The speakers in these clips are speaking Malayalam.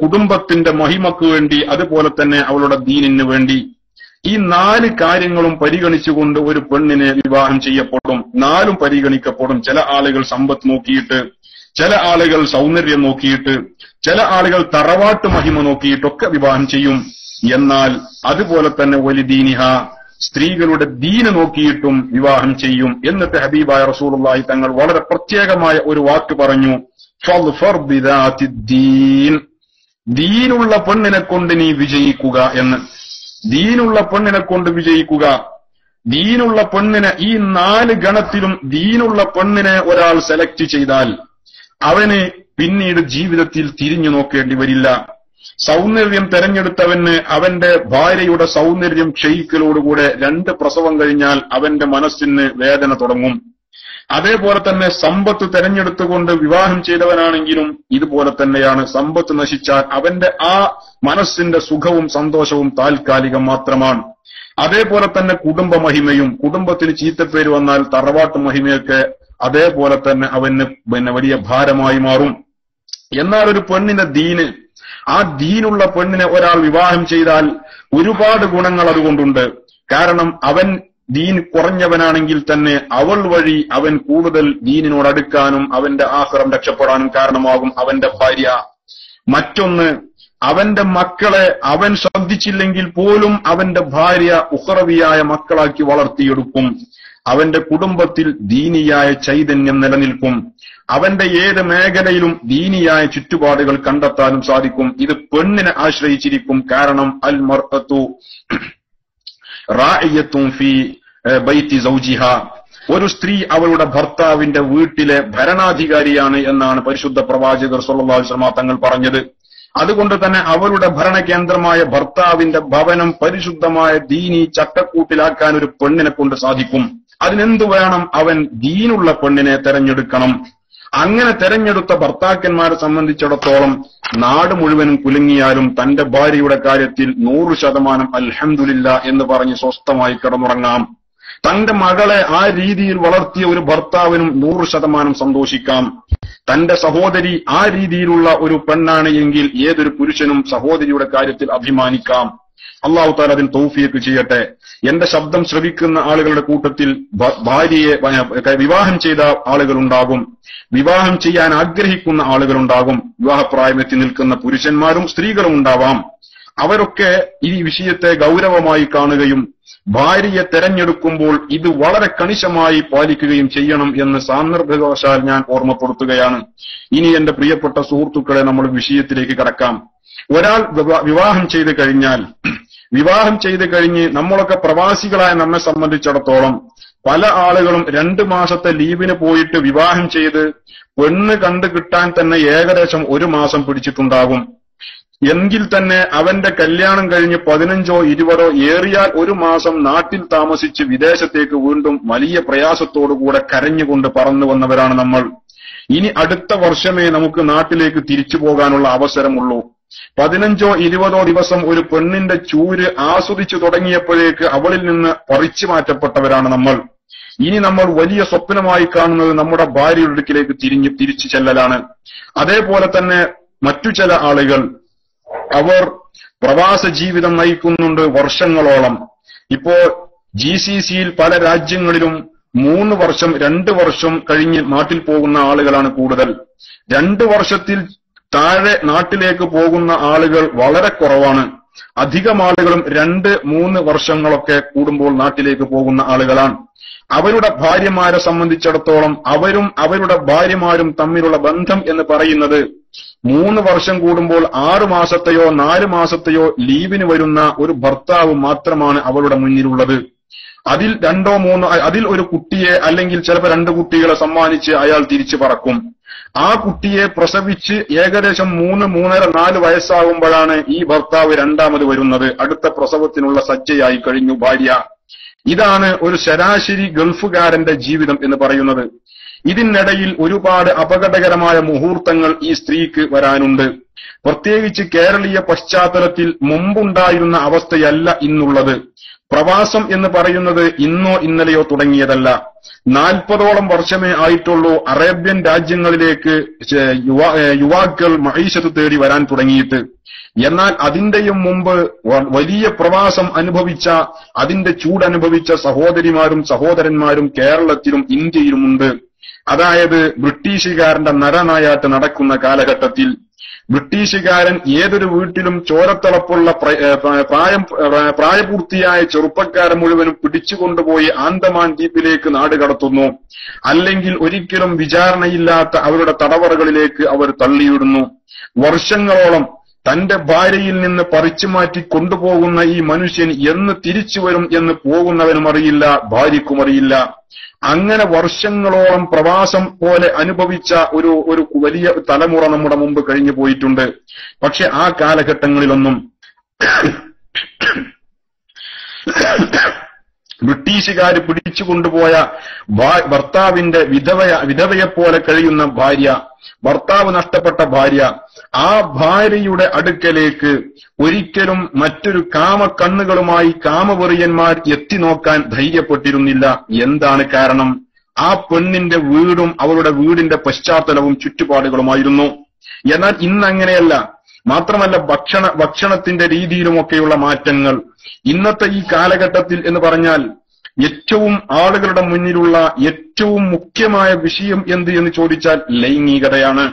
കുടുംബത്തിന്റെ മഹിമക്ക് വേണ്ടി, അതുപോലെ തന്നെ അവളുടെ ദീനിന് വേണ്ടി. ഈ 4 കാര്യങ്ങളും പരിഗണിച്ചുകൊണ്ട് ഒരു പെണ്ണിനെ വിവാഹം ചെയ്യപ്പെടും. 4ഉം പരിഗണിക്കപ്പെടും. ചില ആളുകൾ സമ്പത്ത് നോക്കിയിട്ട്, ചില ആളുകൾ സൗന്ദര്യം നോക്കിയിട്ട്, ചില ആളുകൾ തറവാട്ട് മഹിമ നോക്കിയിട്ടൊക്കെ വിവാഹം ചെയ്യും. എന്നാൽ അതുപോലെ തന്നെ വലിദീനിഹ, സ്ത്രീകളുടെ ദീന് നോക്കിയിട്ടും വിവാഹം ചെയ്യും. എന്നിട്ട് ഹബീബായ റസൂലുള്ളാഹി തങ്ങൾ വളരെ പ്രത്യേകമായ ഒരു വാക്ക് പറഞ്ഞു, ഫദ്ഫർ ബിദാത്തിദ്ദീൻ, ദീനുള്ള പെണ്ണിനെ കൊണ്ട് നീ വിജയിക്കുക എന്ന്. ദീനുള്ള പെണ്ണിനെ കൊണ്ട് വിജയിക്കുക. ദീനുള്ള പെണ്ണിനെ, ഈ 4 ഗണത്തിലും ദീനുള്ള പെണ്ണിനെ ഒരാൾ സെലക്ട് ചെയ്താൽ അവന് പിന്നീട് ജീവിതത്തിൽ തിരിഞ്ഞു നോക്കേണ്ടി വരില്ല. സൗന്ദര്യം തെരഞ്ഞെടുത്തവന് അവന്റെ ഭാര്യയുടെ സൗന്ദര്യം ക്ഷയിക്കലോടുകൂടെ 2 പ്രസവം കഴിഞ്ഞാൽ അവന്റെ മനസ്സിന് വേദന തുടങ്ങും. അതേപോലെ തന്നെ സമ്പത്ത് തെരഞ്ഞെടുത്തുകൊണ്ട് വിവാഹം ചെയ്തവനാണെങ്കിലും ഇതുപോലെ തന്നെയാണ്. സമ്പത്ത് നശിച്ചാൽ അവന്റെ ആ മനസ്സിന്റെ സുഖവും സന്തോഷവും താൽക്കാലികം മാത്രമാണ്. അതേപോലെ തന്നെ കുടുംബ മഹിമയും, കുടുംബത്തിന് ചീത്തപ്പേര് വന്നാൽ തറവാട്ട് മഹിമയൊക്കെ അതേപോലെ തന്നെ അവന് വലിയ ഭാരമായി മാറും. എന്നാൽ ഒരു പെണ്ണിന്റെ ദീന്, ആ ദീനുള്ള പെണ്ണിനെ ഒരാൾ വിവാഹം ചെയ്താൽ ഒരുപാട് ഗുണങ്ങൾ അതുകൊണ്ടുണ്ട്. കാരണം അവൻ ദീൻ കുറഞ്ഞവനാണെങ്കിൽ തന്നെ അവൾ വഴി അവൻ കൂടുതൽ ദീനിനോട് അടുക്കാനും അവന്റെ ആഖിറം രക്ഷപ്പെടാനും കാരണമാകും അവന്റെ ഭാര്യ. മറ്റൊന്ന്, അവന്റെ മക്കളെ അവൻ ശ്രദ്ധിച്ചില്ലെങ്കിൽ പോലും അവന്റെ ഭാര്യ ഉഖറവിയായ മക്കളാക്കി വളർത്തിയെടുക്കും. അവന്റെ കുടുംബത്തിൽ ദീനിയായ ചൈതന്യം നിലനിൽക്കും. അവന്റെ ഏത് മേഖലയിലും ദീനിയായ ചുറ്റുപാടുകൾ കണ്ടെത്താനും സാധിക്കും. ഇത് പെണ്ണിനെ ആശ്രയിച്ചിരിക്കും. കാരണം അൽ മർഅതു റാഇയത്തുൻ ഫീ ബൈതി സൗജിഹ, ഒരു സ്ത്രീ അവളുടെ ഭർത്താവിന്റെ വീട്ടിലെ ഭരണാധികാരിയാണ് എന്നാണ് പരിശുദ്ധ പ്രവാചകർ സ്വല്ലല്ലാഹു അലൈഹി വസല്ലം തങ്ങൾ പറഞ്ഞത്. അതുകൊണ്ട് തന്നെ അവളുടെ ഭരണകേന്ദ്രമായ ഭർത്താവിന്റെ ഭവനം പരിശുദ്ധമായ ദീനി ചട്ടക്കൂട്ടിലാക്കാൻ ഒരു പെണ്ണിനെ കൊണ്ട് സാധിക്കും. അതിനെന്തു വേണം? അവൻ ദീനുള്ള പെണ്ണിനെ തെരഞ്ഞെടുക്കണം. അങ്ങനെ തെരഞ്ഞെടുത്ത ഭർത്താക്കന്മാരെ സംബന്ധിച്ചിടത്തോളം നാട് മുഴുവനും കുലുങ്ങിയാലും തന്റെ ഭാര്യയുടെ കാര്യത്തിൽ 100% അൽഹംദുലില്ലാ എന്ന് പറഞ്ഞ് സ്വസ്ഥമായി കിടന്നുറങ്ങാം. തന്റെ മകളെ ആ രീതിയിൽ വളർത്തിയ ഒരു ഭർത്താവിനും 100% സന്തോഷിക്കാം. തന്റെ സഹോദരി ആ രീതിയിലുള്ള ഒരു പെണ്ണാണ് എങ്കിൽ ഏതൊരു പുരുഷനും സഹോദരിയുടെ കാര്യത്തിൽ അഭിമാനിക്കാം. അല്ലാഹു തആല അതിന് തൗഫീഖ് ചെയ്യട്ടെ. എന്റെ ശബ്ദം ശ്രവിക്കുന്ന ആളുകളുടെ കൂട്ടത്തിൽ ഭാര്യയെ വിവാഹം ചെയ്ത ആളുകളുണ്ടാകും, വിവാഹം ചെയ്യാൻ ആഗ്രഹിക്കുന്ന ആളുകളുണ്ടാകും, വിവാഹപ്രായമെത്തി നിൽക്കുന്ന പുരുഷന്മാരും സ്ത്രീകളും ഉണ്ടാവാം. അവരൊക്കെ ഈ വിഷയത്തെ ഗൗരവമായി കാണുകയും ഭാര്യയെ തെരഞ്ഞെടുക്കുമ്പോൾ ഇത് വളരെ കണിശമായി പാലിക്കുകയും ചെയ്യണം എന്ന് സാന്ദർഭികവശാൽ ഞാൻ ഓർമ്മപ്പെടുത്തുകയാണ്. ഇനി എന്റെ പ്രിയപ്പെട്ട സുഹൃത്തുക്കളെ, നമ്മൾ വിഷയത്തിലേക്ക് കടക്കാം. ഒരാൾ വിവാഹം ചെയ്ത് കഴിഞ്ഞ് നമ്മളൊക്കെ പ്രവാസികളായ നമ്മെ സംബന്ധിച്ചിടത്തോളം പല ആളുകളും 2 മാസത്തെ ലീവിന് പോയിട്ട് വിവാഹം ചെയ്ത് പെണ്ണ് കണ്ടു കിട്ടാൻ തന്നെ ഏകദേശം 1 മാസം പിടിച്ചിട്ടുണ്ടാകും. എങ്കിൽ തന്നെ അവന്റെ കല്യാണം കഴിഞ്ഞ് 15ഓ 20ഓ ഏറിയാൽ 1 മാസം നാട്ടിൽ താമസിച്ച് വിദേശത്തേക്ക് വീണ്ടും വലിയ പ്രയാസത്തോടുകൂടെ കരഞ്ഞുകൊണ്ട് പറന്നു വന്നവരാണ് നമ്മൾ. ഇനി അടുത്ത വർഷമേ നമുക്ക് നാട്ടിലേക്ക് തിരിച്ചു പോകാനുള്ള അവസരമുള്ളൂ. 15ഓ 20ഓ ദിവസം ഒരു പെണ്ണിന്റെ ചൂര് ആസ്വദിച്ചു തുടങ്ങിയപ്പോഴേക്ക് അവളിൽ നിന്ന് പറിച്ചു മാറ്റപ്പെട്ടവരാണ് നമ്മൾ. ഇനി നമ്മൾ വലിയ സ്വപ്നമായി കാണുന്നത് നമ്മുടെ ഭാര്യയുടെ അടുക്കിലേക്ക് തിരിച്ചു ചെല്ലലാണ്. അതേപോലെ തന്നെ മറ്റു ചില ആളുകൾ അവർ പ്രവാസ ജീവിതം നയിക്കുന്നുണ്ട് വർഷങ്ങളോളം. ഇപ്പോ GCCയിൽ പല രാജ്യങ്ങളിലും 3 വർഷം 2 വർഷം കഴിഞ്ഞ് നാട്ടിൽ പോകുന്ന ആളുകളാണ് കൂടുതൽ. 2 വർഷത്തിൽ താഴെ നാട്ടിലേക്ക് പോകുന്ന ആളുകൾ വളരെ കുറവാണ്. അധികം ആളുകളും 2-3 വർഷങ്ങളൊക്കെ കൂടുമ്പോൾ നാട്ടിലേക്ക് പോകുന്ന ആളുകളാണ്. അവരുടെ ഭാര്യമാരെ സംബന്ധിച്ചിടത്തോളം അവരും അവരുടെ ഭാര്യമാരും തമ്മിലുള്ള ബന്ധം എന്ന് പറയുന്നത് 3 വർഷം കൂടുമ്പോൾ 6 മാസത്തെയോ 4 മാസത്തെയോ ലീവിന് വരുന്ന ഒരു ഭർത്താവ് മാത്രമാണ് അവരുടെ മുന്നിലുള്ളത്. അതിൽ 2-3 അതിൽ ഒരു കുട്ടിയെ അല്ലെങ്കിൽ ചിലപ്പോൾ 2 കുട്ടികളെ സമ്മാനിച്ച് അയാൾ തിരിച്ചു പറക്കും. ആ കുട്ടിയെ പ്രസവിച്ച് ഏകദേശം 3-3.5-4 വയസ്സാകുമ്പോഴാണ് ഈ ഭർത്താവ് രണ്ടാമത് വരുന്നത്. അടുത്ത പ്രസവത്തിനുള്ള സജ്ജയായി കഴിഞ്ഞു ഭാര്യ. ഇതാണ് ഒരു ശരാശരി ഗൾഫുകാരന്റെ ജീവിതം എന്ന് പറയുന്നത്. ഇതിനിടയിൽ ഒരുപാട് അപകടകരമായ മുഹൂർത്തങ്ങൾ ഈ സ്ത്രീക്ക് വരാനുണ്ട്. പ്രത്യേകിച്ച് കേരളീയ പശ്ചാത്തലത്തിൽ മുമ്പുണ്ടായിരുന്ന അവസ്ഥയല്ല ഇന്നുള്ളത്. പ്രവാസം എന്ന് പറയുന്നത് ഇന്നോ ഇന്നലെയോ തുടങ്ങിയതല്ല. 40ഓളം വർഷമേ ആയിട്ടുള്ളൂ അറേബ്യൻ രാജ്യങ്ങളിലേക്ക് യുവാക്കൾ മഈശത്ത് തേടി വരാൻ തുടങ്ങിയിട്ട്. എന്നാൽ അതിന്റെയും മുമ്പ് വലിയ പ്രവാസം അനുഭവിച്ച, അതിന്റെ ചൂടനുഭവിച്ച സഹോദരിമാരും സഹോദരന്മാരും കേരളത്തിലും ഇന്ത്യയിലുമുണ്ട്. അതായത് ബ്രിട്ടീഷുകാരന്റെ നരനായാട്ട് നടക്കുന്ന കാലഘട്ടത്തിൽ ബ്രിട്ടീഷുകാരൻ ഏതൊരു വീട്ടിലും ചോരത്തിളപ്പുള്ള പ്രായപൂർത്തിയായ ചെറുപ്പക്കാരെ മുഴുവനും പിടിച്ചുകൊണ്ടുപോയി ആൻഡമാൻ ദ്വീപിലേക്ക് നാട് കടത്തുന്നു. അല്ലെങ്കിൽ ഒരിക്കലും വിചാരണയില്ലാത്ത അവരുടെ തടവറകളിലേക്ക് അവർ തള്ളിയിടുന്നു. വർഷങ്ങളോളം തന്റെ ഭാര്യയിൽ നിന്ന് പറിച്ചു മാറ്റി കൊണ്ടുപോകുന്ന ഈ മനുഷ്യൻ എന്ന് തിരിച്ചു വരും എന്ന് പോകുന്നവനും അറിയില്ല, ഭാര്യയ്ക്കും അറിയില്ല. അങ്ങനെ വർഷങ്ങളോളം പ്രവാസം പോലെ അനുഭവിച്ച ഒരു വലിയ തലമുറ നമ്മുടെ മുമ്പ് കഴിഞ്ഞു പോയിട്ടുണ്ട്. പക്ഷെ ആ കാലഘട്ടങ്ങളിലൊന്നും ബ്രിട്ടീഷുകാര് പിടിച്ചുകൊണ്ടുപോയ ഭർത്താവിന്റെ വിധവയെപ്പോലെ കഴിയുന്ന ഭാര്യ, ഭർത്താവ് നഷ്ടപ്പെട്ട ഭാര്യ, ആ ഭാര്യയുടെ അടുക്കലേക്ക് ഒരിക്കലും മറ്റൊരു കാമക്കണ്ണുകളുമായി കാമവെറിയന്മാർ എത്തി നോക്കാൻ ധൈര്യപ്പെട്ടിരുന്നില്ല. എന്താണ് കാരണം? ആ പെണ്ണിന്റെ വീടും അവളുടെ വീടിന്റെ പശ്ചാത്തലവും ചുറ്റുപാടുകളുമായിരുന്നു. എന്നാൽ ഇന്നങ്ങനെയല്ല. മാത്രമല്ല ഭക്ഷണത്തിന്റെ രീതിയിലുമൊക്കെയുള്ള മാറ്റങ്ങൾ. ഇന്നത്തെ ഈ കാലഘട്ടത്തിൽ എന്ന് പറഞ്ഞാൽ ഏറ്റവും ആളുകളുടെ മുന്നിലുള്ള ഏറ്റവും മുഖ്യമായ വിഷയം എന്ത് എന്ന് ചോദിച്ചാൽ ലൈംഗികതയാണ്.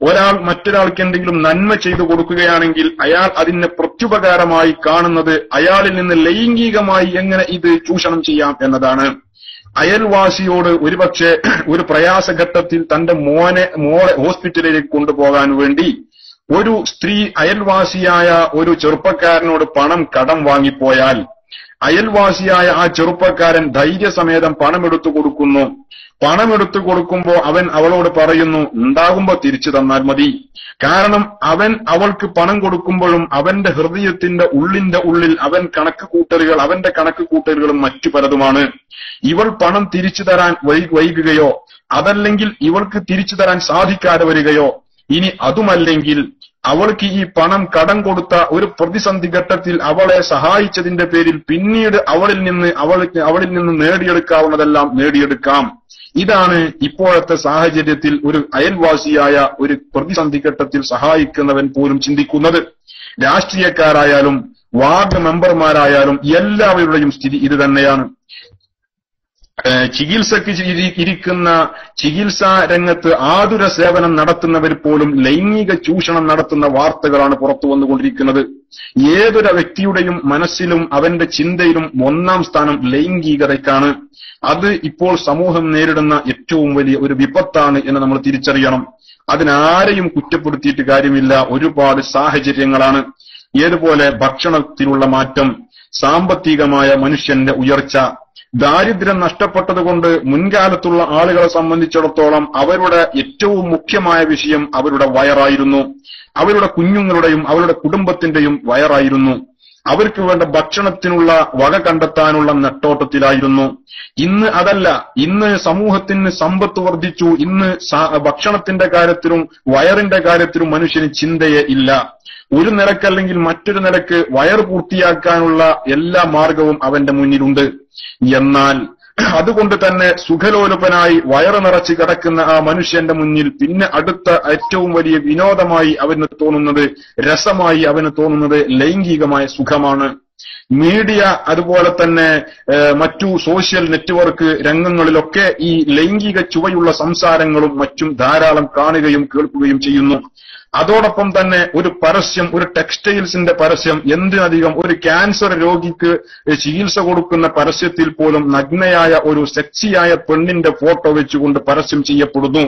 ഒരാൾ മറ്റൊരാൾക്ക് എന്തെങ്കിലും നന്മ ചെയ്തു കൊടുക്കുകയാണെങ്കിൽ അയാൾ അതിനെ പ്രത്യുപകാരമായി കാണുന്നത് അയാളിൽ നിന്ന് ലൈംഗികമായി എങ്ങനെ ഇത് ചൂഷണം ചെയ്യാം എന്നതാണ്. അയൽവാസിയോട് ഒരുപക്ഷെ ഒരു പ്രയാസഘട്ടത്തിൽ തന്റെ മോളെ ഹോസ്പിറ്റലിലേക്ക് കൊണ്ടുപോകാൻ വേണ്ടി ഒരു സ്ത്രീ അയൽവാസിയായ ഒരു ചെറുപ്പക്കാരനോട് പണം കടം വാങ്ങിപ്പോയാൽ അയൽവാസിയായ ആ ചെറുപ്പക്കാരൻ ധൈര്യസമേതം പണമെടുത്തു കൊടുക്കുന്നു. പണമെടുത്തു കൊടുക്കുമ്പോ അവൻ അവളോട് പറയുന്നു, ഉണ്ടാകുമ്പോ തിരിച്ചു തന്നാൽ മതി. കാരണം അവൾക്ക് പണം കൊടുക്കുമ്പോഴും അവന്റെ ഹൃദയത്തിന്റെ ഉള്ളിൽ അവന്റെ കണക്ക് കൂട്ടലുകളും മറ്റു പലതുമാണ്. ഇവൾ പണം തിരിച്ചു തരാൻ വൈകുകയോ അതല്ലെങ്കിൽ ഇവൾക്ക് തിരിച്ചു തരാൻ സാധിക്കാതെ വരികയോ, ഇനി അതുമല്ലെങ്കിൽ അവൾക്ക് ഈ പണം കടം കൊടുത്ത ഒരു പ്രതിസന്ധി ഘട്ടത്തിൽ അവളെ സഹായിച്ചതിന്റെ പേരിൽ പിന്നീട് അവളിൽ നിന്ന് നേടിയെടുക്കാവുന്നതെല്ലാം നേടിയെടുക്കാം. ഇതാണ് ഇപ്പോഴത്തെ സാഹചര്യത്തിൽ ഒരു അയൽവാസിയായ ഒരു പ്രതിസന്ധി ഘട്ടത്തിൽ സഹായിക്കുന്നവൻ പോലും ചിന്തിക്കുന്നത്. രാഷ്ട്രീയക്കാരായാലും വാർഡ് മെമ്പർമാരായാലും എല്ലാവരുടെയും സ്ഥിതി ഇത് തന്നെയാണ്. ചികിത്സക്ക് ഇരിക്കുന്ന ചികിത്സാ രംഗത്ത് ആതുര സേവനം നടത്തുന്നവർ പോലും ലൈംഗിക ചൂഷണം നടത്തുന്ന വാർത്തകളാണ് പുറത്തു വന്നുകൊണ്ടിരിക്കുന്നത്. ഏതൊരു വ്യക്തിയുടെയും മനസ്സിലും അവന്റെ ചിന്തയിലും ഒന്നാം സ്ഥാനം ലൈംഗികതയ്ക്കാണ്. അത് ഇപ്പോൾ സമൂഹം നേരിടുന്ന ഏറ്റവും വലിയ ഒരു വിപത്താണ് എന്ന് നമ്മൾ തിരിച്ചറിയണം. അതിനാരെയും കുറ്റപ്പെടുത്തിയിട്ട് കാര്യമില്ല. ഒരുപാട് സാഹചര്യങ്ങളാണ്. ഏതുപോലെ ഭക്ഷണത്തിലുള്ള മാറ്റം, സാമ്പത്തികമായ മനുഷ്യന്റെ ഉയർച്ച, ദാരിദ്ര്യം നഷ്ടപ്പെട്ടതുകൊണ്ട് മുൻകാലത്തുള്ള ആളുകളെ സംബന്ധിച്ചിടത്തോളം അവരുടെ ഏറ്റവും മുഖ്യമായ വിഷയം അവരുടെ വയറായിരുന്നു. അവരുടെ കുഞ്ഞുങ്ങളുടെയും അവരുടെ കുടുംബത്തിന്റെയും വയറായിരുന്നു. അവർക്ക് വേണ്ട ഭക്ഷണത്തിനുള്ള വക കണ്ടെത്താനുള്ള നെട്ടോട്ടത്തിലായിരുന്നു. ഇന്ന് അതല്ല. ഇന്ന് സമൂഹത്തിന് സമ്പത്ത് വർദ്ധിച്ചു. ഇന്ന് ഭക്ഷണത്തിന്റെ കാര്യത്തിലും വയറിന്റെ കാര്യത്തിലും മനുഷ്യന് ചിന്തയേ ഇല്ല. ഒരു നിലക്കല്ലെങ്കിൽ മറ്റൊരു നിലക്ക് വയർ പൂർത്തിയാക്കാനുള്ള എല്ലാ മാർഗവും അവന്റെ മുന്നിലുണ്ട്. എന്നാൽ അതുകൊണ്ട് തന്നെ സുഖലോലുപനായി വയറ് നിറച്ച് കിടക്കുന്ന ആ മനുഷ്യന്റെ മുന്നിൽ പിന്നെ അടുത്ത ഏറ്റവും വലിയ വിനോദമായി അവന് തോന്നുന്നത്, രസമായി അവന് തോന്നുന്നത് ലൈംഗികമായ സുഖമാണ്. മീഡിയ അതുപോലെ തന്നെ മറ്റു സോഷ്യൽ നെറ്റ്വർക്ക് രംഗങ്ങളിലൊക്കെ ഈ ലൈംഗിക ചുവയുള്ള സംസാരങ്ങളും മറ്റും ധാരാളം കാണുകയും കേൾക്കുകയും ചെയ്യുന്നു. അതോടൊപ്പം തന്നെ ഒരു പരസ്യം, ഒരു ടെക്സ്റ്റൈൽസിന്റെ പരസ്യം, എന്തിനധികം ഒരു ക്യാൻസർ രോഗിക്ക് ചികിത്സ കൊടുക്കുന്ന പരസ്യത്തിൽ പോലും നഗ്നയായ ഒരു സെക്സിയായ പെണ്ണിന്റെ ഫോട്ടോ വെച്ചുകൊണ്ട് പരസ്യം ചെയ്യപ്പെടുന്നു.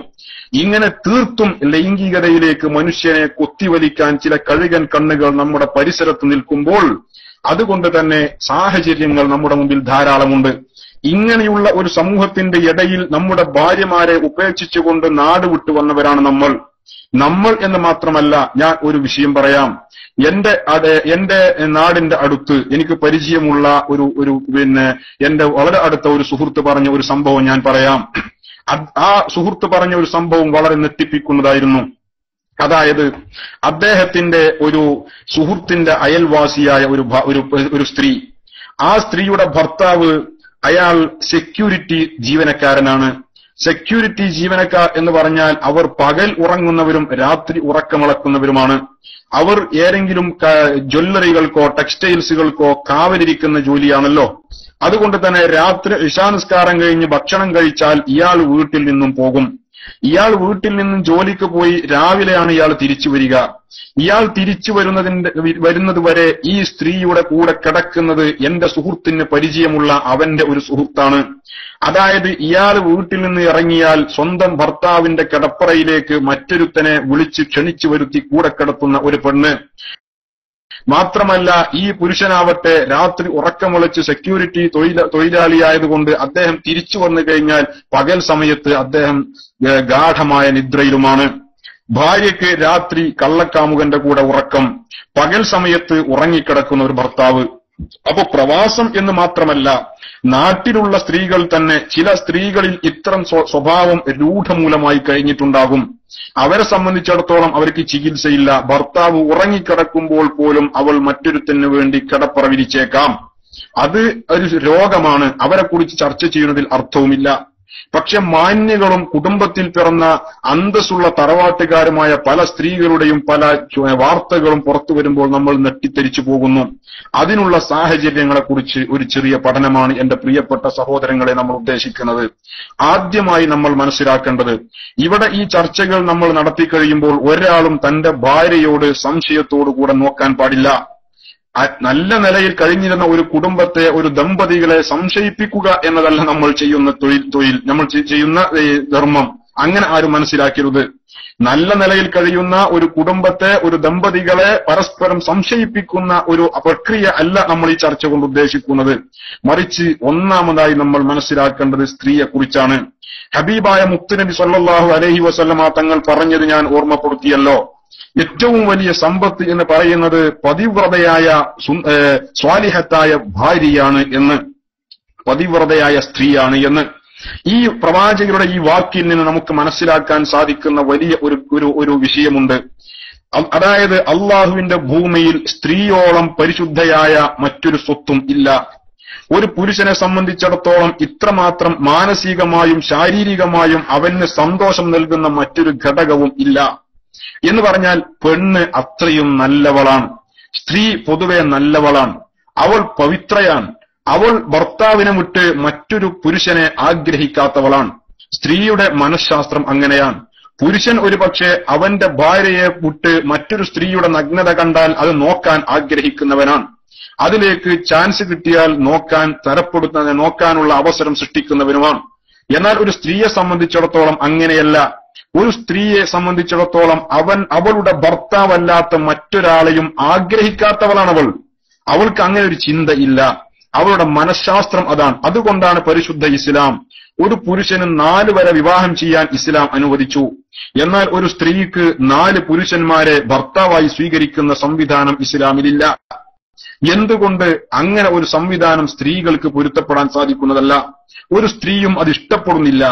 ഇങ്ങനെ തീർത്തും ലൈംഗികതയിലേക്ക് മനുഷ്യനെ കൊത്തിവലിക്കാൻ ചില കഴുകൻ കണ്ണുകൾ നമ്മുടെ പരിസരത്ത് നിൽക്കുമ്പോൾ അതുകൊണ്ട് തന്നെ സാഹചര്യങ്ങൾ നമ്മുടെ മുമ്പിൽ ധാരാളമുണ്ട്. ഇങ്ങനെയുള്ള ഒരു സമൂഹത്തിന്റെ ഇടയിൽ നമ്മുടെ ഭാര്യമാരെ ഉപേക്ഷിച്ചുകൊണ്ട് നാട് വിട്ടു വന്നവരാണ് നമ്മൾ എന്ന് മാത്രമല്ല. ഞാൻ ഒരു വിഷയം പറയാം. എന്റെ നാടിന്റെ അടുത്ത് എനിക്ക് പരിചയമുള്ള ഒരു എന്റെ വളരെ അടുത്ത ഒരു സുഹൃത്ത് പറഞ്ഞ ഒരു സംഭവം ഞാൻ പറയാം. ആ സുഹൃത്ത് പറഞ്ഞ ഒരു സംഭവം വളരെ ഞെട്ടിപ്പിക്കുന്നതായിരുന്നു. അതായത് അദ്ദേഹത്തിന്റെ ഒരു സുഹൃത്തിന്റെ അയൽവാസിയായ ഒരു സ്ത്രീ, ആ സ്ത്രീയുടെ ഭർത്താവ് അയാൾ സെക്യൂരിറ്റി ജീവനക്കാരനാണ്. സെക്യൂരിറ്റി ജീവനക്കാർ എന്ന് പറഞ്ഞാൽ അവർ പകൽ ഉറങ്ങുന്നവരും രാത്രി ഉറക്കമിളക്കുന്നവരുമാണ്. അവർ ഏതെങ്കിലും ജ്വല്ലറികൾക്കോ ടെക്സ്റ്റൈൽസുകൾക്കോ കാവലിരിക്കുന്ന ജോലിയാണല്ലോ. അതുകൊണ്ട് തന്നെ രാത്രി ഇശാനിസ്കാരം കഴിഞ്ഞ് ഭക്ഷണം കഴിച്ചാൽ ഇയാൾ വീട്ടിൽ നിന്നും പോകും. ഇയാൾ വീട്ടിൽ നിന്നും ജോലിക്ക് പോയി രാവിലെയാണ് ഇയാൾ തിരിച്ചു വരിക. ഇയാൾ തിരിച്ചു വരുന്നത് വരെ ഈ സ്ത്രീയുടെ കൂടെ കിടക്കുന്നത് എന്റെ സുഹൃത്തിന് പരിചയമുള്ള അവന്റെ ഒരു സുഹൃത്താണ്. അതായത് ഇയാൾ വീട്ടിൽ നിന്ന് ഇറങ്ങിയാൽ സ്വന്തം ഭർത്താവിന്റെ കിടപ്പറയിലേക്ക് മറ്റൊരുത്തനെ വിളിച്ച് ക്ഷണിച്ചു വരുത്തി കൂടെ കിടത്തുന്ന ഒരു പെണ്ണ്. മാത്രമല്ല ഈ പുരുഷനാവട്ടെ രാത്രി ഉറക്കമുളച്ച് സെക്യൂരിറ്റി തൊഴിലാളിയായതുകൊണ്ട് അദ്ദേഹം തിരിച്ചു വന്നു കഴിഞ്ഞാൽ പകൽ സമയത്ത് അദ്ദേഹം ഗാഠമായ നിദ്രയിലുമാണ്. ഭാര്യയ്ക്ക് രാത്രി കള്ളക്കാമുകന്റെ കൂടെ ഉറക്കം, പകൽ സമയത്ത് ഉറങ്ങിക്കിടക്കുന്ന ഒരു ഭർത്താവ്. അപ്പൊ പ്രവാസം എന്ന് മാത്രമല്ല, നാട്ടിലുള്ള സ്ത്രീകൾ തന്നെ ചില സ്ത്രീകളിൽ ഇത്തരം സ്വഭാവം രൂഢമൂലമായി കഴിഞ്ഞിട്ടുണ്ടാകും. അവരെ സംബന്ധിച്ചിടത്തോളം അവർക്ക് ചികിത്സയില്ല. ഭർത്താവ് ഉറങ്ങിക്കിടക്കുമ്പോൾ പോലും അവൾ മറ്റൊരുത്തന് വേണ്ടി കിടപ്പറ വിരിച്ചേക്കാം. അത് ഒരു രോഗമാണ്. അവരെ കുറിച്ച് ചർച്ച ചെയ്യുന്നതിൽ അർത്ഥവുമില്ല. പക്ഷെ മാന്യകളും കുടുംബത്തിൽ പിറന്ന അന്തസ്സുള്ള തറവാട്ടുകാരുമായ പല സ്ത്രീകളുടെയും പല വാർത്തകളും പുറത്തു വരുമ്പോൾ നമ്മൾ നെട്ടിത്തെരിച്ചു പോകുന്നു. അതിനുള്ള സാഹചര്യങ്ങളെക്കുറിച്ച് ഒരു ചെറിയ പഠനമാണ് എന്റെ പ്രിയപ്പെട്ട സഹോദരങ്ങളെ നമ്മൾ ഉദ്ദേശിക്കുന്നത്. ആദ്യമായി നമ്മൾ മനസ്സിലാക്കേണ്ടത്, ഇവിടെ ഈ ചർച്ചകൾ നമ്മൾ നടത്തി കഴിയുമ്പോൾ ഒരാളും തന്റെ ഭാര്യയോട് സംശയത്തോടുകൂടെ നോക്കാൻ പാടില്ല. നല്ല നിലയിൽ കഴിഞ്ഞിരുന്ന ഒരു കുടുംബത്തെ, ഒരു ദമ്പതികളെ സംശയിപ്പിക്കുക എന്നതല്ല നമ്മൾ ചെയ്യുന്ന തൊഴിൽ നമ്മൾ ചെയ്യുന്ന ധർമ്മം. അങ്ങനെ ആരും മനസ്സിലാക്കരുത്. നല്ല നിലയിൽ കഴിയുന്ന ഒരു കുടുംബത്തെ, ഒരു ദമ്പതികളെ പരസ്പരം സംശയിപ്പിക്കുന്ന ഒരു പ്രക്രിയ അല്ല നമ്മൾ ഈ ചർച്ച കൊണ്ട് ഉദ്ദേശിക്കുന്നത്. മറിച്ച് ഒന്നാമതായി നമ്മൾ മനസ്സിലാക്കേണ്ടത് സ്ത്രീയെ കുറിച്ചാണ്. ഹബീബായ മുത്തുനബി സല്ലല്ലാഹു അലൈഹി വസല്ലമ തങ്ങൾ പറഞ്ഞത് ഞാൻ ഓർമ്മപ്പെടുത്തിയല്ലോ. ഏറ്റവും വലിയ സമ്പത്ത് എന്ന് പറയുന്നത് പതിവ്രതയായ സ്വാലിഹത്തായ ഭാര്യയാണ് എന്ന്, പതിവ്രതയായ സ്ത്രീയാണ് എന്ന്. ഈ പ്രവാചകരുടെ ഈ വാക്കിൽ നിന്ന് നമുക്ക് മനസ്സിലാക്കാൻ സാധിക്കുന്ന വലിയ ഒരു വിഷയമുണ്ട്. അതായത് അള്ളാഹുവിന്റെ ഭൂമിയിൽ സ്ത്രീയോളം പരിശുദ്ധയായ മറ്റൊരു സ്വത്തും ഇല്ല. ഒരു പുരുഷനെ സംബന്ധിച്ചിടത്തോളം ഇത്രമാത്രം മാനസികമായും ശാരീരികമായും അവന് സന്തോഷം നൽകുന്ന മറ്റൊരു ഘടകവും ഇല്ല. എന്ന് പറഞ്ഞാൽ പെണ്ണ് അത്രയും നല്ലവളാണ്. സ്ത്രീ പൊതുവെ നല്ലവളാണ്. അവൾ പവിത്രയാണ്. അവൾ ഭർത്താവിനെ വിട്ട് മറ്റൊരു പുരുഷനെ ആഗ്രഹിക്കാത്തവളാണ്. സ്ത്രീയുടെ മനഃശാസ്ത്രം അങ്ങനെയാണ്. പുരുഷൻ ഒരുപക്ഷെ അവന്റെ ഭാര്യയെ വിട്ട് മറ്റൊരു സ്ത്രീയുടെ നഗ്നത കണ്ടാൽ അത് നോക്കാൻ ആഗ്രഹിക്കുന്നവനാണ്. അതിലേക്ക് ചാൻസ് കിട്ടിയാൽ നോക്കാനുള്ള അവസരം സൃഷ്ടിക്കുന്നവനുമാണ്. എന്നാൽ ഒരു സ്ത്രീയെ സംബന്ധിച്ചിടത്തോളം അങ്ങനെയല്ല. ഒരു സ്ത്രീയെ സംബന്ധിച്ചിടത്തോളം അവളുടെ ഭർത്താവല്ലാത്ത മറ്റൊരാളെയും ആഗ്രഹിക്കാത്തവളാണ് അവൾ. അവൾക്ക് അങ്ങനെ ഒരു ചിന്തയില്ല. അവളുടെ മനഃശാസ്ത്രം അതാണ്. അതുകൊണ്ടാണ് പരിശുദ്ധ ഇസ്ലാം ഒരു പുരുഷന് 4 വരെ വിവാഹം ചെയ്യാൻ ഇസ്ലാം അനുവദിച്ചു. എന്നാൽ ഒരു സ്ത്രീക്ക് 4 പുരുഷന്മാരെ ഭർത്താവായി സ്വീകരിക്കുന്ന സംവിധാനം ഇസ്ലാമിലില്ല. എന്തുകൊണ്ട്? അങ്ങനെ ഒരു സംവിധാനം സ്ത്രീകൾക്ക് പൊരുത്തപ്പെടാൻ സാധിക്കുന്നതല്ല. ഒരു സ്ത്രീയും അത് ഇഷ്ടപ്പെടുന്നില്ല.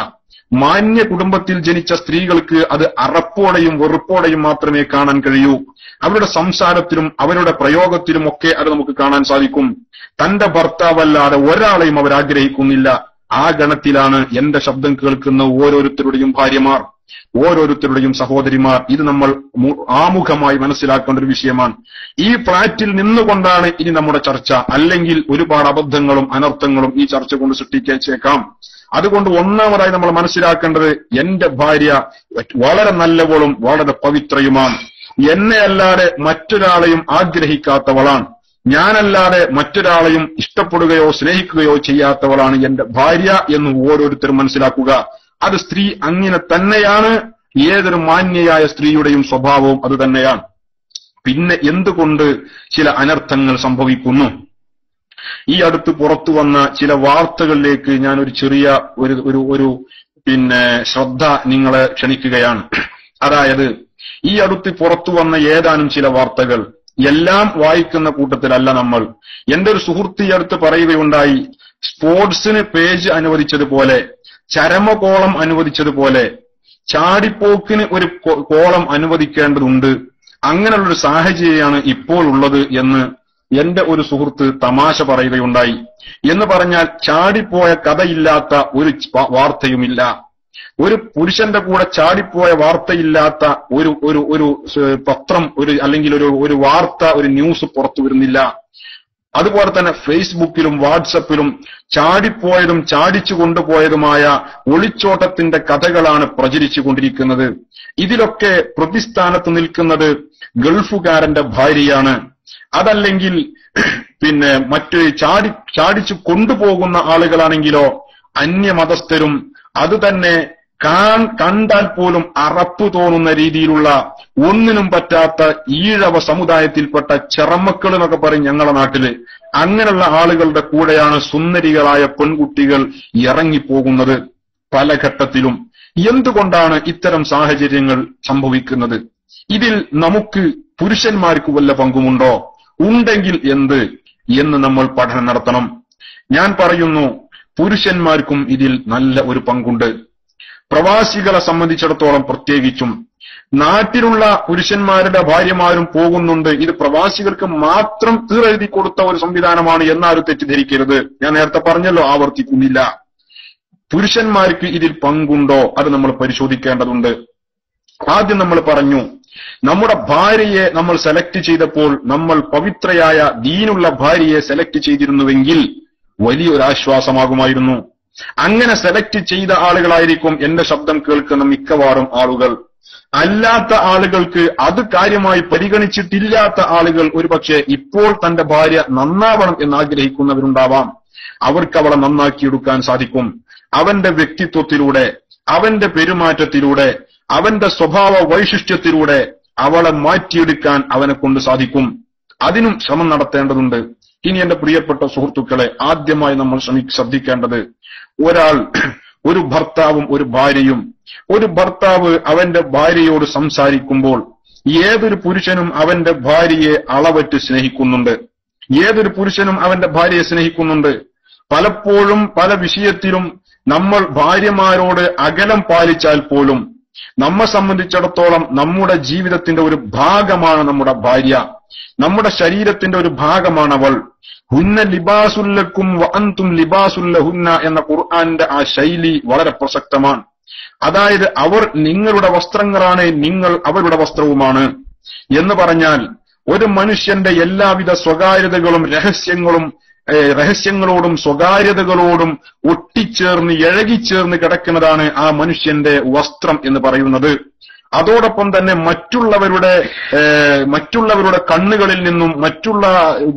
മാന്യ കുടുംബത്തിൽ ജനിച്ച സ്ത്രീകൾക്ക് അത് അറപ്പോടെയും വെറുപ്പോടെയും മാത്രമേ കാണാൻ കഴിയൂ. അവരുടെ സംസാരത്തിലും അവരുടെ പ്രയോഗത്തിലും ഒക്കെ അത് നമുക്ക് കാണാൻ സാധിക്കും. തന്റെ ഭർത്താവല്ലാതെ ഒരാളെയും അവർ ആഗ്രഹിക്കുന്നില്ല. ആ ഗണത്തിലാണ് എന്റെ ശബ്ദം കേൾക്കുന്ന ഓരോരുത്തരുടെയും ഭാര്യമാർ, ഓരോരുത്തരുടെയും സഹോദരിമാർ. ഇത് നമ്മൾ ആമുഖമായി മനസ്സിലാക്കേണ്ട ഒരു വിഷയമാണ്. ഈ ഫ്ലാറ്റിൽ നിന്നുകൊണ്ടാണ് ഇനി നമ്മുടെ ചർച്ച. അല്ലെങ്കിൽ ഒരുപാട് അബദ്ധങ്ങളും അനർത്ഥങ്ങളും ഈ ചർച്ച കൊണ്ട് സൃഷ്ടിച്ചേക്കാം. അതുകൊണ്ട് ഒന്നാമതായി നമ്മൾ മനസ്സിലാക്കേണ്ടത്, എന്റെ ഭാര്യ വളരെ നല്ലവളും വളരെ പവിത്രയുമാണ്. എന്നെ അല്ലാതെ മറ്റൊരാളെയും ആഗ്രഹിക്കാത്തവളാണ്. ഞാനല്ലാതെ മറ്റൊരാളെയും ഇഷ്ടപ്പെടുകയോ സ്നേഹിക്കുകയോ ചെയ്യാത്തവളാണ് എന്റെ ഭാര്യ എന്ന് ഓരോരുത്തരും മനസ്സിലാക്കുക. അത് സ്ത്രീ അങ്ങനെ തന്നെയാണ്. ഏതൊരു മാന്യയായ സ്ത്രീയുടെയും സ്വഭാവവും അത് തന്നെയാണ്. പിന്നെ എന്തുകൊണ്ട് ചില അനർത്ഥങ്ങൾ സംഭവിക്കുന്നു? ഈ അടുത്ത് പുറത്തു വന്ന ചില വാർത്തകളിലേക്ക് ഞാൻ ഒരു ചെറിയ ഒരു ശ്രദ്ധ നിങ്ങളെ ക്ഷണിക്കുകയാണ്. അതായത് ഈ അടുത്ത് പുറത്തു വന്ന ഏതാനും ചില വാർത്തകൾ, എല്ലാം വായിക്കുന്ന കൂട്ടത്തിലല്ല നമ്മൾ. എന്റെ ഒരു സുഹൃത്ത് ഈ അടുത്ത് പറയുകയുണ്ടായി, സ്പോർട്സിന് പേജ് അനുവദിച്ചതുപോലെ, ചരമകോളം അനുവദിച്ചതുപോലെ ചാടിപ്പോക്കിന് ഒരു കോളം അനുവദിക്കേണ്ടതുണ്ട്. അങ്ങനെയുള്ളൊരു സാഹചര്യമാണ് ഇപ്പോൾ ഉള്ളത് എന്ന് എന്റെ ഒരു സുഹൃത്ത് തമാശ പറയുകയുണ്ടായി. എന്ന് പറഞ്ഞാൽ ചാടിപ്പോയ കഥയില്ലാത്ത ഒരു വാർത്തയുമില്ല, ഒരു പുരുഷന്റെ കൂടെ ചാടിപ്പോയ വാർത്തയില്ലാത്ത ഒരു പത്രം, അല്ലെങ്കിൽ ഒരു വാർത്ത, ഒരു ന്യൂസ് പുറത്തു വരുന്നില്ല. അതുപോലെ തന്നെ ഫേസ്ബുക്കിലും വാട്സപ്പിലും ചാടിപ്പോയതും ചാടിച്ചു കൊണ്ടുപോയതുമായ ഒളിച്ചോട്ടത്തിന്റെ കഥകളാണ് പ്രചരിച്ചു കൊണ്ടിരിക്കുന്നത്. ഇതിലൊക്കെ പ്രതിസ്ഥാനത്ത് നിൽക്കുന്നത് ഗൾഫുകാരന്റെ ഭാര്യയാണ്. അതല്ലെങ്കിൽ മറ്റ് ചാടിച്ചു കൊണ്ടുപോകുന്ന ആളുകളാണെങ്കിലോ അന്യമതസ്ഥരും, അത് തന്നെ കണ്ടാൽ പോലും അറപ്പ് തോന്നുന്ന രീതിയിലുള്ള ഒന്നിനും പറ്റാത്ത ഈഴവ സമുദായത്തിൽപ്പെട്ട ചെറമക്കൾ എന്നൊക്കെ പറയും ഞങ്ങളുടെ നാട്ടില്. അങ്ങനെയുള്ള ആളുകളുടെ കൂടെയാണ് സുന്ദരികളായ പെൺകുട്ടികൾ ഇറങ്ങിപ്പോകുന്നത് പല ഘട്ടത്തിലും. എന്തുകൊണ്ടാണ് ഇത്തരം സാഹചര്യങ്ങൾ സംഭവിക്കുന്നത്? ഇതിൽ നമുക്ക് പുരുഷന്മാർക്ക് വല്ല പങ്കുമുണ്ടോ? ഉണ്ടെങ്കിൽ എന്ന് നമ്മൾ പഠനം നടത്തണം. ഞാൻ പറയുന്നു, പുരുഷന്മാർക്കും ഇതിൽ നല്ല ഒരു പങ്കുണ്ട്. പ്രവാസികളെ സംബന്ധിച്ചിടത്തോളം പ്രത്യേകിച്ചും നാട്ടിലുള്ള പുരുഷന്മാരുടെ ഭാര്യമാരും പോകുന്നുണ്ട്. ഇത് പ്രവാസികൾക്ക് മാത്രം തീരെഴുതി കൊടുത്ത ഒരു സംവിധാനമാണ് എന്നാരും തെറ്റിദ്ധരിക്കരുത്. ഞാൻ നേരത്തെ പറഞ്ഞല്ലോ, ആവർത്തിക്കുന്നില്ല. പുരുഷന്മാർക്ക് ഇതിൽ പങ്കുണ്ടോ? അത് നമ്മൾ പരിശോധിക്കേണ്ടതുണ്ട്. ആദ്യം നമ്മൾ പറഞ്ഞു, നമ്മുടെ ഭാര്യയെ നമ്മൾ സെലക്ട് ചെയ്തപ്പോൾ നമ്മൾ പവിത്രയായ ദീനുള്ള ഭാര്യയെ സെലക്ട് ചെയ്തിരുന്നുവെങ്കിൽ വലിയൊരു ആശ്വാസമാകുമായിരുന്നു. അങ്ങനെ സെലക്ട് ചെയ്ത ആളുകളായിരിക്കും എന്റെ ശബ്ദം കേൾക്കുന്ന മിക്കവാറും ആളുകൾ. അല്ലാത്ത ആളുകൾക്ക്, അത് കാര്യമായി പരിഗണിച്ചിട്ടില്ലാത്ത ആളുകൾ ഒരുപക്ഷെ ഇപ്പോൾ തന്റെ ഭാര്യ നന്നാവണം എന്നാഗ്രഹിക്കുന്നവരുണ്ടാവാം. അവർക്ക് അവളെ നന്നാക്കിയെടുക്കാൻ സാധിക്കും. അവന്റെ വ്യക്തിത്വത്തിലൂടെ, അവന്റെ പെരുമാറ്റത്തിലൂടെ, അവന്റെ സ്വഭാവ വൈശിഷ്ട്യത്തിലൂടെ അവളെ മാറ്റിയെടുക്കാൻ അവനെ കൊണ്ട് സാധിക്കും. അതിനും ശ്രമം നടത്തേണ്ടതുണ്ട്. ഇനി എന്റെ പ്രിയപ്പെട്ട സുഹൃത്തുക്കളെ, ആദ്യമായി നമ്മൾ ശ്രദ്ധിക്കേണ്ടത്, ഒരു ഭർത്താവും ഒരു ഭാര്യയും, ഒരു ഭർത്താവ് അവന്റെ ഭാര്യയോട് സംസാരിക്കുമ്പോൾ ഏതൊരു പുരുഷനും അവന്റെ ഭാര്യയെ അളവറ്റ് സ്നേഹിക്കുന്നുണ്ട്. ഏതൊരു പുരുഷനും അവന്റെ ഭാര്യയെ സ്നേഹിക്കുന്നുണ്ട്. പലപ്പോഴും പല വിഷയത്തിലും നമ്മൾ ഭാര്യമാരോട് അകലം പാലിച്ചാൽ പോലും നമ്മെ സംബന്ധിച്ചിടത്തോളം നമ്മുടെ ജീവിതത്തിന്റെ ഒരു ഭാഗമാണ് നമ്മുടെ ഭാര്യ. നമ്മുടെ ശരീരത്തിന്റെ ഒരു ഭാഗമാണ് അവൾ. ഹുന്ന ലിബാസുല്ലക്കും വഅൻതും ലിബാസുല്ലഹുന്ന എന്ന ഖുർആന്റെ ആ ശൈലി വളരെ പ്രസക്തമാണ്. അതായത് അവർ നിങ്ങളുടെ വസ്ത്രങ്ങളാണ്, നിങ്ങൾ അവരുടെ വസ്ത്രവുമാണ് എന്ന് പറഞ്ഞാൽ ഒരു മനുഷ്യന്റെ എല്ലാവിധ സ്വകാര്യതകളും രഹസ്യങ്ങളോടും സ്വകാര്യതകളോടും ഒട്ടിച്ചേർന്ന് ഇഴകിച്ചേർന്ന് കിടക്കുന്നതാണ് ആ മനുഷ്യന്റെ വസ്ത്രം എന്ന് പറയുന്നത്. അതോടൊപ്പം തന്നെ മറ്റുള്ളവരുടെ കണ്ണുകളിൽ നിന്നും, മറ്റുള്ള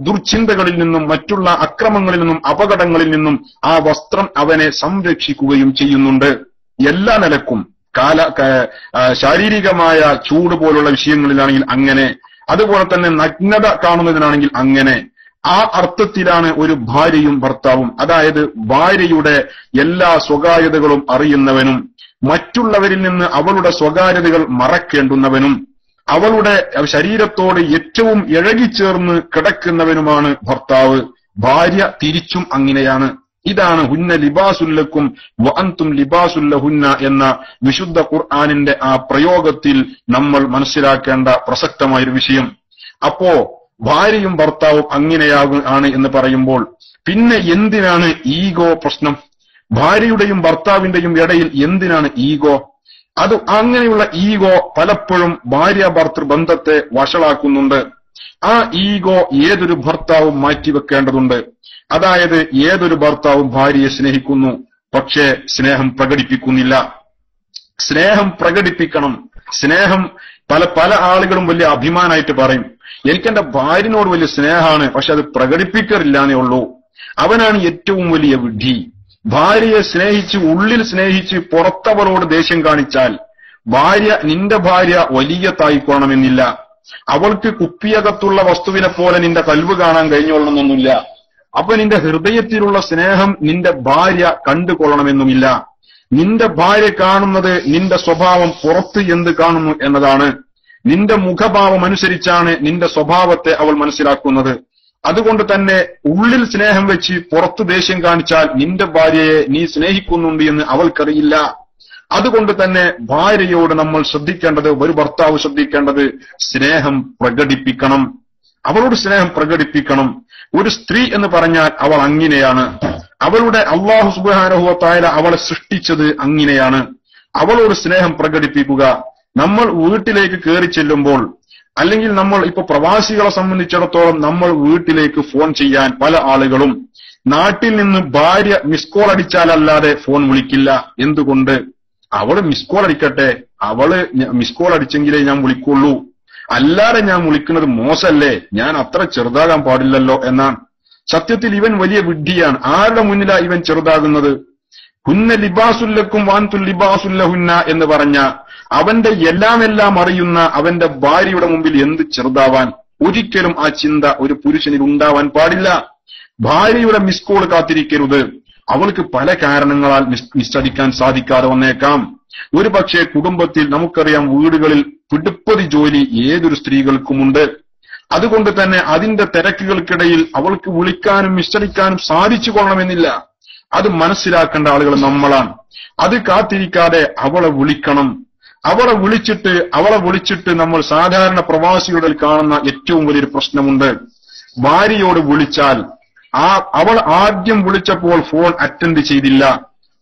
ദുർചിന്തകളിൽ നിന്നും, മറ്റുള്ള അക്രമങ്ങളിൽ നിന്നും, അപകടങ്ങളിൽ നിന്നും ആ വസ്ത്രം അവനെ സംരക്ഷിക്കുകയും ചെയ്യുന്നുണ്ട്. എല്ലാ നിലക്കും, ശാരീരികമായ ചൂട് പോലുള്ള വിഷയങ്ങളിലാണെങ്കിൽ അങ്ങനെ, അതുപോലെ തന്നെ നഗ്നത കാണുന്നതിനാണെങ്കിൽ അങ്ങനെ. ആ അർത്ഥത്തിലാണ് ഒരു ഭാര്യയും ഭർത്താവും. അതായത് ഭാര്യയുടെ എല്ലാ സ്വകാര്യതകളും അറിയുന്നവനും, മറ്റുള്ളവരിൽ നിന്ന് അവളുടെ സ്വകാര്യതകൾ മറക്കേണ്ടുന്നവനും, അവളുടെ ശരീരത്തോട് ഏറ്റവും ഇഴകിച്ചേർന്ന് കിടക്കുന്നവനുമാണ് ഭർത്താവ്. ഭാര്യ തിരിച്ചും അങ്ങനെയാണ്. ഇതാണ് ഹുന്ന ലിബാസുല്ലക്കും വഅൻതും ലിബാസുല്ലഹുന്ന എന്ന വിശുദ്ധ ഖുർആനിന്റെ ആ പ്രയോഗത്തിൽ നമ്മൾ മനസ്സിലാക്കേണ്ട പ്രസക്തമായൊരു വിഷയം. അപ്പോ ഭാര്യയും ഭർത്താവും അങ്ങനെയാണ് എന്ന് പറയുമ്പോൾ പിന്നെ എന്തിനാണ് ഈഗോ പ്രശ്നം? ഭാര്യയുടെയും ഭർത്താവിന്റെയും ഇടയിൽ എന്തിനാണ് ഈഗോ? അത് അങ്ങനെയുള്ള ഈഗോ പലപ്പോഴും ഭാര്യ ഭർത്തൃ ബന്ധത്തെ വഷളാക്കുന്നുണ്ട്. ആ ഈഗോ ഏതൊരു ഭർത്താവും മാറ്റിവെക്കേണ്ടതുണ്ട്. അതായത് ഏതൊരു ഭർത്താവും ഭാര്യയെ സ്നേഹിക്കുന്നു, പക്ഷേ സ്നേഹം പ്രകടിപ്പിക്കുന്നില്ല. സ്നേഹം പ്രകടിപ്പിക്കണം. സ്നേഹം പല ആളുകളും വലിയ അഭിമാനമായിട്ട് പറയും, എനിക്കെന്റെ ഭാര്യനോട് വലിയ സ്നേഹമാണ്, പക്ഷെ അത് പ്രകടിപ്പിക്കാറില്ലാന്നേ ഉള്ളൂ. അവനാണ് ഏറ്റവും വലിയ വിഡ്ഢി. ഭാര്യയെ സ്നേഹിച്ച്, ഉള്ളിൽ സ്നേഹിച്ച് പുറത്തവളോട് ദേഷ്യം കാണിച്ചാൽ നിന്റെ ഭാര്യ വലിയ തായിക്കോണമെന്നില്ല. അവൾക്ക് കുപ്പിയകത്തുള്ള വസ്തുവിനെ പോലെ നിന്റെ കൽവ് കാണാൻ കഴിഞ്ഞോളണമെന്നില്ല. അപ്പൊ നിന്റെ ഹൃദയത്തിലുള്ള സ്നേഹം നിന്റെ ഭാര്യ കണ്ടുകൊള്ളണമെന്നുമില്ല. നിന്റെ ഭാര്യ കാണുന്നത് നിന്റെ സ്വഭാവം പുറത്ത് എന്ത് കാണുന്നു എന്നതാണ്. നിന്റെ മുഖഭാവം അനുസരിച്ചാണ് നിന്റെ സ്വഭാവത്തെ അവൾ മനസ്സിലാക്കുന്നത്. അതുകൊണ്ട് തന്നെ ഉള്ളിൽ സ്നേഹം വെച്ച് പുറത്ത് ദേഷ്യം കാണിച്ചാൽ നിന്റെ ഭാര്യയെ നീ സ്നേഹിക്കുന്നുണ്ട് എന്ന് അവൾക്കറിയില്ല. അതുകൊണ്ട് തന്നെ ഭാര്യയോട് നമ്മൾ ശ്രദ്ധിക്കേണ്ടത്, ഒരു ഭർത്താവ് ശ്രദ്ധിക്കേണ്ടത്, സ്നേഹം പ്രകടിപ്പിക്കണം. അവളോട് സ്നേഹം പ്രകടിപ്പിക്കണം. ഒരു സ്ത്രീ എന്ന് പറഞ്ഞാൽ അവൾ അങ്ങനെയാണ്. അവളുടെ അല്ലാഹു സുബ്ഹാനഹു വ തആല അവളെ സൃഷ്ടിച്ചത് അങ്ങനെയാണ്. അവളോട് സ്നേഹം പ്രകടിപ്പിക്കുക. നമ്മൾ വീട്ടിലേക്ക് കയറി ചെല്ലുമ്പോൾ, അല്ലെങ്കിൽ നമ്മൾ ഇപ്പൊ പ്രവാസികളെ സംബന്ധിച്ചിടത്തോളം നമ്മൾ വീട്ടിലേക്ക് ഫോൺ ചെയ്യാൻ പല ആളുകളും നാട്ടിൽ നിന്ന് ഭാര്യ മിസ് കോൾ അടിച്ചാലല്ലാതെ ഫോൺ വിളിക്കില്ല. എന്തുകൊണ്ട്? അവള് മിസ് കോൾ അടിക്കട്ടെ, അവള് മിസ് കോൾ അടിച്ചെങ്കിലേ ഞാൻ വിളിക്കുള്ളൂ, അല്ലാതെ ഞാൻ വിളിക്കുന്നത് മോശമല്ലേ, ഞാൻ അത്ര ചെറുതാകാൻ പാടില്ലല്ലോ എന്നാണ്. സത്യത്തിൽ ഇവൻ വലിയ വിഡ്ഢിയാണ്. ആരുടെ മുന്നിലാ ഇവൻ ചെറുതാകുന്നത്? ഹുന്ന ലിബാസുല്ലക്കും വാൻതുൽ ലിബാസുല്ലഹുന്ന എന്ന് പറഞ്ഞ അവന്റെ എല്ലാം അറിയുന്ന അവന്റെ ഭാര്യയുടെ മുമ്പിൽ എന്ത് ചെറുതാവാൻ? ഒരിക്കലും ആ ചിന്ത ഒരു പുരുഷനിൽ ഉണ്ടാവാൻ പാടില്ല. ഭാര്യയുടെ മിസ് കോൾ കാത്തിരിക്കരുത്. അവൾക്ക് പല കാരണങ്ങളാൽ മിസ്സടിക്കാൻ സാധിക്കാതെ വന്നേക്കാം. ഒരു പക്ഷേ കുടുംബത്തിൽ നമുക്കറിയാം, വീടുകളിൽ പിടുപ്പതി ജോലി ഏതൊരു സ്ത്രീകൾക്കുമുണ്ട്. അതുകൊണ്ട് തന്നെ അതിന്റെ തിരക്കുകൾക്കിടയിൽ അവൾക്ക് വിളിക്കാനും മിസ്സടിക്കാനും സാധിച്ചു കൊള്ളണമെന്നില്ല. അത് മനസ്സിലാക്കേണ്ട ആളുകൾ നമ്മളാണ്. അത് കാത്തിരിക്കാതെ അവളെ വിളിക്കണം. അവളെ വിളിച്ചിട്ട് നമ്മൾ സാധാരണ പ്രവാസികളിൽ കാണുന്ന ഏറ്റവും വലിയൊരു പ്രശ്നമുണ്ട്. ഭാര്യയോട് വിളിച്ചാൽ അവൾ ആദ്യം വിളിച്ചപ്പോൾ ഫോൺ അറ്റൻഡ് ചെയ്തില്ല.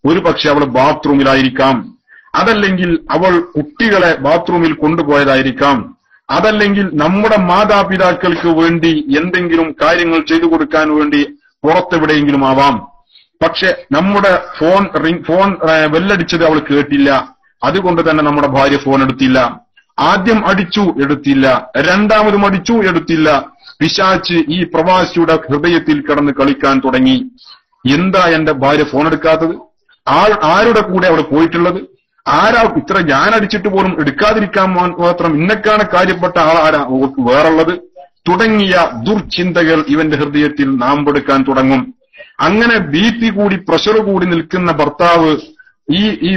ഒരു പക്ഷെ അവൾ ബാത്റൂമിലായിരിക്കാം, അതല്ലെങ്കിൽ അവൾ കുട്ടികളെ ബാത്റൂമിൽ കൊണ്ടുപോയതായിരിക്കാം, അതല്ലെങ്കിൽ നമ്മുടെ മാതാപിതാക്കൾക്ക് വേണ്ടി എന്തെങ്കിലും കാര്യങ്ങൾ ചെയ്തു കൊടുക്കാൻ വേണ്ടി പുറത്തെവിടെയെങ്കിലും ആവാം. പക്ഷെ നമ്മുടെ ഫോൺ വെല്ലടിച്ചത് അവൾ കേട്ടില്ല. അതുകൊണ്ട് തന്നെ നമ്മുടെ ഭാര്യ ഫോൺ എടുത്തില്ല. ആദ്യം അടിച്ചു, എടുത്തില്ല. രണ്ടാമതും അടിച്ചു, എടുത്തില്ല. പിശാച് ഈ പ്രവാസിയുടെ ഹൃദയത്തിൽ കിടന്ന് കളിക്കാൻ തുടങ്ങി. എന്താ എന്റെ ഭാര്യ ഫോൺ എടുക്കാത്തത്? ആരുടെ കൂടെ അവിടെ പോയിട്ടുള്ളത്? ആരാ ഇത്ര ഞാൻ അടിച്ചിട്ട് പോലും എടുക്കാതിരിക്കാൻ മാത്രം ഇന്നക്കാണ് കാര്യപ്പെട്ട ആളാരാ വേറുള്ളത്? തുടങ്ങിയ ദുർചിന്തകൾ ഇവന്റെ ഹൃദയത്തിൽ നാമ്പെടുക്കാൻ തുടങ്ങും. അങ്ങനെ ബി.പി കൂടി പ്രഷർ കൂടി നിൽക്കുന്ന ഭർത്താവ് ഈ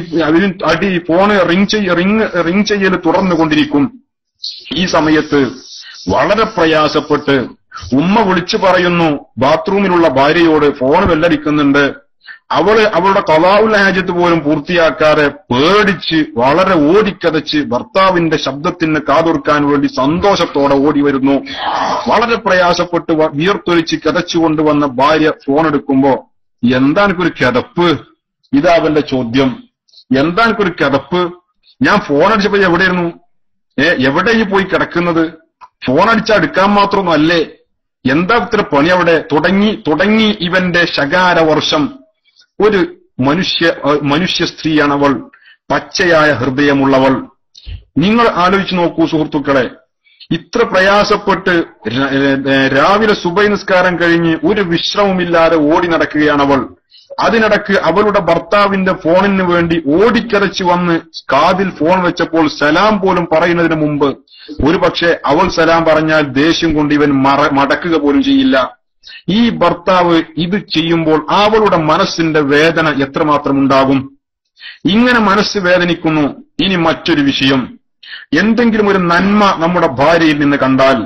ഫോണ് റിങ് ചെയ്യൽ തുടർന്നുകൊണ്ടിരിക്കും. ഈ സമയത്ത് വളരെ പ്രയാസപ്പെട്ട് ഉമ്മ വിളിച്ചു പറയുന്നു ബാത്റൂമിലുള്ള ഭാര്യയോട്, ഫോൺ വെല്ലടിക്കുന്നുണ്ട്. അവളുടെ ഖളാഉൽ ഹാജത്ത് പോലും പൂർത്തിയാക്കാതെ പേടിച്ച് വളരെ ഓടിക്കതച്ച് ഭർത്താവിന്റെ ശബ്ദത്തിന് കാതോർക്കാൻ വേണ്ടി സന്തോഷത്തോടെ ഓടി വരുന്നു. വളരെ പ്രയാസപ്പെട്ട് വിയർത്തൊലിച്ച് കതച്ചുകൊണ്ടുവന്ന ഭാര്യ ഫോൺ എടുക്കുമ്പോ, എന്താണിക്കൊരു കിതപ്പ്? ഇതാ അവന്റെ ചോദ്യം. എന്താണിക്കൊരു കിതപ്പ്? ഞാൻ ഫോൺ അടിച്ചപ്പോ എവിടെയായിരുന്നു? എവിടെ ഈ പോയി കിടക്കുന്നത്? ഫോൺ അടിച്ചാൽ എടുക്കാൻ മാത്രമൊന്നും അല്ലേ? എന്താ ഇത്ര പണി അവിടെ? തുടങ്ങി ഇവന്റെ ശകാര വർഷം. ഒരു മനുഷ്യ സ്ത്രീയാണ് അവൾ, പച്ചയായ ഹൃദയമുള്ളവൾ. നിങ്ങൾ ആലോചിച്ച് നോക്കൂ സുഹൃത്തുക്കളെ, ഇത്ര പ്രയാസപ്പെട്ട് രാവിലെ സുബഹി നിസ്കാരം കഴിഞ്ഞ് ഒരു വിശ്രമമില്ലാതെ ഓടി നടക്കുകയാണ് അവൾ. അതിനിടക്ക് അവളുടെ ഭർത്താവിന്റെ ഫോണിന് വേണ്ടി ഓടിക്കരച്ചു വന്ന് കാതിൽ ഫോൺ വെച്ചപ്പോൾ സലാം പോലും പറയുന്നതിന് മുമ്പ് ഒരു പക്ഷേ അവൾ സലാം പറഞ്ഞാൽ ദേഷ്യം കൊണ്ട് ഇവൻ മടക്കുക പോലും ചെയ്യില്ല. ഈ ഭർത്താവ് ഇത് ചെയ്യുമ്പോൾ അവളുടെ മനസ്സിന്റെ വേദന എത്രമാത്രം ഉണ്ടാകും? ഇങ്ങനെ മനസ്സ് വേദനിക്കുന്നു. ഇനി മറ്റൊരു വിഷയം, എന്തെങ്കിലും ഒരു നന്മ നമ്മുടെ ഭാര്യയിൽ നിന്ന് കണ്ടാൽ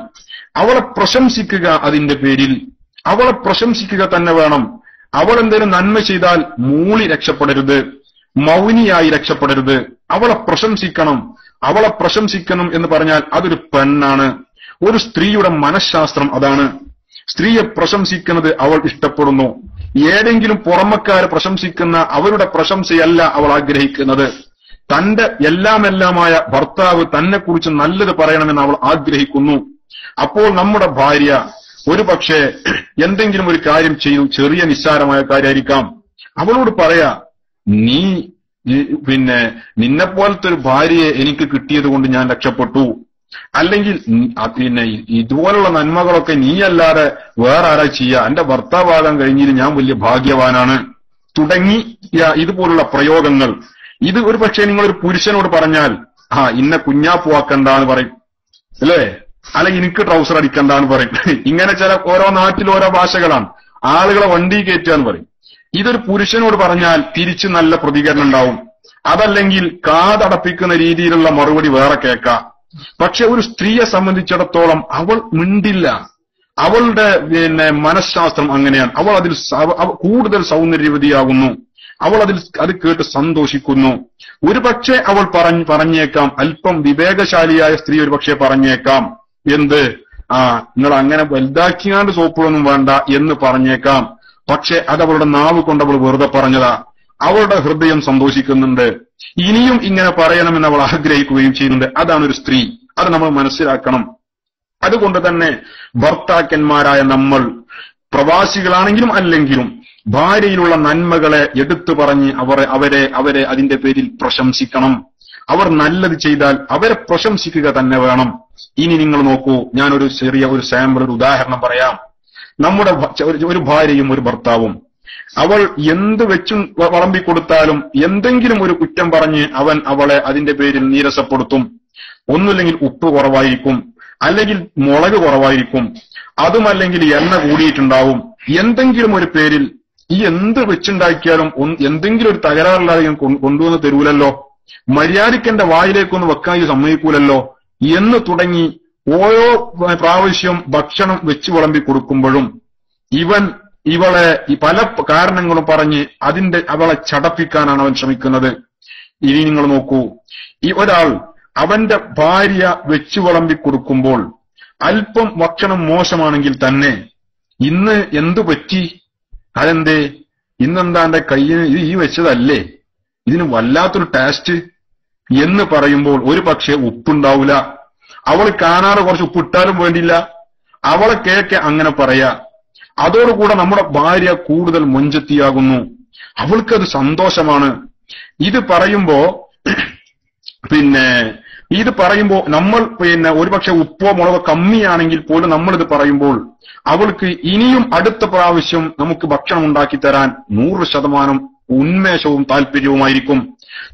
അവളെ പ്രശംസിക്കുക. അതിന്റെ പേരിൽ അവളെ പ്രശംസിക്കുക തന്നെ വേണം. അവൾ എന്തെങ്കിലും നന്മ ചെയ്താൽ മൂളി രക്ഷപ്പെടരുത്, മൗനിയായി രക്ഷപ്പെടരുത്. അവളെ പ്രശംസിക്കണം. അവളെ പ്രശംസിക്കണം എന്ന് പറഞ്ഞാൽ അതൊരു പെണ്ണാണ്. ഒരു സ്ത്രീയുടെ മനഃശാസ്ത്രം അതാണ്. സ്ത്രീയെ പ്രശംസിക്കുന്നത് അവൾ ഇഷ്ടപ്പെടുന്നു. ഏതെങ്കിലും പുറമക്കാരെ പ്രശംസിക്കുന്ന അവരുടെ പ്രശംസയല്ല അവൾ ആഗ്രഹിക്കുന്നത്. തന്റെ എല്ലാമായ ഭർത്താവ് തന്നെ കുറിച്ച് നല്ലത് പറയണമെന്ന് അവൾ ആഗ്രഹിക്കുന്നു. അപ്പോൾ നമ്മുടെ ഭാര്യ ഒരു പക്ഷേ എന്തെങ്കിലും ഒരു കാര്യം ചെയ്തു, ചെറിയ നിസ്സാരമായ കാര്യമായിരിക്കാം, അവളോട് പറയാ, നിന്നെപ്പോലത്തെ ഒരു ഭാര്യയെ എനിക്ക് കിട്ടിയത് കൊണ്ട് ഞാൻ രക്ഷപ്പെട്ടു, അല്ലെങ്കിൽ ഇതുപോലുള്ള നന്മകളൊക്കെ നീയല്ലാതെ വേറെ ആരാ ചെയ്യാ, എന്റെ ഭർത്താവാകാൻ കഴിഞ്ഞതിൽ ഞാൻ വലിയ ഭാഗ്യവാനാണ് തുടങ്ങി ഇതുപോലുള്ള പ്രയോഗങ്ങൾ. ഇത് ഒരു പക്ഷേ നിങ്ങളൊരു പുരുഷനോട് പറഞ്ഞാൽ ഇന്ന കുഞ്ഞാപ്പുവാക്കണ്ടെന്ന് പറയും, അല്ലേ? അല്ലെങ്കിൽ എനിക്ക് ട്രൗസർ അടിക്കണ്ടെന്ന് പറയും. ഇങ്ങനെ ചില ഓരോ നാട്ടിൽ ഓരോ ഭാഷകളാണ്. ആളുകളെ വണ്ടി കയറ്റുകയെന്ന് പറയും. ഇതൊരു പുരുഷനോട് പറഞ്ഞാൽ തിരിച്ച് നല്ല പ്രതികരണം ഉണ്ടാവും. അതല്ലെങ്കിൽ കാതടപ്പിക്കുന്ന രീതിയിലുള്ള മറുപടി വേറെ കേൾക്കാം. പക്ഷെ ഒരു സ്ത്രീയെ സംബന്ധിച്ചിടത്തോളം അവൾ മിണ്ടില്ല. അവളുടെ മനഃശാസ്ത്രം അങ്ങനെയാണ്. അവൾ അതിൽ കൂടുതൽ സൗന്ദര്യവതിയാകുന്നു. അവൾ അത് കേട്ട് സന്തോഷിക്കുന്നു. ഒരു പക്ഷേ അവൾ പറഞ്ഞേക്കാം, അല്പം വിവേകശാലിയായ സ്ത്രീ ഒരു പക്ഷേ പറഞ്ഞേക്കാം, എന്ത്, നിങ്ങൾ അങ്ങനെ വലുതാക്കിയാണ്ട് സോപ്പിടൊന്നും വേണ്ട എന്ന് പറഞ്ഞേക്കാം. പക്ഷെ അത് അവളുടെ നാവ് കൊണ്ട് അവൾ വെറുതെ പറഞ്ഞതാ. അവളുടെ ഹൃദയം സന്തോഷിക്കുന്നുണ്ട്. ഇനിയും ഇങ്ങനെ പറയണമെന്ന് അവൾ ആഗ്രഹിക്കുകയും ചെയ്യുന്നുണ്ട്. അതാണ് ഒരു സ്ത്രീ. അത് നമ്മൾ മനസ്സിലാക്കണം. അതുകൊണ്ട് തന്നെ ഭർത്താക്കന്മാരായ നമ്മൾ പ്രവാസികളാണെങ്കിലും അല്ലെങ്കിലും ഭാര്യയിലുള്ള നന്മകളെ എടുത്തു പറഞ്ഞ് അവരെ അതിന്റെ പേരിൽ പ്രശംസിക്കണം. അവർ നല്ലത് ചെയ്താൽ അവരെ പ്രശംസിക്കുക തന്നെ വേണം. ഇനി നിങ്ങൾ നോക്കൂ, ഞാനൊരു ചെറിയ ഒരു സാമ്പിൾ, ഒരു ഉദാഹരണം പറയാം. നമ്മുടെ ഒരു ഭാര്യയും ഒരു ഭർത്താവും, അവൾ എന്ത് വെച്ചും വിളമ്പിക്കൊടുത്താലും എന്തെങ്കിലും ഒരു കുറ്റം പറഞ്ഞ് അവളെ അതിന്റെ പേരിൽ നീരസപ്പെടുത്തും. ഒന്നുമില്ലെങ്കിൽ ഉപ്പ് കുറവായിരിക്കും, അല്ലെങ്കിൽ മുളക് കുറവായിരിക്കും, അതുമല്ലെങ്കിൽ എണ്ണ കൂടിയിട്ടുണ്ടാവും. എന്തെങ്കിലും ഒരു പേരിൽ ഈ എന്ത് വെച്ചുണ്ടാക്കിയാലും എന്തെങ്കിലും ഒരു തകരാറില്ലാതെ കൊണ്ടുവന്ന് തരൂലല്ലോ, മര്യാദയ്ക്ക് എന്റെ വായിലേക്കൊന്ന് വെക്കാൻ സമ്മതിക്കൂലല്ലോ എന്ന് തുടങ്ങി ഓരോ പ്രാവശ്യം ഭക്ഷണം വെച്ച് വിളമ്പി കൊടുക്കുമ്പോഴും ഇവളെ പല കാരണങ്ങളും പറഞ്ഞ് അവളെ ചടപ്പിക്കാനാണ് അവൻ ശ്രമിക്കുന്നത്. ഇനി നിങ്ങൾ നോക്കൂ, ഒരാൾ അവന്റെ ഭാര്യ വെച്ചു വിളമ്പി കൊടുക്കുമ്പോൾ അല്പം ഭക്ഷണം മോശമാണെങ്കിൽ തന്നെ ഇന്ന് എന്തു പറ്റി, അതെന്തേ, ഇന്നെന്താ എന്റെ കയ്യിൽ ഈ വെച്ചതല്ലേ, ഇതിന് വല്ലാത്തൊരു ടേസ്റ്റ് എന്ന് പറയുമ്പോൾ ഒരു പക്ഷേ ഉപ്പുണ്ടാവില്ല. അവൾ കാണാതെ കുറച്ച് ഉപ്പിട്ടാലും വേണ്ടില്ല, അവളെ കേക്കെ അങ്ങനെ പറയാ. അതോടുകൂടെ നമ്മുടെ ഭാര്യ കൂടുതൽ മൊഞ്ചത്തിയാകുന്നു. അവൾക്കത് സന്തോഷമാണ്. ഇത് പറയുമ്പോ നമ്മൾ ഒരുപക്ഷെ ഉപ്പോ മുളകോ കമ്മിയാണെങ്കിൽ പോലും നമ്മളിത് പറയുമ്പോൾ അവൾക്ക് ഇനിയും അടുത്ത പ്രാവശ്യം നമുക്ക് ഭക്ഷണം ഉണ്ടാക്കി തരാൻ 100% ഉന്മേഷവും താല്പര്യവുമായിരിക്കും.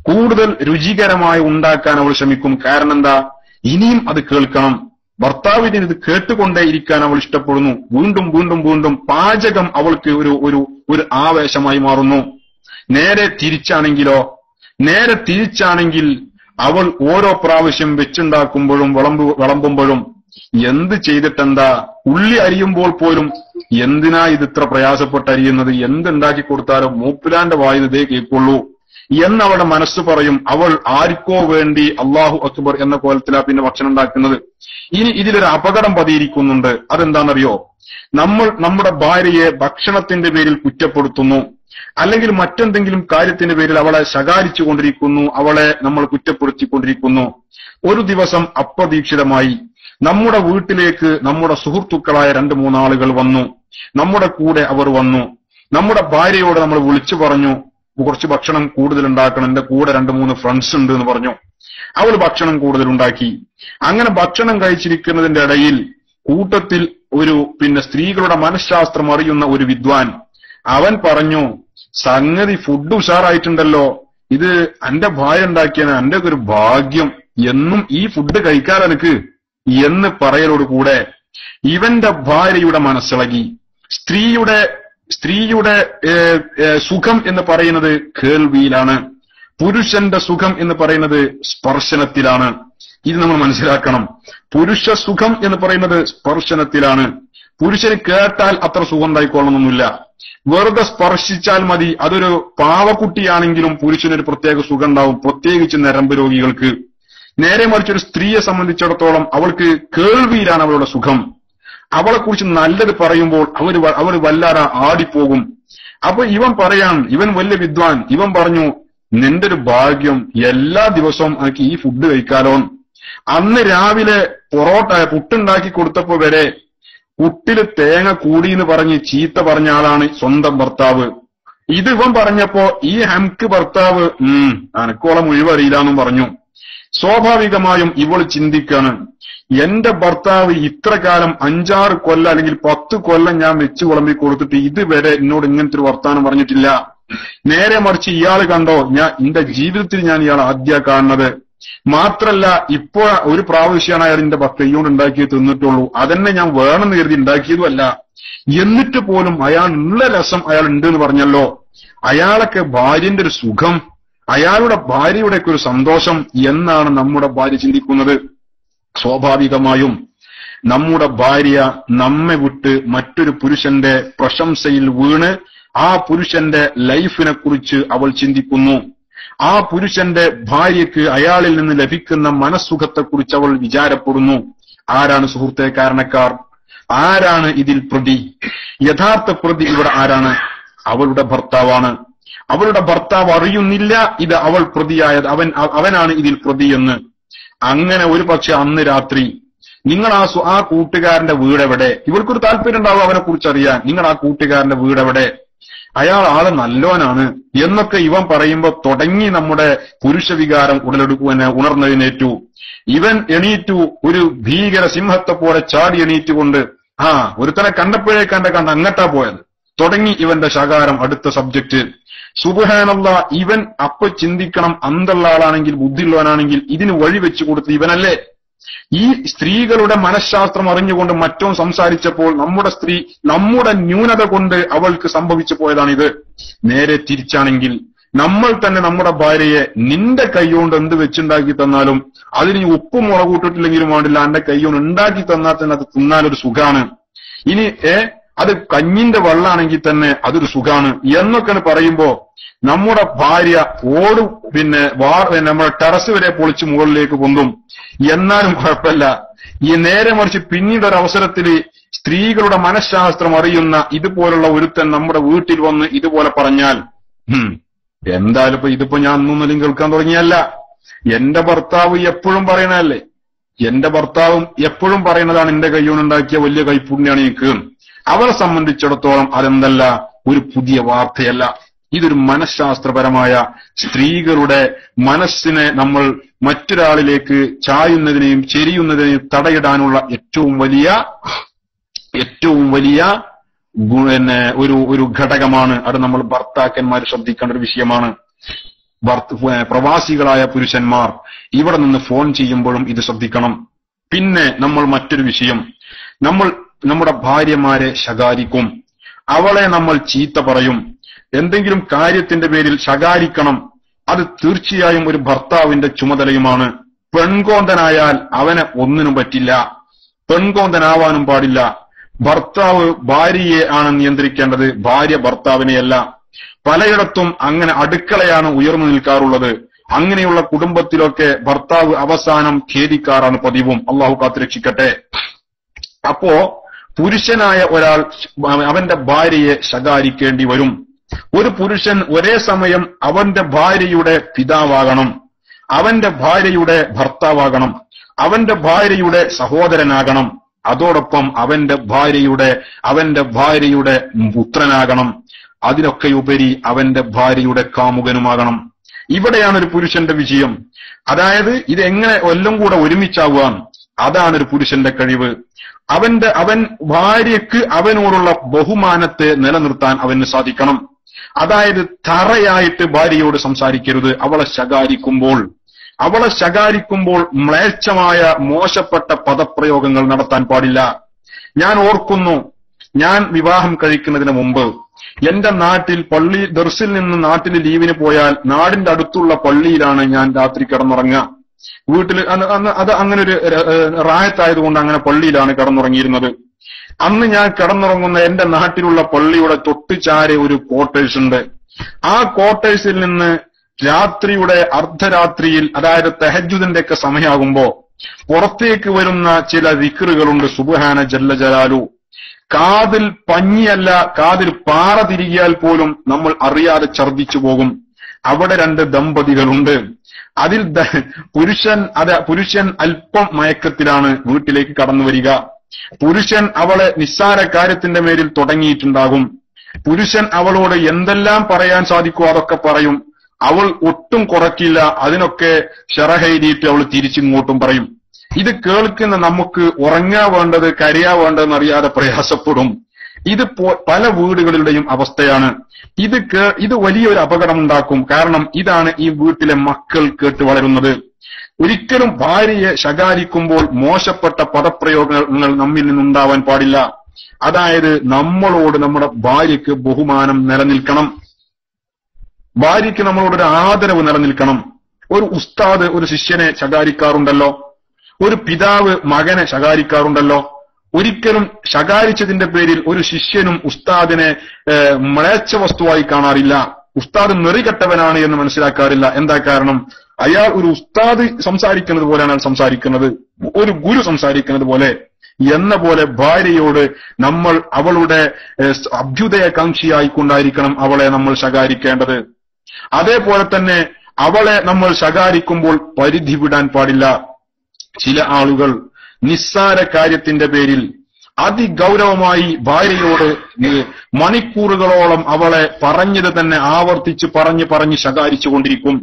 കൂടുതൽ രുചികരമായി ഉണ്ടാക്കാൻ അവൾ ശ്രമിക്കും. കാരണം എന്താ, ഇനിയും അത് കേൾക്കണം. ഭർത്താവിന് ഇത് കേട്ടുകൊണ്ടേയിരിക്കാൻ അവൾ ഇഷ്ടപ്പെടുന്നു. വീണ്ടും വീണ്ടും വീണ്ടും പാചകം അവൾക്ക് ഒരു ആവേശമായി മാറുന്നു. നേരെ തിരിച്ചാണെങ്കിൽ അവൾ ഓരോ പ്രാവശ്യം വെച്ചുണ്ടാക്കുമ്പോഴും വിളമ്പുമ്പോഴും എന്ത് ചെയ്തിട്ടെന്താ, ഉള്ളി അരിയുമ്പോൾ പോലും എന്തിനാ ഇത് ഇത്ര പ്രയാസപ്പെട്ട് അരിയുന്നത്, എന്തുണ്ടാക്കി കൊടുത്താലും മൂപ്പിലാന്റെ വായു ഇതേ കേൾക്കുള്ളൂ എന്നവളുടെ മനസ്സ് പറയും. അവൾ ആർക്കോ വേണ്ടി അല്ലാഹു അക്ബർ എന്ന കോലത്തിലാ പിന്നെ ഭക്ഷണം ഉണ്ടാക്കുന്നത്. ഇനി ഇതിലൊരു അപകടം പതിയിരിക്കുന്നുണ്ട്. അതെന്താണെന്നറിയോ, നമ്മൾ നമ്മുടെ ഭാര്യയെ ഭക്ഷണത്തിന്റെ പേരിൽ കുറ്റപ്പെടുത്തുന്നു, അല്ലെങ്കിൽ മറ്റെന്തെങ്കിലും കാര്യത്തിന്റെ പേരിൽ അവളെ ശകാരിച്ചു കൊണ്ടിരിക്കുന്നു, അവളെ നമ്മൾ കുറ്റപ്പെടുത്തിക്കൊണ്ടിരിക്കുന്നു. ഒരു ദിവസം അപ്രതീക്ഷിതമായി നമ്മുടെ വീട്ടിലേക്ക് നമ്മുടെ സുഹൃത്തുക്കളായ 2-3 ആളുകൾ വന്നു. നമ്മുടെ കൂടെ അവർ വന്നു. നമ്മുടെ ഭാര്യയോട് നമ്മൾ വിളിച്ചു പറഞ്ഞു, കുറച്ച് ഭക്ഷണം കൂടുതൽ ഉണ്ടാക്കണം, എന്റെ കൂടെ 2-3 ഫ്രണ്ട്സ് ഉണ്ട് എന്ന് പറഞ്ഞു. അവൾ ഭക്ഷണം കൂടുതൽ ഉണ്ടാക്കി. അങ്ങനെ ഭക്ഷണം കഴിച്ചിരിക്കുന്നതിന്റെ ഇടയിൽ കൂട്ടത്തിൽ ഒരു സ്ത്രീകളുടെ മനഃശാസ്ത്രം അറിയുന്ന ഒരു വിദ്വാൻ, അവൻ പറഞ്ഞു, സംഗതി ഫുഡ് ഉഷാറായിട്ടുണ്ടല്ലോ, ഇത് എന്റെ ഭാര്യ ഉണ്ടാക്കിയാണ്, എന്റെ ഒരു ഭാഗ്യം, എന്നും ഈ ഫുഡ് കഴിക്കാൻ എനിക്ക് എന്ന് പറയലോടുകൂടെ ഇവന്റെ ഭാര്യയുടെ മനസ്സിളകി. സ്ത്രീയുടെ സുഖം എന്ന് പറയുന്നത് കേൾവിയിലാണ്, പുരുഷന്റെ സുഖം എന്ന് പറയുന്നത് സ്പർശനത്തിലാണ്. ഇത് നമ്മൾ മനസ്സിലാക്കണം. പുരുഷ സുഖം എന്ന് പറയുന്നത് സ്പർശനത്തിലാണ്. പുരുഷന് കേട്ടാൽ അത്ര സുഖം ഉണ്ടായിക്കൊള്ളണമെന്നില്ല, വെറുതെ സ്പർശിച്ചാൽ മതി. അതൊരു പാവക്കുട്ടിയാണെങ്കിലും പുരുഷനൊരു പ്രത്യേക സുഖം ഉണ്ടാവും, പ്രത്യേകിച്ച് നരമ്പ് രോഗികൾക്ക്. നേരെ മറിച്ച് ഒരു സ്ത്രീയെ സംബന്ധിച്ചിടത്തോളം അവൾക്ക് കേൾവിയിലാണ് അവളുടെ സുഖം. അവളെ കുറിച്ച് നല്ലത് പറയുമ്പോൾ അവര് വല്ലാതെ ആടിപ്പോകും. അപ്പൊ ഇവൻ വലിയ വിദ്വാൻ, ഇവൻ പറഞ്ഞു, നിന്റെ ഒരു ഭാഗ്യം, എല്ലാ ദിവസവും എനിക്ക് ഈ ഫുഡ് കഴിക്കാലോ. അന്ന് രാവിലെ പുട്ടുണ്ടാക്കി കൊടുത്തപ്പോ വരെ പുട്ടില് തേങ്ങ കൂടിയെന്ന് പറഞ്ഞ് ചീത്ത പറഞ്ഞ ആളാണ് സ്വന്തം ഭർത്താവ്. ഇത് ഇവൻ പറഞ്ഞപ്പോ ഈ ഹംക്ക് ഭർത്താവ് അനക്കോളം മുഴുവറിയില്ലാന്നും പറഞ്ഞു. സ്വാഭാവികമായും ഇവൾ ചിന്തിക്കാണ്, എന്റെ ഭർത്താവ് ഇത്ര കാലം 5-6 കൊല്ലം അല്ലെങ്കിൽ 10 കൊല്ലം ഞാൻ വെച്ച് വിളമ്പി കൊടുത്തിട്ട് ഇതുവരെ എന്നോട് ഇങ്ങനത്തെ ഒരു വർത്താനം പറഞ്ഞിട്ടില്ല. നേരെ മറിച്ച് ഇയാള് കണ്ടോ, എന്റെ ജീവിതത്തിൽ ഞാൻ ഇയാൾ ആദ്യ കാണുന്നത്. മാത്രല്ല ഇപ്പോ ഒരു പ്രാവശ്യമാണ് അയാൾ എന്റെ കൈകൊണ്ട് ഉണ്ടാക്കി തിന്നിട്ടുള്ളൂ, അതെന്നെ ഞാൻ വേണമെന്ന് കരുതി ഉണ്ടാക്കിയതുമല്ല. എന്നിട്ട് പോലും അയാളുള്ള രസം അയാൾ ഉണ്ട് എന്ന് പറഞ്ഞല്ലോ. അയാളൊക്കെ ഭാര്യന്റെ ഒരു സുഖം, അയാളുടെ ഭാര്യയുടെയൊക്കെ ഒരു സന്തോഷം എന്നാണ് നമ്മുടെ ഭാര്യ ചിന്തിക്കുന്നത്. സ്വാഭാവികമായും നമ്മുടെ ഭാര്യ നമ്മെ വിട്ട് മറ്റൊരു പുരുഷന്റെ പ്രശംസയിൽ വീണ് ആ പുരുഷന്റെ ലൈഫിനെ കുറിച്ച് അവൾ ചിന്തിക്കുന്നു. ആ പുരുഷന്റെ ഭാര്യയ്ക്ക് അയാളിൽ നിന്ന് ലഭിക്കുന്ന മനസ്സുഖത്തെക്കുറിച്ച് അവൾ വിചാരപ്പെടുന്നു. ആരാണ് സുഹൃത്തെ കാരണക്കാർ? ആരാണ് ഇതിൽ പ്രതി? യഥാർത്ഥ പ്രതി ഇവിടെ ആരാണ്? അവളുടെ ഭർത്താവാണ്. അവളുടെ ഭർത്താവ് അറിയുന്നില്ല ഇത് അവൾ പ്രതിയായത്, അവനാണ് ഇതിൽ പ്രതി എന്ന്. അങ്ങനെ ഒരു പക്ഷെ അന്ന് രാത്രി നിങ്ങൾ ആ കൂട്ടുകാരന്റെ വീടെവിടെ? ഇവൾക്കൊരു താല്പര്യം ഉണ്ടാവും അവനെ കുറിച്ച് അറിയാൻ. നിങ്ങൾ ആ കൂട്ടുകാരന്റെ വീടെവിടെ? അയാൾ ആള് നല്ലോനാണ് എന്നൊക്കെ ഇവൻ പറയുമ്പോ തുടങ്ങി നമ്മുടെ പുരുഷ വികാരം ഉണർന്നെഴുന്നേറ്റു. ഇവൻ എണീറ്റു, ഒരു ഭീകര സിംഹത്തെ പോലെ ചാടി എണീറ്റുകൊണ്ട് ഒരുത്തനെ കണ്ടപ്പോഴേ കണ്ട അങ്ങട്ടാ പോയത്. തുടങ്ങി ഇവന്റെ ശകാരം. അടുത്ത സബ്ജക്ട്. സുബ്ഹാനല്ലാഹ്, ഇവൻ അപ്പൊ ചിന്തിക്കണം, അന്തള്ള ആളാണെങ്കിൽ ബുദ്ധിയുള്ളവനാണെങ്കിൽ ഇതിന് വഴി വെച്ചു കൊടുത്ത് ഇവനല്ലേ? ഈ സ്ത്രീകളുടെ മനഃശാസ്ത്രം അറിഞ്ഞുകൊണ്ട് മറ്റോ സംസാരിച്ചപ്പോൾ നമ്മുടെ ന്യൂനത കൊണ്ട് അവൾക്ക് സംഭവിച്ചു പോയതാണിത്. നേരെ തിരിച്ചാണെങ്കിൽ നമ്മൾ തന്നെ നമ്മുടെ ഭാര്യയെ നിന്റെ കൈകൊണ്ട് എന്ത് വെച്ചുണ്ടാക്കി തന്നാലും അതിന് ഉപ്പും മുളകൂട്ടിട്ടില്ലെങ്കിലും വേണ്ടില്ല, എന്റെ കൈകൊണ്ട് ഉണ്ടാക്കി തന്നാൽ തന്നെ അത് തിന്നാലൊരു സുഖാണ്. ഇനി അത് കഞ്ഞിന്റെ വെള്ളാണെങ്കിൽ തന്നെ അതൊരു സുഖാണ് എന്നൊക്കെയാണ് പറയുമ്പോ നമ്മുടെ ഭാര്യ നമ്മുടെ ടെറസ് വരെ പൊളിച്ച് മുകളിലേക്ക് പൊന്തും. എന്നാലും കുഴപ്പമില്ല. ഈ നേരെ മറിച്ച് പിന്നീട് ഒരവസരത്തിൽ സ്ത്രീകളുടെ മനഃശാസ്ത്രം അറിയുന്ന ഇതുപോലുള്ള ഒരുത്തൻ നമ്മുടെ വീട്ടിൽ വന്ന് ഇതുപോലെ പറഞ്ഞാൽ എന്തായാലും ഇതിപ്പോ ഞാൻ ഒന്നും കേൾക്കാൻ തുടങ്ങിയല്ല. എന്റെ ഭർത്താവ് എപ്പോഴും പറയണതല്ലേ, എന്റെ ഭർത്താവും എപ്പോഴും പറയുന്നതാണ് എന്റെ കൈകൊണ്ടുണ്ടാക്കിയ വലിയ കൈപ്പുണ്യാണ് എനിക്ക്. അവരെ സംബന്ധിച്ചിടത്തോളം അതെന്തല്ല, ഒരു പുതിയ വാർത്തയല്ല. ഇതൊരു മനഃശാസ്ത്രപരമായ സ്ത്രീകളുടെ മനസ്സിനെ നമ്മൾ മറ്റൊരാളിലേക്ക് ചായുന്നതിനെയും ചെരിയുന്നതിനെയും തടയിടാനുള്ള ഏറ്റവും വലിയ ഒരു ഘടകമാണ്. അത് നമ്മൾ ഭർത്താക്കന്മാർ ശ്രദ്ധിക്കേണ്ട ഒരു വിഷയമാണ്. പ്രവാസികളായ പുരുഷന്മാർ ഇവിടെ നിന്ന് ഫോൺ ചെയ്യുമ്പോഴും ഇത് ശ്രദ്ധിക്കണം. പിന്നെ നമ്മൾ മറ്റൊരു വിഷയം, നമ്മൾ നമ്മുടെ ഭാര്യമാരെ ശകാരിക്കും, അവളെ നമ്മൾ ചീത്ത പറയും, എന്തെങ്കിലും കാര്യത്തിന്റെ പേരിൽ ശകാരിക്കണം. അത് തീർച്ചയായും ഒരു ഭർത്താവിന്റെ ചുമതലയുമാണ്. പെൺകോന്തനായാൽ അവനെ ഒന്നിനും പറ്റില്ല, പെൺകോന്തനാവാനും പാടില്ല. ഭർത്താവ് ഭാര്യയെ ആണ് നിയന്ത്രിക്കേണ്ടത്, ഭാര്യ ഭർത്താവിനെയല്ല. പലയിടത്തും അങ്ങനെ അടുക്കളയാണ് ഉയർന്നു നിൽക്കാറുള്ളത്. അങ്ങനെയുള്ള കുടുംബത്തിലൊക്കെ ഭർത്താവ് അവസാനം ഖേദിക്കാറാണ് പതിവും. അള്ളാഹു കാത്തുരക്ഷിക്കട്ടെ. അപ്പോ പുരുഷനായ ഒരാൾ അവന്റെ ഭാര്യയെ ശകാരിക്കേണ്ടി വരും. ഒരു പുരുഷൻ ഒരേ സമയം അവന്റെ ഭാര്യയുടെ പിതാവാകണം, അവന്റെ ഭാര്യയുടെ ഭർത്താവാകണം, അവന്റെ ഭാര്യയുടെ സഹോദരനാകണം, അതോടൊപ്പം അവന്റെ ഭാര്യയുടെ പുത്രനാകണം, അതിനൊക്കെ ഉപരി അവന്റെ ഭാര്യയുടെ കാമുകനുമാകണം. ഇവിടെയാണ് ഒരു പുരുഷന്റെ വിജയം. അതായത് ഇതെങ്ങനെ എല്ലാം കൂടെ ഒരുമിച്ചാവുകയാണ്. അതാണ് ഒരു പുരുഷന്റെ കഴിവ്. അവൻ ഭാര്യയ്ക്ക് അവനോടുള്ള ബഹുമാനത്തെ നിലനിർത്താൻ അവന് സാധിക്കണം. അതായത് തറയായിട്ട് ഭാര്യയോട് സംസാരിക്കരുത്. അവളെ ശകാരിക്കുമ്പോൾ മ്ലേച്ഛമായ മോശപ്പെട്ട പദപ്രയോഗങ്ങൾ നടത്താൻ പാടില്ല. ഞാൻ ഓർക്കുന്നു, ഞാൻ വിവാഹം കഴിക്കുന്നതിന് മുമ്പ് എന്റെ നാട്ടിൽ ദർസിൽ നിന്ന് നാട്ടിൽ ലീവിന് പോയാൽ നാടിന്റെ അടുത്തുള്ള പള്ളിയിലാണ് ഞാൻ രാത്രി കിടന്നുറങ്ങുക. വീട്ടിൽ അത് അങ്ങനെ ഒരു റായത്തായതുകൊണ്ട് അങ്ങനെ പള്ളിയിലാണ് കിടന്നുറങ്ങിയിരുന്നത്. അന്ന് ഞാൻ കിടന്നുറങ്ങുന്ന എന്റെ നാട്ടിലുള്ള പള്ളിയുടെ തൊട്ടുചാരെ ഒരു ക്വാർട്ടേഴ്സ് ഉണ്ട്. ആ ക്വാർട്ടേഴ്സിൽ നിന്ന് രാത്രിയുടെ അർദ്ധരാത്രിയിൽ, അതായത് തഹജ്ജുദിന്റെ ഒക്കെ സമയമാകുമ്പോ പുറത്തേക്ക് വരുന്ന ചില ദിക്റുകളുണ്ട്. സുബ്ഹാന ജല്ല ജലാലു. കാതിൽ പഞ്ഞിയല്ല, കാതിൽ പാറ തിരികിയാൽ പോലും നമ്മൾ അറിയാതെ ഛർദ്ദിച്ചു പോകും. അവിടെ രണ്ട് ദമ്പതികളുണ്ട്. അതിൽ പുരുഷൻ അല്പം മയക്കത്തിലാണ് വീട്ടിലേക്ക് കടന്നു വരിക. പുരുഷൻ അവളെ നിസ്സാര കാര്യത്തിന്റെ മേലിൽ തുടങ്ങിയിട്ടുണ്ടാകും. പുരുഷൻ അവളോട് എന്തെല്ലാം പറയാൻ സാധിക്കുമോ അതൊക്കെ പറയും. അവൾ ഒട്ടും കുറയ്ക്കില്ല. അതിനൊക്കെ ഷറഹെയ്തിയിട്ട് അവൾ തിരിച്ചിങ്ങോട്ടും പറയും. ഇത് കേൾക്കുന്ന നമുക്ക് ഉറങ്ങാ വേണ്ടത് കരയാ വേണ്ടതെന്ന് അറിയാതെ പ്രയാസപ്പെടും. ഇത് പല വീടുകളുടെയും അവസ്ഥയാണ്. ഇത് വലിയൊരു അപകടം ഉണ്ടാക്കും. കാരണം ഇതാണ് ഈ വീട്ടിലെ മക്കൾ കേട്ട് വളരുന്നത്. ഒരിക്കലും ഭാര്യയെ ശകാരിക്കുമ്പോൾ മോശപ്പെട്ട പദപ്രയോഗങ്ങൾ നമ്മിൽ നിന്നുണ്ടാവാൻ പാടില്ല. അതായത് നമ്മളോട് നമ്മുടെ ഭാര്യയ്ക്ക് ബഹുമാനം നിലനിൽക്കണം, ഭാര്യയ്ക്ക് നമ്മളോടൊരു ആദരവ് നിലനിൽക്കണം. ഒരു ഉസ്താദ് ഒരു ശിഷ്യനെ ശകാരിക്കാറുണ്ടല്ലോ, ഒരു പിതാവ് മകനെ ശകാരിക്കാറുണ്ടല്ലോ. ഒരിക്കലും ശകാരിച്ചതിന്റെ പേരിൽ ഒരു ശിഷ്യനും ഉസ്താദിനെ മ്ലേച്ഛ വസ്തുവായി കാണാറില്ല. ഉസ്താദ് നെറികെട്ടവനാണ് എന്ന് മനസ്സിലാക്കാറില്ല. എന്താ കാരണം? അയാൾ ഒരു ഉസ്താദ് സംസാരിക്കുന്നത് പോലെയാണ് അയാൾ സംസാരിക്കുന്നത്, ഒരു ഗുരു സംസാരിക്കുന്നത് പോലെ എന്ന പോലെ ഭാര്യയോട് നമ്മൾ അവളുടെ അഭ്യുദയകാംക്ഷിയായിക്കൊണ്ടായിരിക്കണം അവളെ നമ്മൾ ശകാരിക്കേണ്ടത്. അതേപോലെ തന്നെ അവളെ നമ്മൾ ശകാരിക്കുമ്പോൾ പരിധി വിടാൻ പാടില്ല. ചില ആളുകൾ നിസ്സാര കാര്യത്തിന്റെ പേരിൽ അതിഗൗരവമായി ഭാര്യയോട് മണിക്കൂറുകളോളം അവളെ പറഞ്ഞത് തന്നെ ആവർത്തിച്ച് പറഞ്ഞ് ശകാരിച്ചു കൊണ്ടിരിക്കും.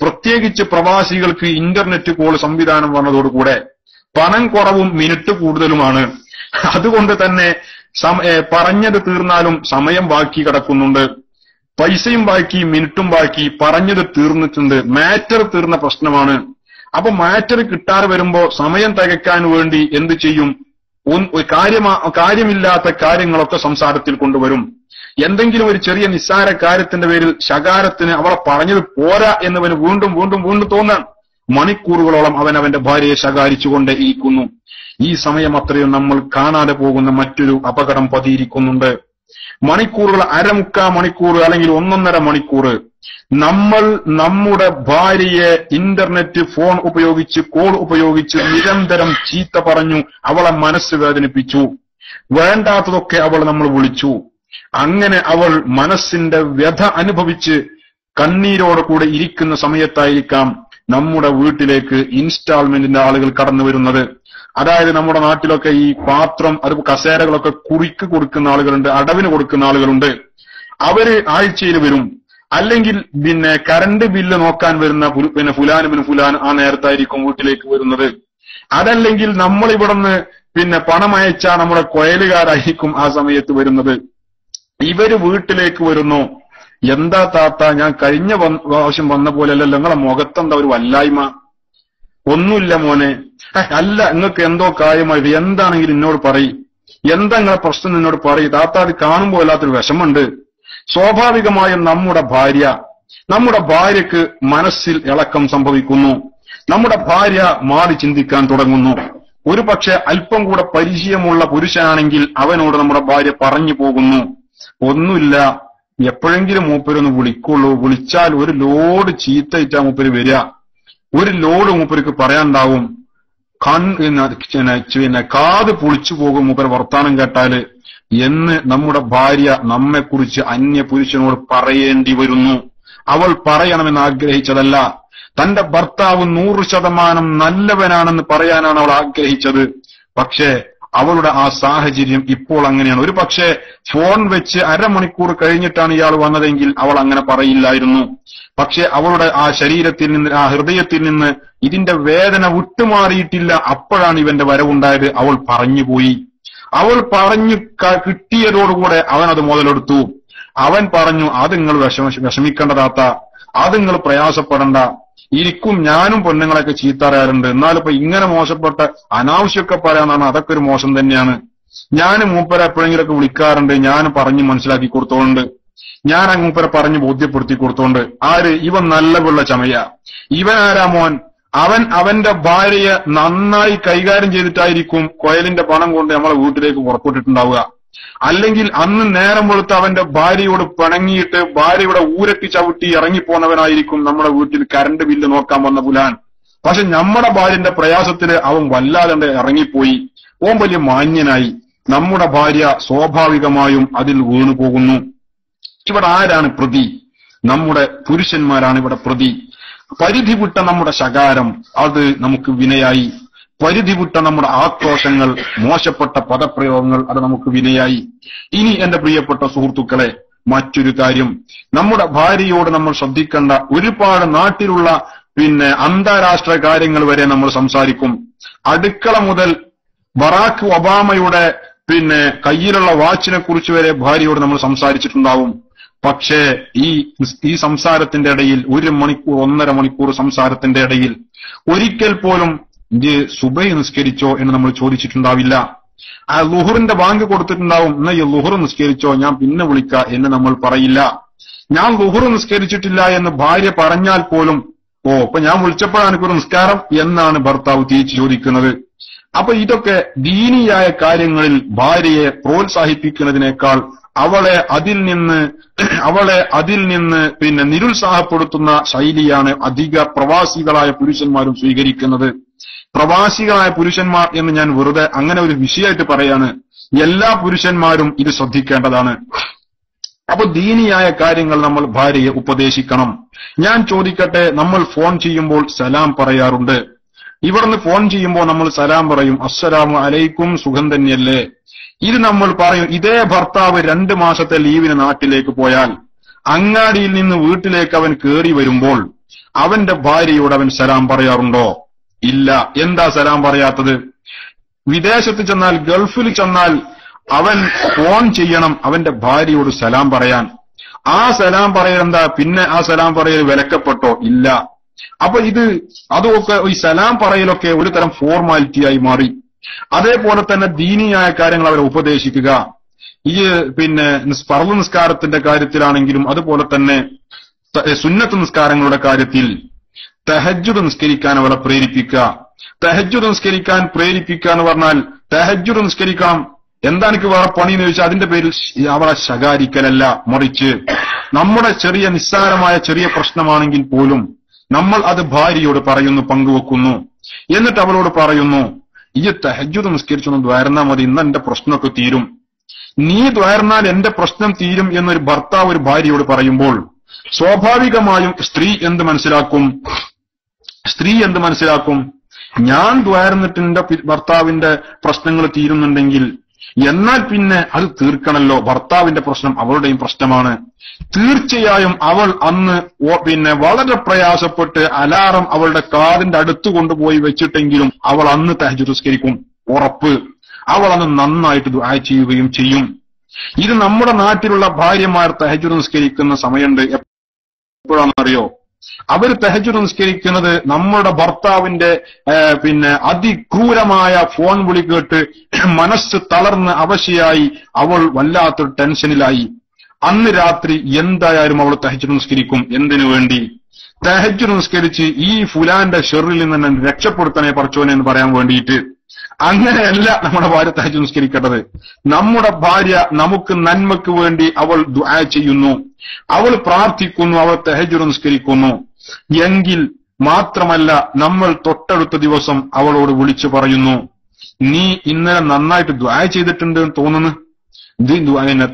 പ്രത്യേകിച്ച് പ്രവാസികൾക്ക് ഇന്റർനെറ്റ് കോൾ സംവിധാനം വന്നതോടുകൂടെ പണം കുറവും മിനിറ്റ് കൂടുതലുമാണ്. അതുകൊണ്ട് തന്നെ പറഞ്ഞത് തീർന്നാലും സമയം ബാക്കി കിടക്കുന്നുണ്ട്, പൈസയും ബാക്കി മിനിറ്റും ബാക്കി, പറഞ്ഞത് തീർന്നിട്ടുണ്ട്, മാറ്റർ തീർന്ന പ്രശ്നമാണ്. അപ്പൊ മാറ്റർ കിട്ടാതെ വരുമ്പോ സമയം തികക്കാൻ വേണ്ടി എന്ത് ചെയ്യും? കാര്യമില്ലാത്ത കാര്യങ്ങളൊക്കെ സംസാരത്തിൽ കൊണ്ടുവരും. എന്തെങ്കിലും ഒരു ചെറിയ നിസ്സാര കാര്യത്തിന്റെ പേരിൽ ശകാരത്തിന് അവളെ പറഞ്ഞത് പോരാ എന്നവന് വീണ്ടും തോന്നാൻ മണിക്കൂറുകളോളം അവൻ അവന്റെ ഭാര്യയെ ശകാരിച്ചുകൊണ്ടേ ഇരിക്കുന്നു. ഈ സമയം അത്രയും നമ്മൾ കാണാതെ പോകുന്ന മറ്റൊരു അപകടം പതിയിരിക്കുന്നുണ്ട്. മണിക്കൂറുകൾ, അരമുക്കാൽ മണിക്കൂർ അല്ലെങ്കിൽ 1.5 മണിക്കൂർ നമ്മൾ നമ്മുടെ ഭാര്യയെ ഇന്റർനെറ്റ്, ഫോൺ ഉപയോഗിച്ച്, കോൾ ഉപയോഗിച്ച് നിരന്തരം ചീത്ത പറഞ്ഞു, അവളെ മനസ്സ് വേദനിപ്പിച്ചു, വേണ്ടാത്തതൊക്കെ അവൾ നമ്മൾ വിളിച്ചു. അങ്ങനെ അവൾ മനസ്സിന്റെ വ്യഥ അനുഭവിച്ച് കണ്ണീരോടെ കൂടെ ഇരിക്കുന്ന സമയത്തായിരിക്കാം നമ്മുടെ വീട്ടിലേക്ക് ഇൻസ്റ്റാൾമെന്റിന്റെ ആളുകൾ കടന്നു വരുന്നത്. അതായത് നമ്മുടെ നാട്ടിലൊക്കെ ഈ പാത്രം, അത് കസേരകളൊക്കെ കുറിക്ക് കൊടുക്കുന്ന ആളുകളുണ്ട്, അടവിന് കൊടുക്കുന്ന ആളുകളുണ്ട്. അവര് ആഴ്ചയിൽ വരും. അല്ലെങ്കിൽ കറണ്ട് ബില്ല് നോക്കാൻ വരുന്ന ഫുലാൻ ആ നേരത്തായിരിക്കും വീട്ടിലേക്ക് വരുന്നത്. അതല്ലെങ്കിൽ നമ്മൾ ഇവിടുന്ന് പണം അയച്ചാ നമ്മുടെ കൊയലുകാരായിരിക്കും ആ സമയത്ത് വരുന്നത്. ഇവര് വീട്ടിലേക്ക് വരുന്നു. എന്താ താത്ത, ഞാൻ കഴിഞ്ഞ പ്രാവശ്യം വന്ന പോലെയല്ലല്ലോ, നിങ്ങളെ മുഖത്തെന്താ ഒരു വല്ലായ്മ? ഒന്നുമില്ല മോനെ. അല്ല, നിങ്ങൾക്ക് എന്തോ കാര്യമായിട്ട് എന്താണെങ്കിലും എന്നോട് പറയും, എന്താ നിങ്ങളെ പ്രശ്നം എന്നോട് പറയും. താത്ത, അത് കാണുമ്പോൾ വല്ലാത്തൊരു വിഷമുണ്ട്. സ്വാഭാവികമായും നമ്മുടെ ഭാര്യക്ക് മനസ്സിൽ ഇളക്കം സംഭവിക്കുന്നു. നമ്മുടെ ഭാര്യ മാറി ചിന്തിക്കാൻ തുടങ്ങുന്നു. ഒരു പക്ഷെ അല്പം കൂടെ പരിചയമുള്ള പുരുഷനാണെങ്കിൽ അവനോട് നമ്മുടെ ഭാര്യ പറഞ്ഞു പോകുന്നു, ഒന്നുമില്ല, എപ്പോഴെങ്കിലും മൂപ്പരൊന്ന് വിളിക്കുള്ളൂ, വിളിച്ചാൽ ഒരു ലോഡ് ചീത്തയിട്ടാ മൂപ്പര് വരിക, ഒരു ലോഡ് മൂപ്പർക്ക് പറയാനുണ്ടാവും, കാത് പൊളിച്ചു പോകും മൂപ്പര് വർത്താനം കേട്ടാല് എന്ന് നമ്മുടെ ഭാര്യ നമ്മെക്കുറിച്ച് അന്യ പുരുഷനോട് പറയേണ്ടി വരുന്നു. അവൾ പറയണമെന്ന് ആഗ്രഹിച്ചതല്ല, തന്റെ ഭർത്താവ് 100% നല്ലവനാണെന്ന് പറയാനാണ് അവൾ ആഗ്രഹിച്ചത്. പക്ഷേ അവളുടെ ആ സാഹചര്യം ഇപ്പോൾ അങ്ങനെയാണ്. ഒരു പക്ഷേ ഫോൺ വെച്ച് അരമണിക്കൂർ കഴിഞ്ഞിട്ടാണ് ഇയാൾ വന്നതെങ്കിൽ അവൾ അങ്ങനെ പറയില്ലായിരുന്നു. പക്ഷെ അവളുടെ ആ ശരീരത്തിൽ നിന്ന്, ആ ഹൃദയത്തിൽ നിന്ന് ഇതിന്റെ വേദന വിട്ടുമാറിയിട്ടില്ല. അപ്പോഴാണ് ഇവന്റെ വരവുണ്ടായത്. അവൾ പറഞ്ഞുപോയി. അവൾ പറഞ്ഞു കിട്ടിയതോടുകൂടെ അവൻ അത് മുതലെടുത്തു. അവൻ പറഞ്ഞു, അത് നിങ്ങൾ വിഷമിക്കേണ്ടതാത്ത, അത് നിങ്ങൾ പ്രയാസപ്പെടണ്ട, ഇരിക്കും, ഞാനും പെണ്ണുങ്ങളൊക്കെ ചീത്തറിയാറുണ്ട്, എന്നാലിപ്പോ ഇങ്ങനെ മോശപ്പെട്ട അനാവശ്യമൊക്കെ പറയാന്നാണ്, അതൊക്കെ ഒരു മോശം തന്നെയാണ്. ഞാൻ മൂപ്പരെ എപ്പോഴെങ്കിലൊക്കെ വിളിക്കാറുണ്ട്, ഞാൻ പറഞ്ഞു മനസ്സിലാക്കി കൊടുത്തോണ്ട്, ഞാൻ മൂപ്പരെ പറഞ്ഞു ബോധ്യപ്പെടുത്തി കൊടുത്തോണ്ട്. ആര്? ഇവൻ നല്ല പിള്ള ചമയ. ഇവൻ ആരാ മോൻ? അവന്റെ ഭാര്യയെ നന്നായി കൈകാര്യം ചെയ്തിട്ടായിരിക്കും കൊയലിന്റെ പണം കൊണ്ട് നമ്മളെ വീട്ടിലേക്ക് പുറപ്പെട്ടിട്ടുണ്ടാവുക. അല്ലെങ്കിൽ അന്ന് നേരം വെളുത്ത് അവന്റെ ഭാര്യയോട് പിണങ്ങിയിട്ട് ഭാര്യയുടെ ഊരക്കി ചവിട്ടി ഇറങ്ങിപ്പോന്നവനായിരിക്കും നമ്മുടെ വീട്ടിൽ കറണ്ട് ബില്ല് നോക്കാൻ വന്ന പുലാൻ. പക്ഷെ നമ്മുടെ ഭാര്യന്റെ പ്രയാസത്തില് അവൻ വല്ലാതെ ഇറങ്ങിപ്പോയി. ഓൻ വലിയ മാന്യനായി. നമ്മുടെ ഭാര്യ സ്വാഭാവികമായും അതിൽ വീണു പോകുന്നു. ഇവിടെ ആരാണ് പ്രതി? നമ്മുടെ പുരുഷന്മാരാണ് ഇവിടെ പ്രതി. പരിധി വിട്ട നമ്മുടെ ശകാരം അത് നമുക്ക് വിനയായി. പരിധി വിട്ട നമ്മുടെ ആക്രോശങ്ങൾ, മോശപ്പെട്ട പദപ്രയോഗങ്ങൾ അത് നമുക്ക് വിനയായി. ഇനി എന്റെ പ്രിയപ്പെട്ട സുഹൃത്തുക്കളെ, മറ്റൊരു കാര്യം, നമ്മുടെ ഭാര്യയോട് നമ്മൾ ശ്രദ്ധിക്കേണ്ട ഒരുപാട് നാട്ടിലുള്ള അന്താരാഷ്ട്ര കാര്യങ്ങൾ വരെ നമ്മൾ സംസാരിക്കും. അടുക്കള മുതൽ ബറാക്ക് ഒബാമയുടെ കയ്യിലുള്ള വാച്ചിനെ കുറിച്ച് വരെ ഭാര്യയോട് നമ്മൾ സംസാരിച്ചിട്ടുണ്ടാവും. പക്ഷേ ഈ സംസാരത്തിന്റെ ഇടയിൽ 1 മണിക്കൂർ 1.5 മണിക്കൂർ സംസാരത്തിന്റെ ഇടയിൽ ഒരിക്കൽ പോലും സുബഹി നിസ്കരിച്ചോ എന്ന് നമ്മൾ ചോദിച്ചിട്ടുണ്ടാവില്ല. ആ ളുഹറിന്റെ ബാങ്ക് കൊടുത്തിട്ടുണ്ടാവും, എന്നാ ഈ ളുഹർ നിസ്കരിച്ചോ, ഞാൻ പിന്നെ വിളിക്കാം എന്ന് നമ്മൾ പറയില്ല. ഞാൻ ളുഹർ നിസ്കരിച്ചിട്ടില്ല എന്ന് ഭാര്യ പറഞ്ഞാൽ പോലും, ഇപ്പൊ ഞാൻ വിളിച്ചപ്പോഴാണ് എനിക്കൊരു നിസ്കാരം എന്നാണ് ഭർത്താവ് തിരിച്ചു ചോദിക്കുന്നത്. അപ്പൊ ഇതൊക്കെ ദീനിയായ കാര്യങ്ങളിൽ ഭാര്യയെ പ്രോത്സാഹിപ്പിക്കുന്നതിനേക്കാൾ അവളെ അതിൽ നിന്ന് പിന്നെ നിരുത്സാഹപ്പെടുത്തുന്ന ശൈലിയാണ് അധിക പ്രവാസികളായ പുരുഷന്മാരും സ്വീകരിക്കുന്നത്. പ്രവാസികളായ പുരുഷന്മാർ എന്ന് ഞാൻ വെറുതെ അങ്ങനെ ഒരു വിഷയമായിട്ട് പറയാണ്. എല്ലാ പുരുഷന്മാരും ഇത് ശ്രദ്ധിക്കേണ്ടതാണ്. അപ്പൊ ദീനിയായ കാര്യങ്ങൾ നമ്മൾ ഭാര്യയെ ഉപദേശിക്കണം. ഞാൻ ചോദിക്കട്ടെ, നമ്മൾ ഫോൺ ചെയ്യുമ്പോൾ സലാം പറയാറുണ്ട്. ഇവിടുന്ന് ഫോൺ ചെയ്യുമ്പോൾ നമ്മൾ സലാം പറയും, അസ്സലാമു അലൈക്കും, സുഖം തന്നെയല്ലേ? ഇത് നമ്മൾ പറയും. ഇതേ ഭർത്താവ് 2 മാസത്തെ ലീവിന് നാട്ടിലേക്ക് പോയാൽ അങ്ങാടിയിൽ നിന്ന് വീട്ടിലേക്ക് അവൻ കേറി വരുമ്പോൾ അവന്റെ ഭാര്യയോട് അവൻ സലാം പറയാറുണ്ടോ? ഇല്ല. എന്താ സലാം പറയാത്തത്? വിദേശത്ത് ചെന്നാൽ, ഗൾഫിൽ ചെന്നാൽ അവൻ ഫോൺ ചെയ്യണം അവന്റെ ഭാര്യയോട് സലാം പറയാൻ. ആ സലാം പറയൽ എന്താ? പിന്നെ ആ സലാം പറയൽ വിലക്കപ്പെട്ടോ? ഇല്ല. അപ്പൊ അതൊക്കെ ഈ സലാം പറയലൊക്കെ ഒരു തരം ഫോർമാലിറ്റിയായി മാറി. അതേപോലെ തന്നെ ദീനിയായ കാര്യങ്ങൾ അവരെ ഉപദേശിക്കുക. ഈ പിന്നെ ഫർള് നിസ്കാരത്തിന്റെ കാര്യത്തിലാണെങ്കിലും അതുപോലെ തന്നെ സുന്നത്ത് നിസ്കാരങ്ങളുടെ കാര്യത്തിൽ തഹജ്ജുദ് നിസ്കരിക്കാൻ അവളെ പ്രേരിപ്പിക്കുക. തഹജ്ജുദ് നിസ്കരിക്കാൻ പ്രേരിപ്പിക്കുക എന്ന് പറഞ്ഞാൽ തഹജ്ജുദ് നിസ്കരിക്കാം, എന്താ എനിക്ക് വേറെ പണിയെന്ന് ചോദിച്ചാൽ അതിന്റെ പേരിൽ അവളെ ശകാരിക്കലല്ല, മറിച്ച് നമ്മുടെ നിസ്സാരമായ ചെറിയ പ്രശ്നമാണെങ്കിൽ പോലും നമ്മൾ അത് ഭാര്യയോട് പറയുന്നു, പങ്കുവെക്കുന്നു. എന്നിട്ട് അവളോട് പറയുന്നു, ഈ തഹജ്ജുദ് നിസ്കരിച്ചൊന്ന് ദ്വാരന്നാ മതി, ഇന്ന് എന്റെ പ്രശ്നമൊക്കെ തീരും. നീ ദ്വാരന്നാൽ എന്റെ പ്രശ്നം തീരും എന്നൊരു ഭർത്താവ് ഒരു ഭാര്യയോട് പറയുമ്പോൾ സ്വാഭാവികമായും സ്ത്രീ എന്ത് മനസ്സിലാക്കും? ഞാൻ ദ്വാരന്നിട്ട് എന്റെ ഭർത്താവിന്റെ പ്രശ്നങ്ങൾ തീരുന്നുണ്ടെങ്കിൽ എന്നാൽ പിന്നെ അത് തീർക്കണല്ലോ, ഭർത്താവിന്റെ പ്രശ്നം അവളുടെയും പ്രശ്നമാണ്. തീർച്ചയായും അവൾ അന്ന് പിന്നെ വളരെ പ്രയാസപ്പെട്ട് അലാറം അവളുടെ കാതിന്റെ അടുത്ത് കൊണ്ടുപോയി വെച്ചിട്ടെങ്കിലും അവൾ അന്ന് തഹജ്ജുദ് നിസ്കരിക്കും, ഉറപ്പ്. അവൾ അന്ന് നന്നായിട്ട് ദുആ ചെയ്യുകയും ചെയ്യും. ഇത് നമ്മുടെ നാട്ടിലുള്ള ഭാര്യമാർ തഹജ്ജുദ് നിസ്കരിക്കുന്ന സമയമുണ്ട്. എപ്പോഴാണെന്നറിയോ? അവർ തഹജ്ജുദ് നിസ്കരിക്കുന്നത് നമ്മുടെ ഭർത്താവിന്റെ പിന്നെ അതിക്രൂരമായ ഫോൺ വിളി കേട്ട് മനസ്സ് തളർന്ന് അവശയായി അവൾ വല്ലാത്തൊരു ടെൻഷനിലായി. അന്ന് രാത്രി എന്തായാലും അവൾ തഹജ്ജുദ് നിസ്കരിക്കും. എന്തിനു വേണ്ടി? തഹജ്ജുദ് നിസ്കരിച്ച് ഈ ഫുലാന്റെ ഷെറിൽ നിന്ന് രക്ഷപ്പെടുത്തണേ പടച്ചോനെ എന്ന് പറയാൻ വേണ്ടിയിട്ട്. അങ്ങനെയല്ല നമ്മുടെ ഭാര്യ തഹജ്ജുദ് നിസ്കരിക്കേണ്ടത്. നമ്മുടെ ഭാര്യ നമുക്ക് നന്മക്ക് വേണ്ടി അവൾ ദുആ ചെയ്യുന്നു, അവൾ പ്രാർത്ഥിക്കുന്നു, അവൾ തഹജ്ജുദ് നിസ്കരിക്കുന്നു എങ്കിൽ മാത്രമല്ല നമ്മൾ തൊട്ടടുത്ത ദിവസം അവളോട് വിളിച്ചു പറയുന്നു, നീ ഇന്നലെ നന്നായിട്ട് ദുആ ചെയ്തിട്ടുണ്ട് എന്ന് തോന്നുന്നു,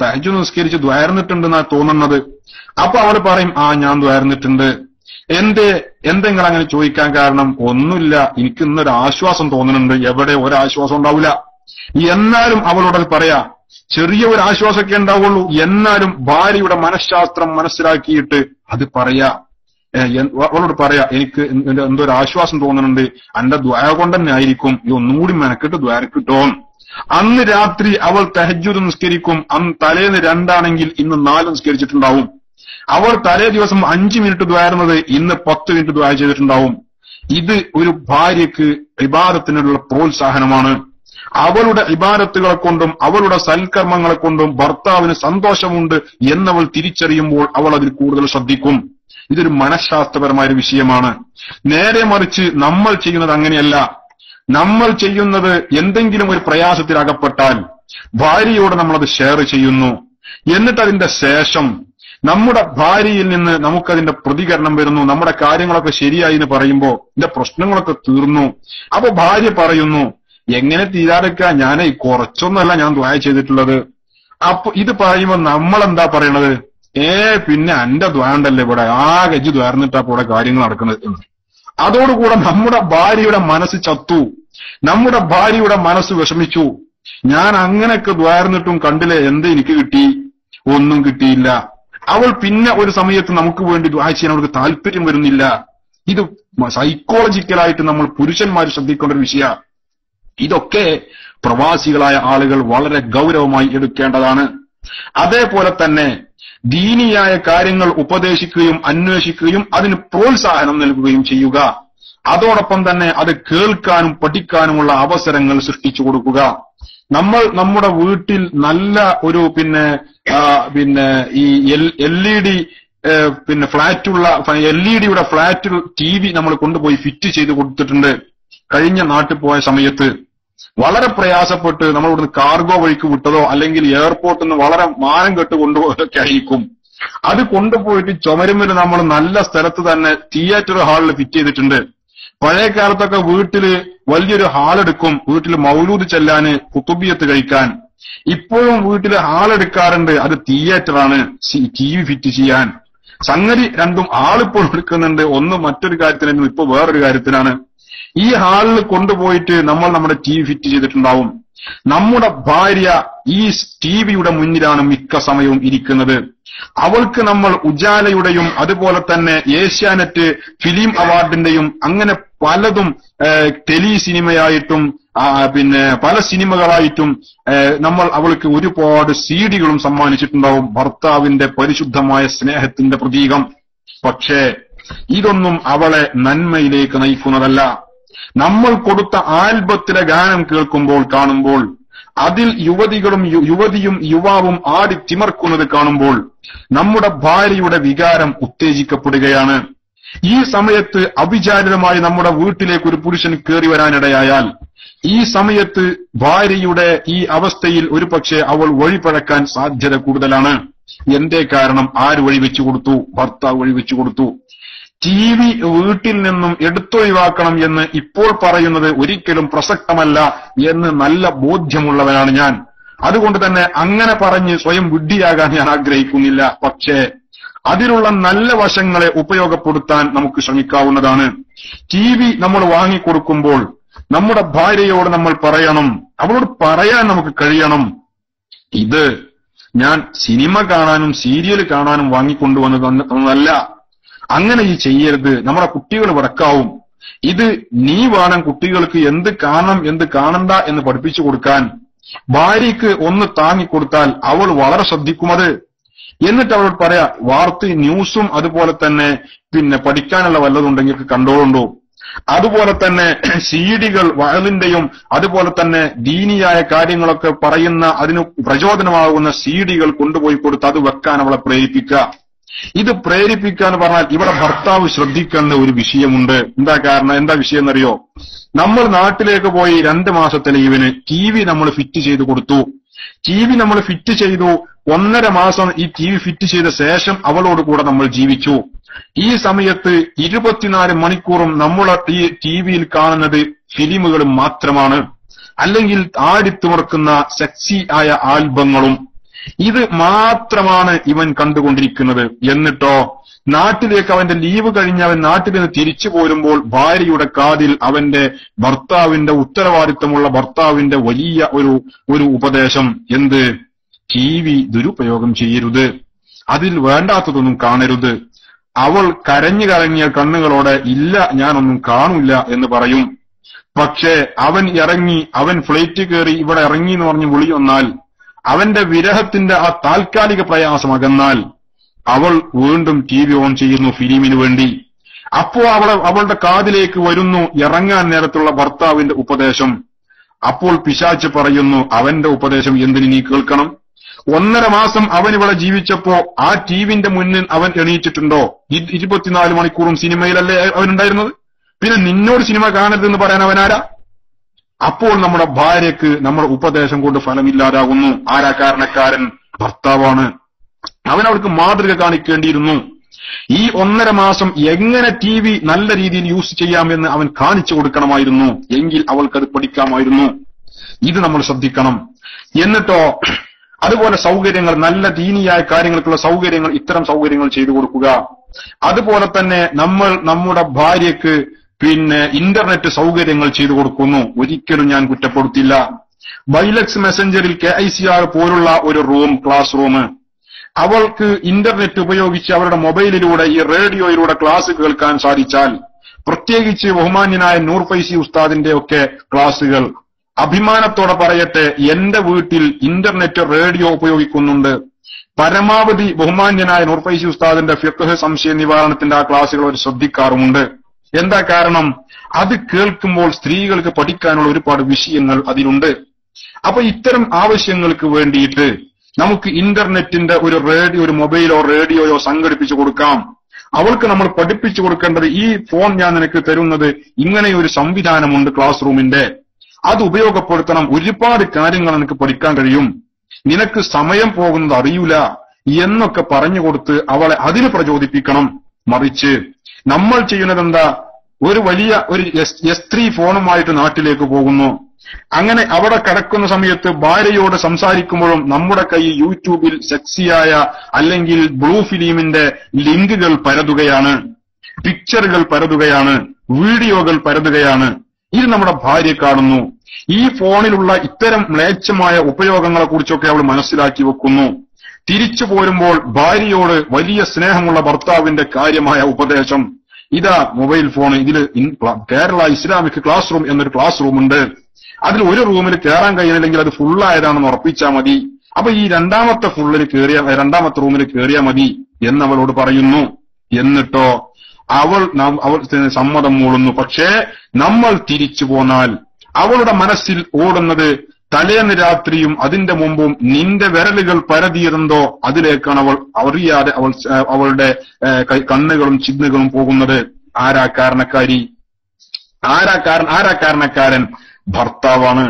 തഹജ്ജുദ് നിസ്കരിച്ച് ദ്വാരന്നിട്ടുണ്ടെന്നാ തോന്നുന്നത്. അപ്പൊ അവൾ പറയും, ഞാൻ ദ്വാരന്നിട്ടുണ്ട്. എന്തെങ്കിലും അങ്ങനെ ചോദിക്കാൻ കാരണം? ഒന്നുമില്ല, എനിക്ക് ഇന്നൊരു ആശ്വാസം തോന്നുന്നുണ്ട്. എവിടെ ഒരാശ്വാസം ഉണ്ടാവില്ല. എന്നാലും അവളോട് പറയാ, ചെറിയ ഒരു ആശ്വാസമൊക്കെ ഉണ്ടാവുള്ളൂ. എന്നാലും ഭാര്യയുടെ മനഃശാസ്ത്രം മനസ്സിലാക്കിയിട്ട് അത് പറയാ. അവളോട് പറയാ, എനിക്ക് എന്തോ ഒരു ആശ്വാസം തോന്നുന്നുണ്ട്, എന്റെ ദ്വാര കൊണ്ട് തന്നെ ആയിരിക്കും, ഈ ഒന്നുകൂടി മെനക്കെട്ട് ദ്വാരക്കിട്ടോ. അന്ന് രാത്രി അവൾ തഹജ്ജുദ് നിസ്കരിക്കും. അന്ന് തലേന്ന് 2 ആണെങ്കിൽ ഇന്ന് 4 നിസ്കരിച്ചിട്ടുണ്ടാവും. അവൾ തലേ ദിവസം 5 മിനിറ്റ് ദ്വാരുന്നത് ഇന്ന് 10 മിനിറ്റ് ദ്വാര ചെയ്തിട്ടുണ്ടാവും. ഇത് ഒരു ഭാര്യക്ക് ഇബാദത്തിനുള്ള പ്രോത്സാഹനമാണ്. അവളുടെ ഇബാദത്തുകളെ കൊണ്ടും അവളുടെ സൽക്കർമ്മങ്ങളെ കൊണ്ടും ഭർത്താവിന് സന്തോഷമുണ്ട് എന്നവൾ തിരിച്ചറിയുമ്പോൾ അവൾ അതിൽ കൂടുതൽ ശ്രദ്ധിക്കും. ഇതൊരു മനഃശാസ്ത്രപരമായ ഒരു വിഷയമാണ്. നേരെ മറിച്ച് നമ്മൾ ചെയ്യുന്നത് അങ്ങനെയല്ല. നമ്മൾ ചെയ്യുന്നത് എന്തെങ്കിലും ഒരു പ്രയാസത്തിൽ അകപ്പെട്ടാൽ ഭാര്യയോട് നമ്മളത് ഷെയർ ചെയ്യുന്നു. എന്നിട്ട് അതിന്റെ ശേഷം നമ്മുടെ ഭാര്യയിൽ നിന്ന് നമുക്കതിന്റെ പ്രതികരണം വരുന്നു. നമ്മുടെ കാര്യങ്ങളൊക്കെ ശരിയായി എന്ന് പറയുമ്പോൾ എന്റെ പ്രശ്നങ്ങളൊക്കെ തീർന്നു. അപ്പൊ ഭാര്യ പറയുന്നു, എങ്ങനെ തീരാതെക്കാ, ഞാൻ കുറച്ചൊന്നല്ല ഞാൻ ദുആ ചെയ്തിട്ടുള്ളത്. അപ്പൊ ഇത് പറയുമ്പോൾ നമ്മളെന്താ പറയണത്? പിന്നെ എന്റെ ദ്വാണ്ടല്ലേ ഇവിടെ, ഗജ്ജ് ദ്വാർന്നിട്ടാ ഇവിടെ കാര്യങ്ങൾ നടക്കുന്നത്. അതോടുകൂടെ നമ്മുടെ ഭാര്യയുടെ മനസ്സ് ചത്തു, നമ്മുടെ ഭാര്യയുടെ മനസ്സ് വിഷമിച്ചു. ഞാൻ അങ്ങനെയൊക്കെ ദ്വാർന്നിട്ടും കണ്ടില്ലേ, എന്ത് എനിക്ക് കിട്ടി? ഒന്നും കിട്ടിയില്ല. അവൾ പിന്നെ ഒരു സമയത്ത് നമുക്ക് വേണ്ടി ദുആ ചെയ്യാൻ അവൾക്ക് താല്പര്യം വരുന്നില്ല. ഇത് സൈക്കോളജിക്കലായിട്ട് നമ്മൾ പുരുഷന്മാർ ശ്രദ്ധിക്കേണ്ട ഒരു വിഷയ. ഇതൊക്കെ പ്രവാസികളായ ആളുകൾ വളരെ ഗൗരവമായി എടുക്കേണ്ടതാണ്. അതേപോലെ തന്നെ ദീനിയായ കാര്യങ്ങൾ ഉപദേശിക്കുകയും അന്വേഷിക്കുകയും അതിന് പ്രോത്സാഹനം നൽകുകയും ചെയ്യുക. അതോടൊപ്പം തന്നെ അത് കേൾക്കാനും പഠിക്കാനുമുള്ള അവസരങ്ങൾ സൃഷ്ടിച്ചു കൊടുക്കുക. നമ്മൾ നമ്മുടെ വീട്ടിൽ നല്ല ഒരു പിന്നെ ഈ LED പിന്നെ ഫ്ലാറ്റുള്ള LED-യുടെ ഫ്ലാറ്റിൽ TV നമ്മൾ കൊണ്ടുപോയി ഫിറ്റ് ചെയ്ത് കൊടുത്തിട്ടുണ്ട്. കഴിഞ്ഞ നാട്ടിൽ പോയ സമയത്ത് വളരെ പ്രയാസപ്പെട്ട് നമ്മൾ ഇവിടുന്ന് കാർഗോ വഴിക്ക് വിട്ടതോ അല്ലെങ്കിൽ എയർപോർട്ടിൽ നിന്ന് വളരെ മാനം കെട്ട് കൊണ്ടുപോയതൊക്കെ ആയിരിക്കും. അത് കൊണ്ടുപോയിട്ട് ചുമരുമ്പിൽ നമ്മൾ നല്ല സ്ഥലത്ത് തന്നെ തിയേറ്റർ ഹാളിൽ ഫിറ്റ് ചെയ്തിട്ടുണ്ട്. പഴയ കാലത്തൊക്കെ വീട്ടില് വലിയൊരു ഹാളെടുക്കും, വീട്ടിൽ മൗലൂദ് ചെല്ലാന്, കുത്തുബിയത്ത് കഴിക്കാൻ. ഇപ്പോഴും വീട്ടിൽ ഹാളെടുക്കാറുണ്ട്, അത് തിയേറ്ററാണ്, TV ഫിറ്റ് ചെയ്യാൻ. സംഗതി രണ്ടും ആളിപ്പോൾ എടുക്കുന്നുണ്ട്. ഒന്ന് മറ്റൊരു കാര്യത്തിനും ഇപ്പൊ വേറൊരു കാര്യത്തിനാണ്. ഈ ഹാളിൽ കൊണ്ടുപോയിട്ട് നമ്മൾ നമ്മുടെ TV ഫിറ്റ് ചെയ്തിട്ടുണ്ടാവും. നമ്മുടെ ഭാര്യ ഈ ടിവിയുടെ മുന്നിലാണ് മിക്ക സമയവും ഇരിക്കുന്നത്. അവൾക്ക് നമ്മൾ ഉജാലയുടെയും അതുപോലെ തന്നെ ഏഷ്യാനെറ്റ് ഫിലിം അവാർഡിന്റെയും അങ്ങനെ പലതും ടെലി സിനിമയായിട്ടും പിന്നെ പല സിനിമകളായിട്ടും നമ്മൾ അവൾക്ക് ഒരുപാട് CD-കളും സമ്മാനിച്ചിട്ടുണ്ടാവും, ഭർത്താവിന്റെ പരിശുദ്ധമായ സ്നേഹത്തിന്റെ പ്രതീകം. പക്ഷേ ഇതൊന്നും അവളെ നന്മയിലേക്ക് നയിക്കുന്നതല്ല. നമ്മൾ കൊടുത്ത ആൽബത്തിലെ ഗാനം കേൾക്കുമ്പോൾ കാണുമ്പോൾ അതിൽ യുവതിയും യുവാവും ആടി തിമർക്കുന്നത് കാണുമ്പോൾ നമ്മുടെ ഭാര്യയുടെ വികാരം ഉത്തേജിക്കപ്പെടുകയാണ്. ഈ സമയത്ത് അവിചാരിതമായി നമ്മുടെ വീട്ടിലേക്ക് ഒരു പുരുഷൻ കയറി വരാനിടയായാൽ ഈ സമയത്ത് ഭാര്യയുടെ ഈ അവസ്ഥയിൽ ഒരുപക്ഷെ അവൾ വഴിപഴക്കാൻ സാധ്യത കൂടുതലാണ്. എന്തേ കാരണം? ആര് വഴിവെച്ചു കൊടുത്തു? ഭർത്താവ് വഴിവെച്ചു കൊടുത്തു. TV വീട്ടിൽ നിന്നും എടുത്തൊഴിവാക്കണം എന്ന് ഇപ്പോൾ പറയുന്നത് ഒരിക്കലും പ്രസക്തമല്ല എന്ന് നല്ല ബോധ്യമുള്ളവനാണ് ഞാൻ. അതുകൊണ്ട് തന്നെ അങ്ങനെ പറഞ്ഞ് സ്വയം വിഡ്ഢിയാകാൻ ഞാൻ ആഗ്രഹിക്കുന്നില്ല. പക്ഷേ അതിലുള്ള നല്ല വശങ്ങളെ ഉപയോഗപ്പെടുത്താൻ നമുക്ക് ശ്രമിക്കാവുന്നതാണ്. TV നമ്മൾ വാങ്ങിക്കൊടുക്കുമ്പോൾ നമ്മുടെ ഭാര്യയോട് നമ്മൾ പറയണം, അവളോട് പറയാൻ നമുക്ക് കഴിയണം, ഇത് ഞാൻ സിനിമ കാണാനും സീരിയൽ കാണാനും വാങ്ങിക്കൊണ്ടുവന്നതല്ല, അങ്ങനെ ഈ ചെയ്യരുത്, നമ്മുടെ കുട്ടികൾ വടക്കാവും. ഇത് നീ വേണം കുട്ടികൾക്ക് എന്ത് കാണണം എന്ത് കാണണ്ട എന്ന് പഠിപ്പിച്ചു കൊടുക്കാൻ. ഭാര്യയ്ക്ക് ഒന്ന് താങ്ങിക്കൊടുത്താൽ അവൾ വളരെ ശ്രദ്ധിക്കുമത്. എന്നിട്ട് അവളോട് പറയാ, ന്യൂസും അതുപോലെ തന്നെ പിന്നെ പഠിക്കാനുള്ള വല്ലതുണ്ടെങ്കിൽ കണ്ടോളുണ്ടോ. അതുപോലെ തന്നെ CD-കൾ വഅലിന്റെയും അതുപോലെ തന്നെ ദീനിയായ കാര്യങ്ങളൊക്കെ പറയുന്ന അതിന് പ്രചോദനമാകുന്ന CD-കൾ കൊണ്ടുപോയി കൊടുത്ത് അത് വെക്കാൻ അവളെ പ്രേരിപ്പിക്കുക. ഇത് പ്രേരിപ്പിക്കുക എന്ന് പറഞ്ഞാൽ ഇവിടെ ഭർത്താവ് ശ്രദ്ധിക്കേണ്ട ഒരു വിഷയമുണ്ട്. എന്താ വിഷയം എന്നറിയോ? നമ്മൾ നാട്ടിലേക്ക് പോയി 2 മാസത്തെ ലീവിന് TV നമ്മൾ ഫിറ്റ് ചെയ്ത് കൊടുത്തു. TV നമ്മൾ ഫിറ്റ് ചെയ്തു. 1.5 മാസം ഈ TV ഫിറ്റ് ചെയ്ത ശേഷം അവളോട് കൂടെ നമ്മൾ ജീവിച്ചു. ഈ സമയത്ത് 24 മണിക്കൂറും നമ്മൾ ഈ TV-യിൽ കാണുന്നത് ഫിലിമുകൾ മാത്രമാണ്, അല്ലെങ്കിൽ ആടിത്തുമർക്കുന്ന സെക്സി ആയ ആൽബങ്ങളും. ഇത് മാത്രമാണ് ഇവൻ കണ്ടുകൊണ്ടിരിക്കുന്നത്. എന്നിട്ടോ നാട്ടിലേക്ക് അവന്റെ ലീവ് കഴിഞ്ഞ് അവൻ നാട്ടിൽ നിന്ന് തിരിച്ചു പോരുമ്പോൾ ഭാര്യയുടെ കാതിൽ അവന്റെ ഭർത്താവിന്റെ ഉത്തരവാദിത്തമുള്ള ഭർത്താവിന്റെ വലിയ ഒരു ഉപദേശം, എന്ത്? TV ദുരുപയോഗം ചെയ്യരുത്, അതിൽ വേണ്ടാത്തതൊന്നും കാണരുത്. അവൾ കരഞ്ഞു കരങ്ങിയ കണ്ണുകളോടെ ഇല്ല ഞാനൊന്നും കാണില്ല എന്ന് പറയും. പക്ഷേ അവൻ ഫ്ലൈറ്റ് കയറി ഇവിടെ ഇറങ്ങി എന്ന് പറഞ്ഞ് വിളി വന്നാൽ, അവന്റെ വിരഹത്തിന്റെ ആ താൽക്കാലിക പ്രയാസം അകന്നാൽ അവൾ വീണ്ടും TV ഓൺ ചെയ്യുന്നു ഫിലിമിന് വേണ്ടി. അപ്പോ അവളുടെ കാതിലേക്ക് വരുന്നു ഇറങ്ങാൻ നേരത്തുള്ള ഭർത്താവിന്റെ ഉപദേശം. അപ്പോൾ പിശാച് പറയുന്നു, അവന്റെ ഉപദേശം എന്തിന് നീ കേൾക്കണം? 1.5 മാസം അവൻ ഇവിടെ ജീവിച്ചപ്പോ ആ TVന്റെ മുന്നിൽ അവൻ എണീറ്റിട്ടുണ്ടോ? 24 മണിക്കൂറും സിനിമയിലല്ലേ അവനുണ്ടായിരുന്നത്? പിന്നെ നിന്നോട് സിനിമ കാണരുതെന്ന് പറയാൻ അവനാരാ? അപ്പോൾ നമ്മുടെ ഭാര്യക്ക് നമ്മുടെ ഉപദേശം കൊണ്ട് ഫലമില്ലാതാകുന്നു. ആരാ കാരണക്കാരൻ? ഭർത്താവാണ്. അവൻ അവൾക്ക് മാതൃക കാണിക്കേണ്ടിയിരുന്നു. ഈ 1.5 മാസം എങ്ങനെ TV നല്ല രീതിയിൽ യൂസ് ചെയ്യാമെന്ന് അവൻ കാണിച്ചു കൊടുക്കണമായിരുന്നു. എങ്കിൽ അവൾക്കത് പഠിക്കാമായിരുന്നു. ഇത് നമ്മൾ ശ്രദ്ധിക്കണം. എന്നിട്ടോ അതുപോലെ സൗകര്യങ്ങൾ, നല്ല ദീനിയായ കാര്യങ്ങൾക്കുള്ള സൗകര്യങ്ങൾ, ഇത്തരം സൗകര്യങ്ങൾ ചെയ്തു കൊടുക്കുക. അതുപോലെ തന്നെ നമ്മൾ നമ്മുടെ ഭാര്യക്ക് ഇന്റർനെറ്റ് സൗകര്യങ്ങൾ ചെയ്തു കൊടുക്കുന്നു. ഒരിക്കലും ഞാൻ കുറ്റപ്പെടുത്തില്ല. ബൈലക്സ് മെസഞ്ചറിൽ KICR പോലുള്ള ഒരു ക്ലാസ് റൂം, അവൾക്ക് ഇന്റർനെറ്റ് ഉപയോഗിച്ച് അവരുടെ മൊബൈലിലൂടെ ഈ റേഡിയോയിലൂടെ ക്ലാസ് കേൾക്കാൻ സാധിച്ചാൽ, പ്രത്യേകിച്ച് ബഹുമാന്യനായ നൂർ ഫൈസി ഉസ്താദിന്റെ ഒക്കെ ക്ലാസുകൾ, അഭിമാനത്തോടെ പറയട്ടെ, എന്റെ വീട്ടിൽ ഇന്റർനെറ്റ് റേഡിയോ ഉപയോഗിക്കുന്നുണ്ട്. പരമാവധി ബഹുമാന്യനായ നൂർ ഫൈസി ഉസ്താദിന്റെ ഫിഖ്ഹ് സംശയ നിവാരണത്തിന്റെ ആ ക്ലാസുകൾ അവർ ശ്രദ്ധിക്കാറുമുണ്ട്. എന്താ കാരണം? അത് കേൾക്കുമ്പോൾ സ്ത്രീകൾക്ക് പഠിക്കാനുള്ള ഒരുപാട് വിഷയങ്ങൾ അതിലുണ്ട്. അപ്പൊ ഇത്തരം ആവശ്യങ്ങൾക്ക് വേണ്ടിയിട്ട് നമുക്ക് ഇന്റർനെറ്റിന്റെ ഒരു മൊബൈലോ റേഡിയോയോ സംഘടിപ്പിച്ചു കൊടുക്കാം. അവൾക്ക് നമ്മൾ പഠിപ്പിച്ചു കൊടുക്കേണ്ടത്, ഈ ഫോൺ ഞാൻ നിനക്ക് തരുന്നത് ഇങ്ങനെ ഒരു സംവിധാനമുണ്ട് ക്ലാസ് റൂമിന്റെ. അത് ഉപയോഗപ്പെടുത്തണം. ഒരുപാട് കാര്യങ്ങൾ നിനക്ക് പഠിക്കാൻ കഴിയും, നിനക്ക് സമയം പോകുന്നത് അറിയൂല എന്നൊക്കെ പറഞ്ഞു കൊടുത്ത് അവളെ അതിന് പ്രചോദിപ്പിക്കണം. മറിച്ച് നമ്മൾ ചെയ്യുന്നത് എന്താ? ഒരു വലിയ ഒരു S3 ഫോണുമായിട്ട് നാട്ടിലേക്ക് പോകുന്നു. അങ്ങനെ അവിടെ കിടക്കുന്ന സമയത്ത് ഭാര്യയോട് സംസാരിക്കുമ്പോഴും നമ്മുടെ കൈ യൂട്യൂബിൽ സെക്സിയായ അല്ലെങ്കിൽ ബ്ലൂ ഫിലിമിന്റെ ലിങ്കുകൾ പരതുകയാണ്, പിക്ചറുകൾ പരതുകയാണ്, വീഡിയോകൾ പരതുകയാണ്. ഇത് നമ്മുടെ ഭാര്യ കാണുന്നു. ഈ ഫോണിലുള്ള ഇത്തരം മ്ലേച്ഛമായ ഉപയോഗങ്ങളെ കുറിച്ചൊക്കെ അവൾ മനസ്സിലാക്കി വെക്കുന്നു. തിരിച്ചു പോരുമ്പോൾ ഭാര്യയോട് വലിയ സ്നേഹമുള്ള ഭർത്താവിന്റെ കാര്യമായ ഉപദേശം, ഇതാ മൊബൈൽ ഫോൺ, ഇതിൽ കേരള ഇസ്ലാമിക് ക്ലാസ് റൂം എന്നൊരു ക്ലാസ് റൂം ഉണ്ട്, അതിൽ ഒരു റൂമിൽ കയറാൻ കഴിയുന്നില്ലെങ്കിൽ അത് ഫുള്ളായതാണെന്ന് ഉറപ്പിച്ചാൽ മതി, അപ്പൊ ഈ രണ്ടാമത്തെ റൂമിൽ കയറിയാൽ മതി എന്നവളോട് പറയുന്നു. എന്നിട്ടോ അവൾ സമ്മതം മൂളുന്നു. പക്ഷേ നമ്മൾ തിരിച്ചു പോന്നാൽ അവളുടെ മനസ്സിൽ ഓടുന്നത് തലേന്ന് രാത്രിയും അതിന്റെ മുമ്പും നിന്റെ വിരലുകൾ പരതിയതെന്തോ അതിലേക്കാണ് അവൾ അറിയാതെ അവളുടെ കണ്ണുകളും ചിന്തകളും പോകുന്നത്. ആരാ കാരണക്കാരൻ? ഭർത്താവാണ്.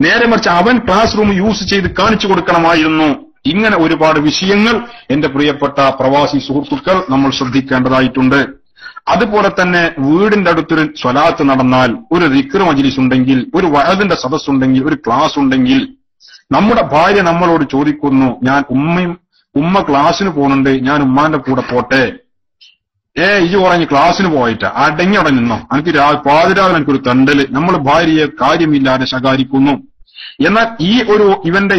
നേരെ മറിച്ച് അവൻ ക്ലാസ് റൂം യൂസ് ചെയ്ത് കാണിച്ചു കൊടുക്കണമായിരുന്നു. ഇങ്ങനെ ഒരുപാട് വിഷയങ്ങൾ എന്റെ പ്രിയപ്പെട്ട പ്രവാസി സുഹൃത്തുക്കൾ നമ്മൾ ശ്രദ്ധിക്കേണ്ടതായിട്ടുണ്ട്. അതുപോലെ തന്നെ വീടിന്റെ അടുത്തൊരു സ്വലാത്ത് നടന്നാൽ, ഒരു ദിക്ർ മജ്ലിസ് ഉണ്ടെങ്കിൽ, ഒരു വഅദിന്റെ സദസ്സുണ്ടെങ്കിൽ, ഒരു ക്ലാസ് ഉണ്ടെങ്കിൽ, നമ്മുടെ ഭാര്യ നമ്മളോട് ചോദിക്കുന്നു, ഉമ്മ ക്ലാസ്സിന് പോകുന്നുണ്ട്, ഞാൻ ഉമ്മാന്റെ കൂടെ പോട്ടെ. ഇജ് പറഞ്ഞ് ക്ലാസ്സിന് പോയിട്ടാ അടങ്ങി അവിടെ നിന്നോ, എനിക്ക് പാതിരാവിലെ എനിക്കൊരു തണ്ടല്. നമ്മൾ ഭാര്യയെ കാര്യമില്ലാതെ ശകാരിക്കുന്നു. എന്നാൽ ഇവന്റെ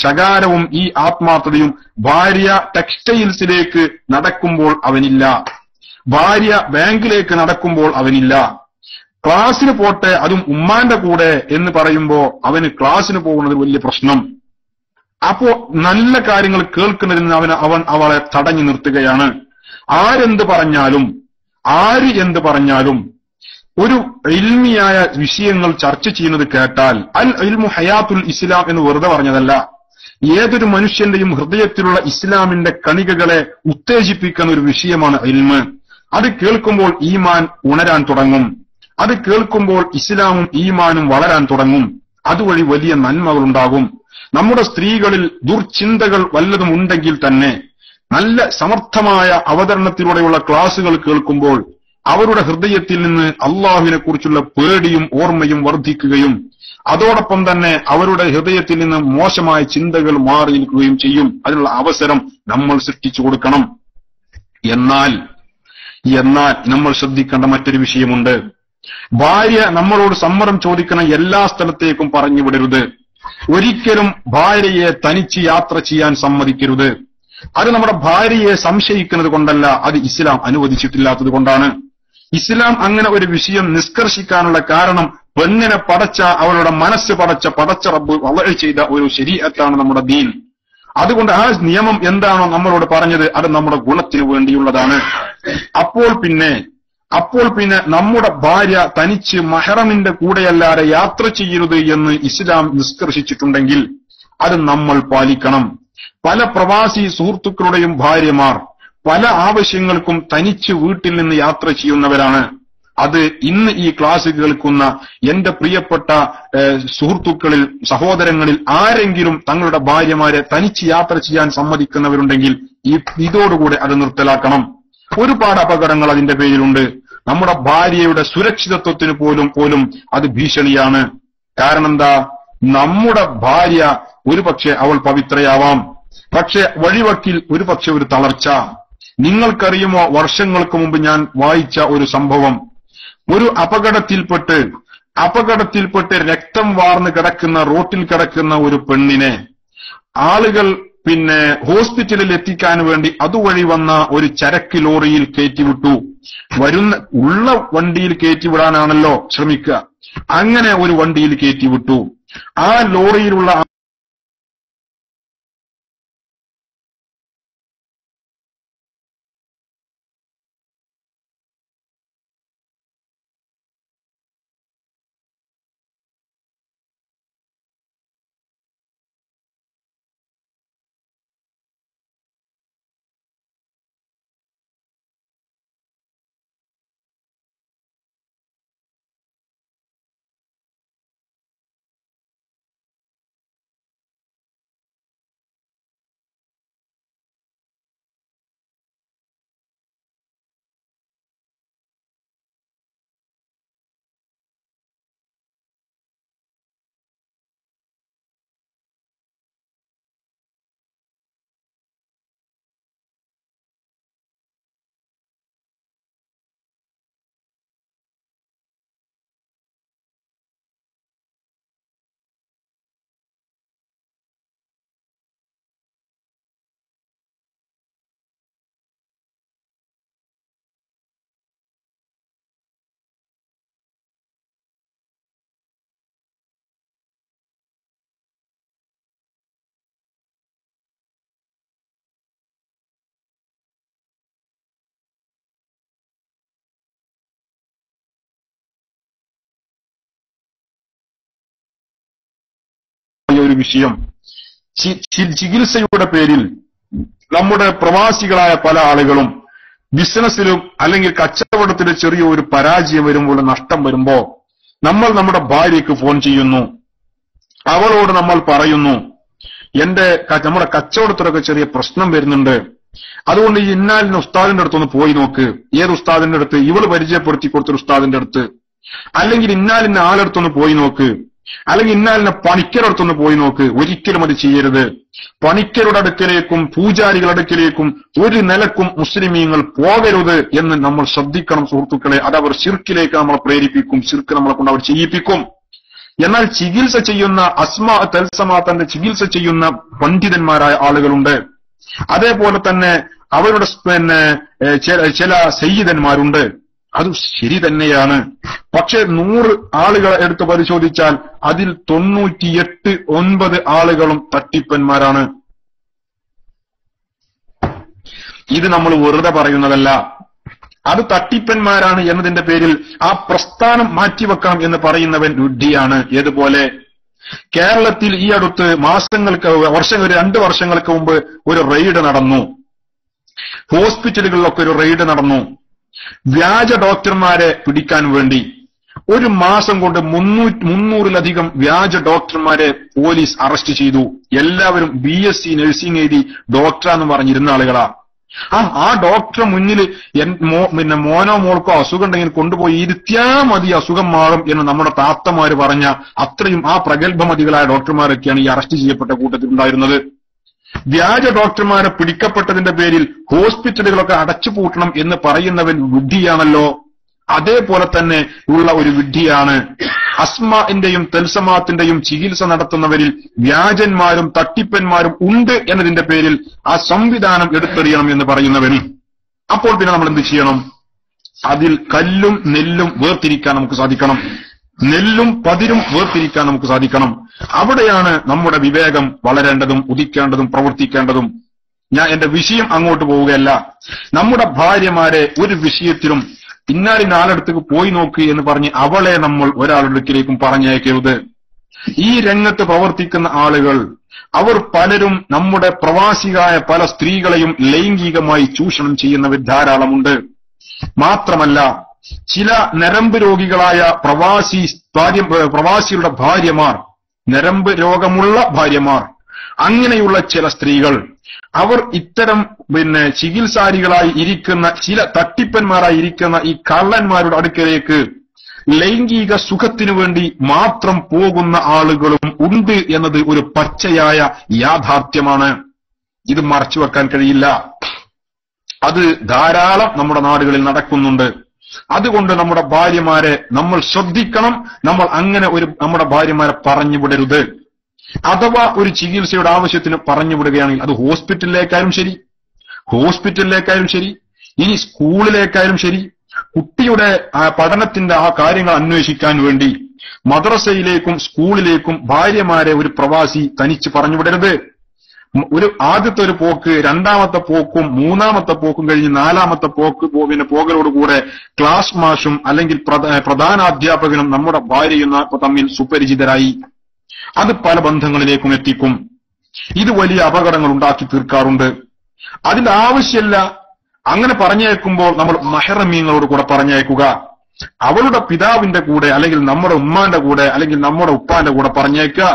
ശകാരവും ഈ ആത്മാർത്ഥതയും ഭാര്യ ടെക്സ്റ്റൈൽസിലേക്ക് നടക്കുമ്പോൾ അവനില്ല, ഭാര്യ ബാങ്കിലേക്ക് നടക്കുമ്പോൾ അവനില്ല. ക്ലാസ്സിന് പോട്ടെ, അതും ഉമ്മാന്റെ കൂടെ എന്ന് പറയുമ്പോ അവന് ക്ലാസ്സിന് പോകുന്നത് വലിയ പ്രശ്നം. അപ്പോ നല്ല കാര്യങ്ങൾ കേൾക്കുന്നതിൽ നിന്ന് അവൻ അവളെ തടഞ്ഞു നിർത്തുകയാണ്. ആര് എന്ത് പറഞ്ഞാലും ഒരു ഇൽമിയായ വിഷയങ്ങൾ ചർച്ച ചെയ്യുന്നത് കേട്ടാൽ, അൽ ഇൽമു ഹയാത്തുൽ ഇസ്ലാം എന്ന് വെറുതെ പറഞ്ഞതല്ല, ഏതൊരു മനുഷ്യന്റെയും ഹൃദയത്തിലുള്ള ഇസ്ലാമിന്റെ കണികകളെ ഉത്തേജിപ്പിക്കുന്ന ഒരു വിഷയമാണ് ഇൽമ്. അത് കേൾക്കുമ്പോൾ ഈമാൻ ഉണരാൻ തുടങ്ങും, അത് കേൾക്കുമ്പോൾ ഇസ്ലാമും ഈമാനും വളരാൻ തുടങ്ങും, അതുവഴി വലിയ നന്മകൾ ഉണ്ടാകും. നമ്മുടെ സ്ത്രീകളിൽ ദുർചിന്തകൾ വല്ലതും ഉണ്ടെങ്കിൽ തന്നെ നല്ല സമർത്ഥമായ അവതരണത്തിലൂടെയുള്ള ക്ലാസുകൾ കേൾക്കുമ്പോൾ അവരുടെ ഹൃദയത്തിൽ നിന്ന് അള്ളാഹുവിനെ കുറിച്ചുള്ള പേടിയും ഓർമ്മയും വർദ്ധിക്കുകയും അതോടൊപ്പം തന്നെ അവരുടെ ഹൃദയത്തിൽ നിന്ന് മോശമായ ചിന്തകൾ മാറി നിൽക്കുകയും ചെയ്യും. അതിനുള്ള അവസരം നമ്മൾ സൃഷ്ടിച്ചു കൊടുക്കണം. എന്നാൽ നമ്മൾ ശ്രദ്ധിക്കേണ്ട മറ്റൊരു വിഷയമുണ്ട്. ഭാര്യ നമ്മളോട് സമ്മതം ചോദിക്കുന്ന എല്ലാ സ്ഥലത്തേക്കും പറഞ്ഞു വിടരുത്. ഒരിക്കലും ഭാര്യയെ തനിച്ച് യാത്ര ചെയ്യാൻ സമ്മതിക്കരുത്. അത് നമ്മുടെ ഭാര്യയെ സംശയിക്കുന്നത് കൊണ്ടല്ല, അത് ഇസ്ലാം അനുവദിച്ചിട്ടില്ലാത്തത് കൊണ്ടാണ്. ഇസ്ലാം അങ്ങനെ ഒരു വിഷയം നിഷ്കർഷിക്കാനുള്ള കാരണം പെണ്ണിനെ അവളുടെ മനസ്സ് പടച്ച റബ്ബ് വളരെ ചെയ്ത ഒരു ശരീഅത്താണ് നമ്മുടെ ദീൻ. അതുകൊണ്ട് ആ നിയമം എന്താണോ നമ്മളോട് പറഞ്ഞത് അത് നമ്മുടെ ഗുണത്തിന് വേണ്ടിയുള്ളതാണ്. അപ്പോൾ പിന്നെ നമ്മുടെ ഭാര്യ തനിച്ച് മഹ്റമിന്റെ കൂടെയല്ലാതെ യാത്ര ചെയ്യരുത് എന്ന് ഇസ്ലാം നിഷ്കർഷിച്ചിട്ടുണ്ടെങ്കിൽ അത് നമ്മൾ പാലിക്കണം. പല പ്രവാസി സുഹൃത്തുക്കളുടെയും ഭാര്യമാർ പല ആവശ്യങ്ങൾക്കും തനിച്ച് വീട്ടിൽ നിന്ന് യാത്ര ചെയ്യുന്നവരാണ്. അത് ഇന്ന് ഈ ക്ലാസ് കേൾക്കുന്ന എന്റെ പ്രിയപ്പെട്ട സുഹൃത്തുക്കളിൽ, സഹോദരങ്ങളിൽ ആരെങ്കിലും തങ്ങളുടെ ഭാര്യമാരെ തനിച്ച് യാത്ര ചെയ്യാൻ സമ്മതിക്കുന്നവരുണ്ടെങ്കിൽ ഇതോടുകൂടെ അത് നിർത്തലാക്കണം. ഒരുപാട് അപകടങ്ങൾ അതിന്റെ പേരിലുണ്ട്. നമ്മുടെ ഭാര്യയുടെ സുരക്ഷിതത്വത്തിന് പോലും അത് ഭീഷണിയാണ്. കാരണം എന്താ? നമ്മുടെ ഭാര്യ ഒരുപക്ഷെ അവൾ പവിത്രയാവാം, പക്ഷെ വഴിവക്കിൽ ഒരുപക്ഷെ ഒരു തളർച്ച. നിങ്ങൾക്കറിയുമോ, വർഷങ്ങൾക്ക് മുമ്പ് ഞാൻ വായിച്ച ഒരു സംഭവം. ഒരു അപകടത്തിൽപ്പെട്ട് രക്തം വാർന്ന് റോട്ടിൽ കിടക്കുന്ന ഒരു പെണ്ണിനെ ആളുകൾ ഹോസ്പിറ്റലിൽ എത്തിക്കാൻ വേണ്ടി അതുവഴി വന്ന ഒരു ചരക്ക് ലോറിയിൽ കയറ്റിവിട്ടു. ഉള്ള വണ്ടിയിൽ കയറ്റിവിടാനാണല്ലോ ശ്രമിക്കുക. അങ്ങനെ ഒരു വണ്ടിയിൽ കയറ്റിവിട്ടു. ആ ലോറിയിലുള്ള വിഷയം. ചികിത്സയുടെ പേരിൽ നമ്മുടെ പ്രവാസികളായ പല ആളുകളും ബിസിനസ്സിലും അല്ലെങ്കിൽ കച്ചവടത്തിലും ചെറിയൊരു പരാജയം വരുമ്പോൾ, നഷ്ടം വരുമ്പോ നമ്മൾ നമ്മുടെ ഭാര്യയ്ക്ക് ഫോൺ ചെയ്യുന്നു. അവളോട് നമ്മൾ പറയുന്നു, നമ്മുടെ കച്ചവടത്തിലൊക്കെ ചെറിയ പ്രശ്നം വരുന്നുണ്ട്, അതുകൊണ്ട് ഈ ഇന്നാലിന് ഉസ്താദിന്റെ അടുത്തൊന്ന് പോയി നോക്ക്. ഏത് ഉസ്താദിന്റെ അടുത്ത്? ഇവള് പരിചയപ്പെടുത്തി കൊടുത്തൊരു ഉസ്താദിന്റെ അടുത്ത്. അല്ലെങ്കിൽ ഇന്നാലിന്റെ ആളടുത്തൊന്ന് പോയി നോക്ക്, അല്ലെങ്കിൽ ഇന്നാലിന്റെ പണിക്കരടുത്തൊന്ന് പോയി നോക്ക്. ഒരിക്കലും അത് ചെയ്യരുത്. പണിക്കരുടെ അടുക്കലേക്കും പൂജാരികളുടെ അടുക്കലേക്കും ഒരു നിലക്കും മുസ്ലിമീങ്ങൾ പോകരുത് എന്ന് നമ്മൾ ശ്രദ്ധിക്കണം സുഹൃത്തുക്കളെ. അതവർ ശിർക്കിലേക്ക് നമ്മളെ പ്രേരിപ്പിക്കും, ശിർക്ക് നമ്മളെ കൊണ്ട് അവർ ചെയ്യിപ്പിക്കും. എന്നാൽ ചികിത്സ ചെയ്യുന്ന തൽസമാത്തന്റെ ചികിത്സ ചെയ്യുന്ന പണ്ഡിതന്മാരായ ആളുകളുണ്ട്. അതേപോലെ തന്നെ അവരുടെ ചില സയ്യിദന്മാരുണ്ട്. അത് ശരി തന്നെയാണ്. പക്ഷെ 100 ആളുകളെ എടുത്ത് പരിശോധിച്ചാൽ അതിൽ 98-9 ആളുകളും തട്ടിപ്പന്മാരാണ്. ഇത് നമ്മൾ വെറുതെ പറയുന്നതല്ല. അത് തട്ടിപ്പന്മാരാണ് എന്നതിന്റെ പേരിൽ ആ പ്രസ്ഥാനം മാറ്റിവെക്കണം എന്ന് പറയുന്നവൻ വിഡ്ഢിയാണ്. ഏതുപോലെ കേരളത്തിൽ ഈ അടുത്ത് ഒരു 2 വർഷങ്ങൾക്ക് മുമ്പ് ഒരു റെയ്ഡ് നടന്നു. ഹോസ്പിറ്റലുകളിലൊക്കെ ഒരു റെയ്ഡ് നടന്നു. വ്യാജ ഡോക്ടർമാരെ പിടിക്കാൻ വേണ്ടി 1 മാസം കൊണ്ട് 300-ലധികം വ്യാജ ഡോക്ടർമാരെ പോലീസ് അറസ്റ്റ് ചെയ്തു. എല്ലാവരും BSc നഴ്സിംഗ് എഴുതി ഡോക്ടറാന്ന് പറഞ്ഞിരുന്ന ആളുകളാ. ആ ഡോക്ടറെ മുന്നിൽ മോനോ മോൾക്കോ അസുഖം ഉണ്ടെങ്കിൽ കൊണ്ടുപോയി ഇരുത്തിയാ മതി, അസുഖം മാറും എന്ന് നമ്മുടെ താത്തമാര് പറഞ്ഞ അത്രയും ആ പ്രഗത്ഭമതികളായ ഡോക്ടർമാരൊക്കെയാണ് ഈ അറസ്റ്റ് ചെയ്യപ്പെട്ട കൂട്ടത്തിൽ ഉണ്ടായിരുന്നത്. വ്യാജ ഡോക്ടർമാരെ പിടിക്കപ്പെട്ടതിന്റെ പേരിൽ ഹോസ്പിറ്റലുകളൊക്കെ അടച്ചുപൂട്ടണം എന്ന് പറയുന്നവൻ വിഡ്ഢിയാണല്ലോ. അതേപോലെ തന്നെ ഉള്ള ഒരു വിഡ്ഢിയാണ് അസ്മാന്റെയും തൽസമാത്തിന്റെയും ചികിത്സ നടത്തുന്നവരിൽ വ്യാജന്മാരും തട്ടിപ്പന്മാരും ഉണ്ട് എന്നതിന്റെ പേരിൽ ആ സംവിധാനം എടുത്തെറിയണം എന്ന് പറയുന്നവന്. അപ്പോൾ പിന്നെ നമ്മൾ എന്ത് ചെയ്യണം? അതിൽ കല്ലും നെല്ലും വേർതിരിക്കാൻ നമുക്ക് സാധിക്കണം. നെല്ലും പതിരും വേർതിരിക്കാൻ നമുക്ക് സാധിക്കണം. അവിടെയാണ് നമ്മുടെ വിവേകം വളരേണ്ടതും ഉദിക്കേണ്ടതും പ്രവർത്തിക്കേണ്ടതും. ഞാൻ എന്റെ വിഷയം അങ്ങോട്ട് പോവുകയല്ല. നമ്മുടെ ഭാര്യമാരെ ഒരു വിഷയത്തിലും ഇന്നാലിന്റെ ആളടുത്തേക്ക് പോയി നോക്ക് എന്ന് പറഞ്ഞ് അവളെ നമ്മൾ ഒരാളുടെ അടുക്കിലേക്കും പറഞ്ഞയക്കരുത്. ഈ രംഗത്ത് പ്രവർത്തിക്കുന്ന ആളുകൾ അവർ പലരും നമ്മുടെ പ്രവാസികളായ പല സ്ത്രീകളെയും ലൈംഗികമായി ചൂഷണം ചെയ്യുന്നവർ ധാരാളമുണ്ട്. മാത്രമല്ല ചില നരമ്പ് രോഗികളായ പ്രവാസികളുടെ ഭാര്യമാർ, നരമ്പ് രോഗമുള്ള ഭാര്യമാർ, അങ്ങനെയുള്ള ചില സ്ത്രീകൾ അവർ ഇത്തരം ചികിത്സാരികളായി ഇരിക്കുന്ന ചില തട്ടിപ്പന്മാരായി ഇരിക്കുന്ന ഈ കള്ളന്മാരുടെ അടുക്കലേക്ക് ലൈംഗിക സുഖത്തിനു വേണ്ടി മാത്രം പോകുന്ന ആളുകളും ഉണ്ട് എന്നത് ഒരു പച്ചയായ യാഥാർത്ഥ്യമാണ്. ഇത് മറച്ചുവെക്കാൻ കഴിയില്ല. അത് ധാരാളം നമ്മുടെ നാടുകളിൽ നടക്കുന്നുണ്ട്. അതുകൊണ്ട് നമ്മുടെ ഭാര്യമാരെ നമ്മൾ ശ്രദ്ധിക്കണം. നമ്മൾ അങ്ങനെ നമ്മുടെ ഭാര്യമാരെ പറഞ്ഞുവിടരുത്. അഥവാ ഒരു ചികിത്സയുടെ ആവശ്യത്തിന് പറഞ്ഞുവിടുകയാണെങ്കിൽ അത് ഹോസ്പിറ്റലിലേക്കായാലും ശരി, ഇനി സ്കൂളിലേക്കായാലും ശരി, കുട്ടിയുടെ പഠനത്തിന്റെ ആ കാര്യങ്ങൾ അന്വേഷിക്കാൻ വേണ്ടി മദ്രസയിലേക്കും സ്കൂളിലേക്കും ഭാര്യമാരെ ഒരു പ്രവാസി തനിച്ച് പറഞ്ഞുവിടരുത്. ആദ്യത്തെ ഒരു പോക്ക്, രണ്ടാമത്തെ പോക്കും മൂന്നാമത്തെ പോക്കും കഴിഞ്ഞ് നാലാമത്തെ പോകലോടുകൂടെ ക്ലാസ് മാഷും അല്ലെങ്കിൽ പ്രധാനാധ്യാപകനും നമ്മുടെ ഭാര്യയും തമ്മിൽ സുപരിചിതരായി. അത് പല ബന്ധങ്ങളിലേക്കും എത്തിക്കും. ഇത് വലിയ അപകടങ്ങൾ ഉണ്ടാക്കി തീർക്കാറുണ്ട്. അതിന്റെ ആവശ്യമില്ല. അങ്ങനെ പറഞ്ഞയക്കുമ്പോൾ നമ്മൾ മഹറമീങ്ങളോട് കൂടെ പറഞ്ഞയക്കുക. അവളുടെ പിതാവിന്റെ കൂടെ അല്ലെങ്കിൽ നമ്മുടെ ഉമ്മാന്റെ കൂടെ അല്ലെങ്കിൽ നമ്മുടെ ഉപ്പാന്റെ കൂടെ പറഞ്ഞയക്കുക.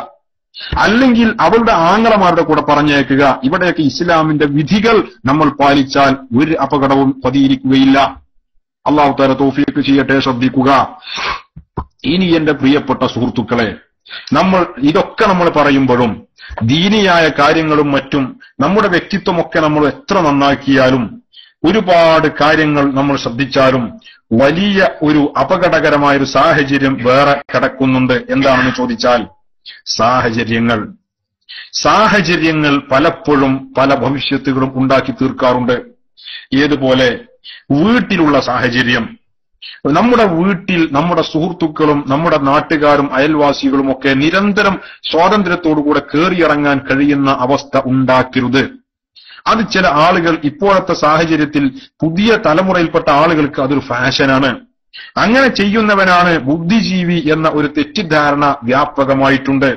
അല്ലെങ്കിൽ അവളുടെ ആങ്ങളമാരുടെ കൂടെ പറഞ്ഞയക്കുക. ഇവിടെയൊക്കെ ഇസ്ലാമിന്റെ വിധികൾ നമ്മൾ പാലിച്ചാൽ ഒരു അപകടവും പതിയിരിക്കുകയില്ല. അല്ലാഹു തആല തൗഫീഖ് ചെയ്യട്ടെ. ശ്രദ്ധിക്കുക. ഇനി എന്റെ പ്രിയപ്പെട്ട സുഹൃത്തുക്കളെ, ഇതൊക്കെ നമ്മൾ പറയുമ്പോഴും ദീനിയായ കാര്യങ്ങളും മറ്റും നമ്മുടെ വ്യക്തിത്വമൊക്കെ നമ്മൾ എത്ര നന്നാക്കിയാലും ഒരുപാട് കാര്യങ്ങൾ നമ്മൾ ശ്രദ്ധിച്ചാലും വലിയ ഒരു അപകടകരമായ ഒരു സാഹചര്യം വേറെ കിടക്കുന്നുണ്ട്. എന്താണെന്ന് ചോദിച്ചാൽ സാഹചര്യങ്ങൾ പലപ്പോഴും പല ഭവിഷ്യത്തുകളും ഉണ്ടാക്കി തീർക്കാറുണ്ട്. ഏതുപോലെ വീട്ടിലുള്ള സാഹചര്യം. നമ്മുടെ വീട്ടിൽ നമ്മുടെ സുഹൃത്തുക്കളും നമ്മുടെ നാട്ടുകാരും അയൽവാസികളും ഒക്കെ നിരന്തരം സ്വാതന്ത്ര്യത്തോടുകൂടെ കയറിയിറങ്ങാൻ കഴിയുന്ന അവസ്ഥ ഉണ്ടാക്കരുത്. അത് ചില ആളുകൾ ഇപ്പോഴത്തെ സാഹചര്യത്തിൽ പുതിയ തലമുറയിൽപ്പെട്ട ആളുകൾക്ക് അതൊരു ഫാഷനാണ്. അങ്ങനെ ചെയ്യുന്നവനാണ് ബുദ്ധിജീവി എന്ന ഒരു തെറ്റിദ്ധാരണ വ്യാപകമായിട്ടുണ്ട്.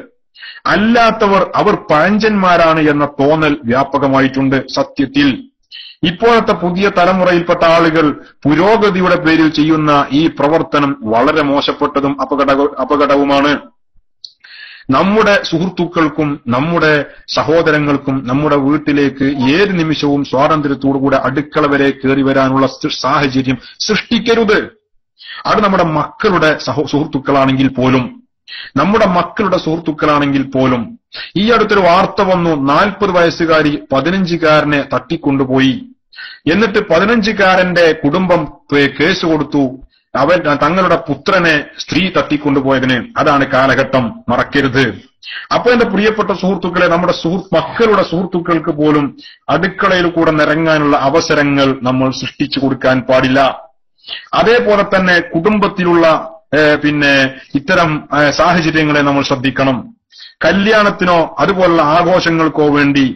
അല്ലാത്തവർ അവർ പഴഞ്ചന്മാരാണ് എന്ന തോന്നൽ വ്യാപകമായിട്ടുണ്ട്. സത്യത്തിൽ ഇപ്പോഴത്തെ പുതിയ തലമുറയിൽപ്പെട്ട ആളുകൾ പുരോഗതിയുടെ പേരിൽ ചെയ്യുന്ന ഈ പ്രവർത്തനം വളരെ മോശപ്പെട്ടതും അപകടവുമാണ്. നമ്മുടെ സുഹൃത്തുക്കൾക്കും നമ്മുടെ സഹോദരങ്ങൾക്കും നമ്മുടെ വീട്ടിലേക്ക് ഏത് നിമിഷവും സ്വാതന്ത്ര്യത്തോടുകൂടെ അടുക്കള വരെ കയറി വരാനുള്ള സാഹചര്യം സൃഷ്ടിക്കരുത്. അത് നമ്മുടെ മക്കളുടെ സുഹൃത്തുക്കളാണെങ്കിൽ പോലും, നമ്മുടെ മക്കളുടെ സുഹൃത്തുക്കളാണെങ്കിൽ പോലും. ഈ അടുത്തൊരു വാർത്ത വന്നു, 40 വയസ്സുകാരി 15കാരനെ തട്ടിക്കൊണ്ടുപോയി. എന്നിട്ട് 15കാരന്റെ കുടുംബം കേസ് കൊടുത്തു, അവൻ തങ്ങളുടെ പുത്രനെ സ്ത്രീ തട്ടിക്കൊണ്ടുപോയതിന്. അതാണ് കാലഘട്ടം, മറക്കരുത്. അപ്പൊ എന്റെ പ്രിയപ്പെട്ട സുഹൃത്തുക്കളെ, നമ്മുടെ മക്കളുടെ സുഹൃത്തുക്കൾക്ക് പോലും അടുക്കളയിൽ കൂടെ നിറങ്ങാനുള്ള അവസരങ്ങൾ നമ്മൾ സൃഷ്ടിച്ചു കൊടുക്കാൻ പാടില്ല. അതേപോലെ തന്നെ കുടുംബത്തിലുള്ള ഇത്തരം സാഹചര്യങ്ങളെ നമ്മൾ ശ്രദ്ധിക്കണം. കല്യാണത്തിനോ അതുപോലുള്ള ആഘോഷങ്ങൾക്കോ വേണ്ടി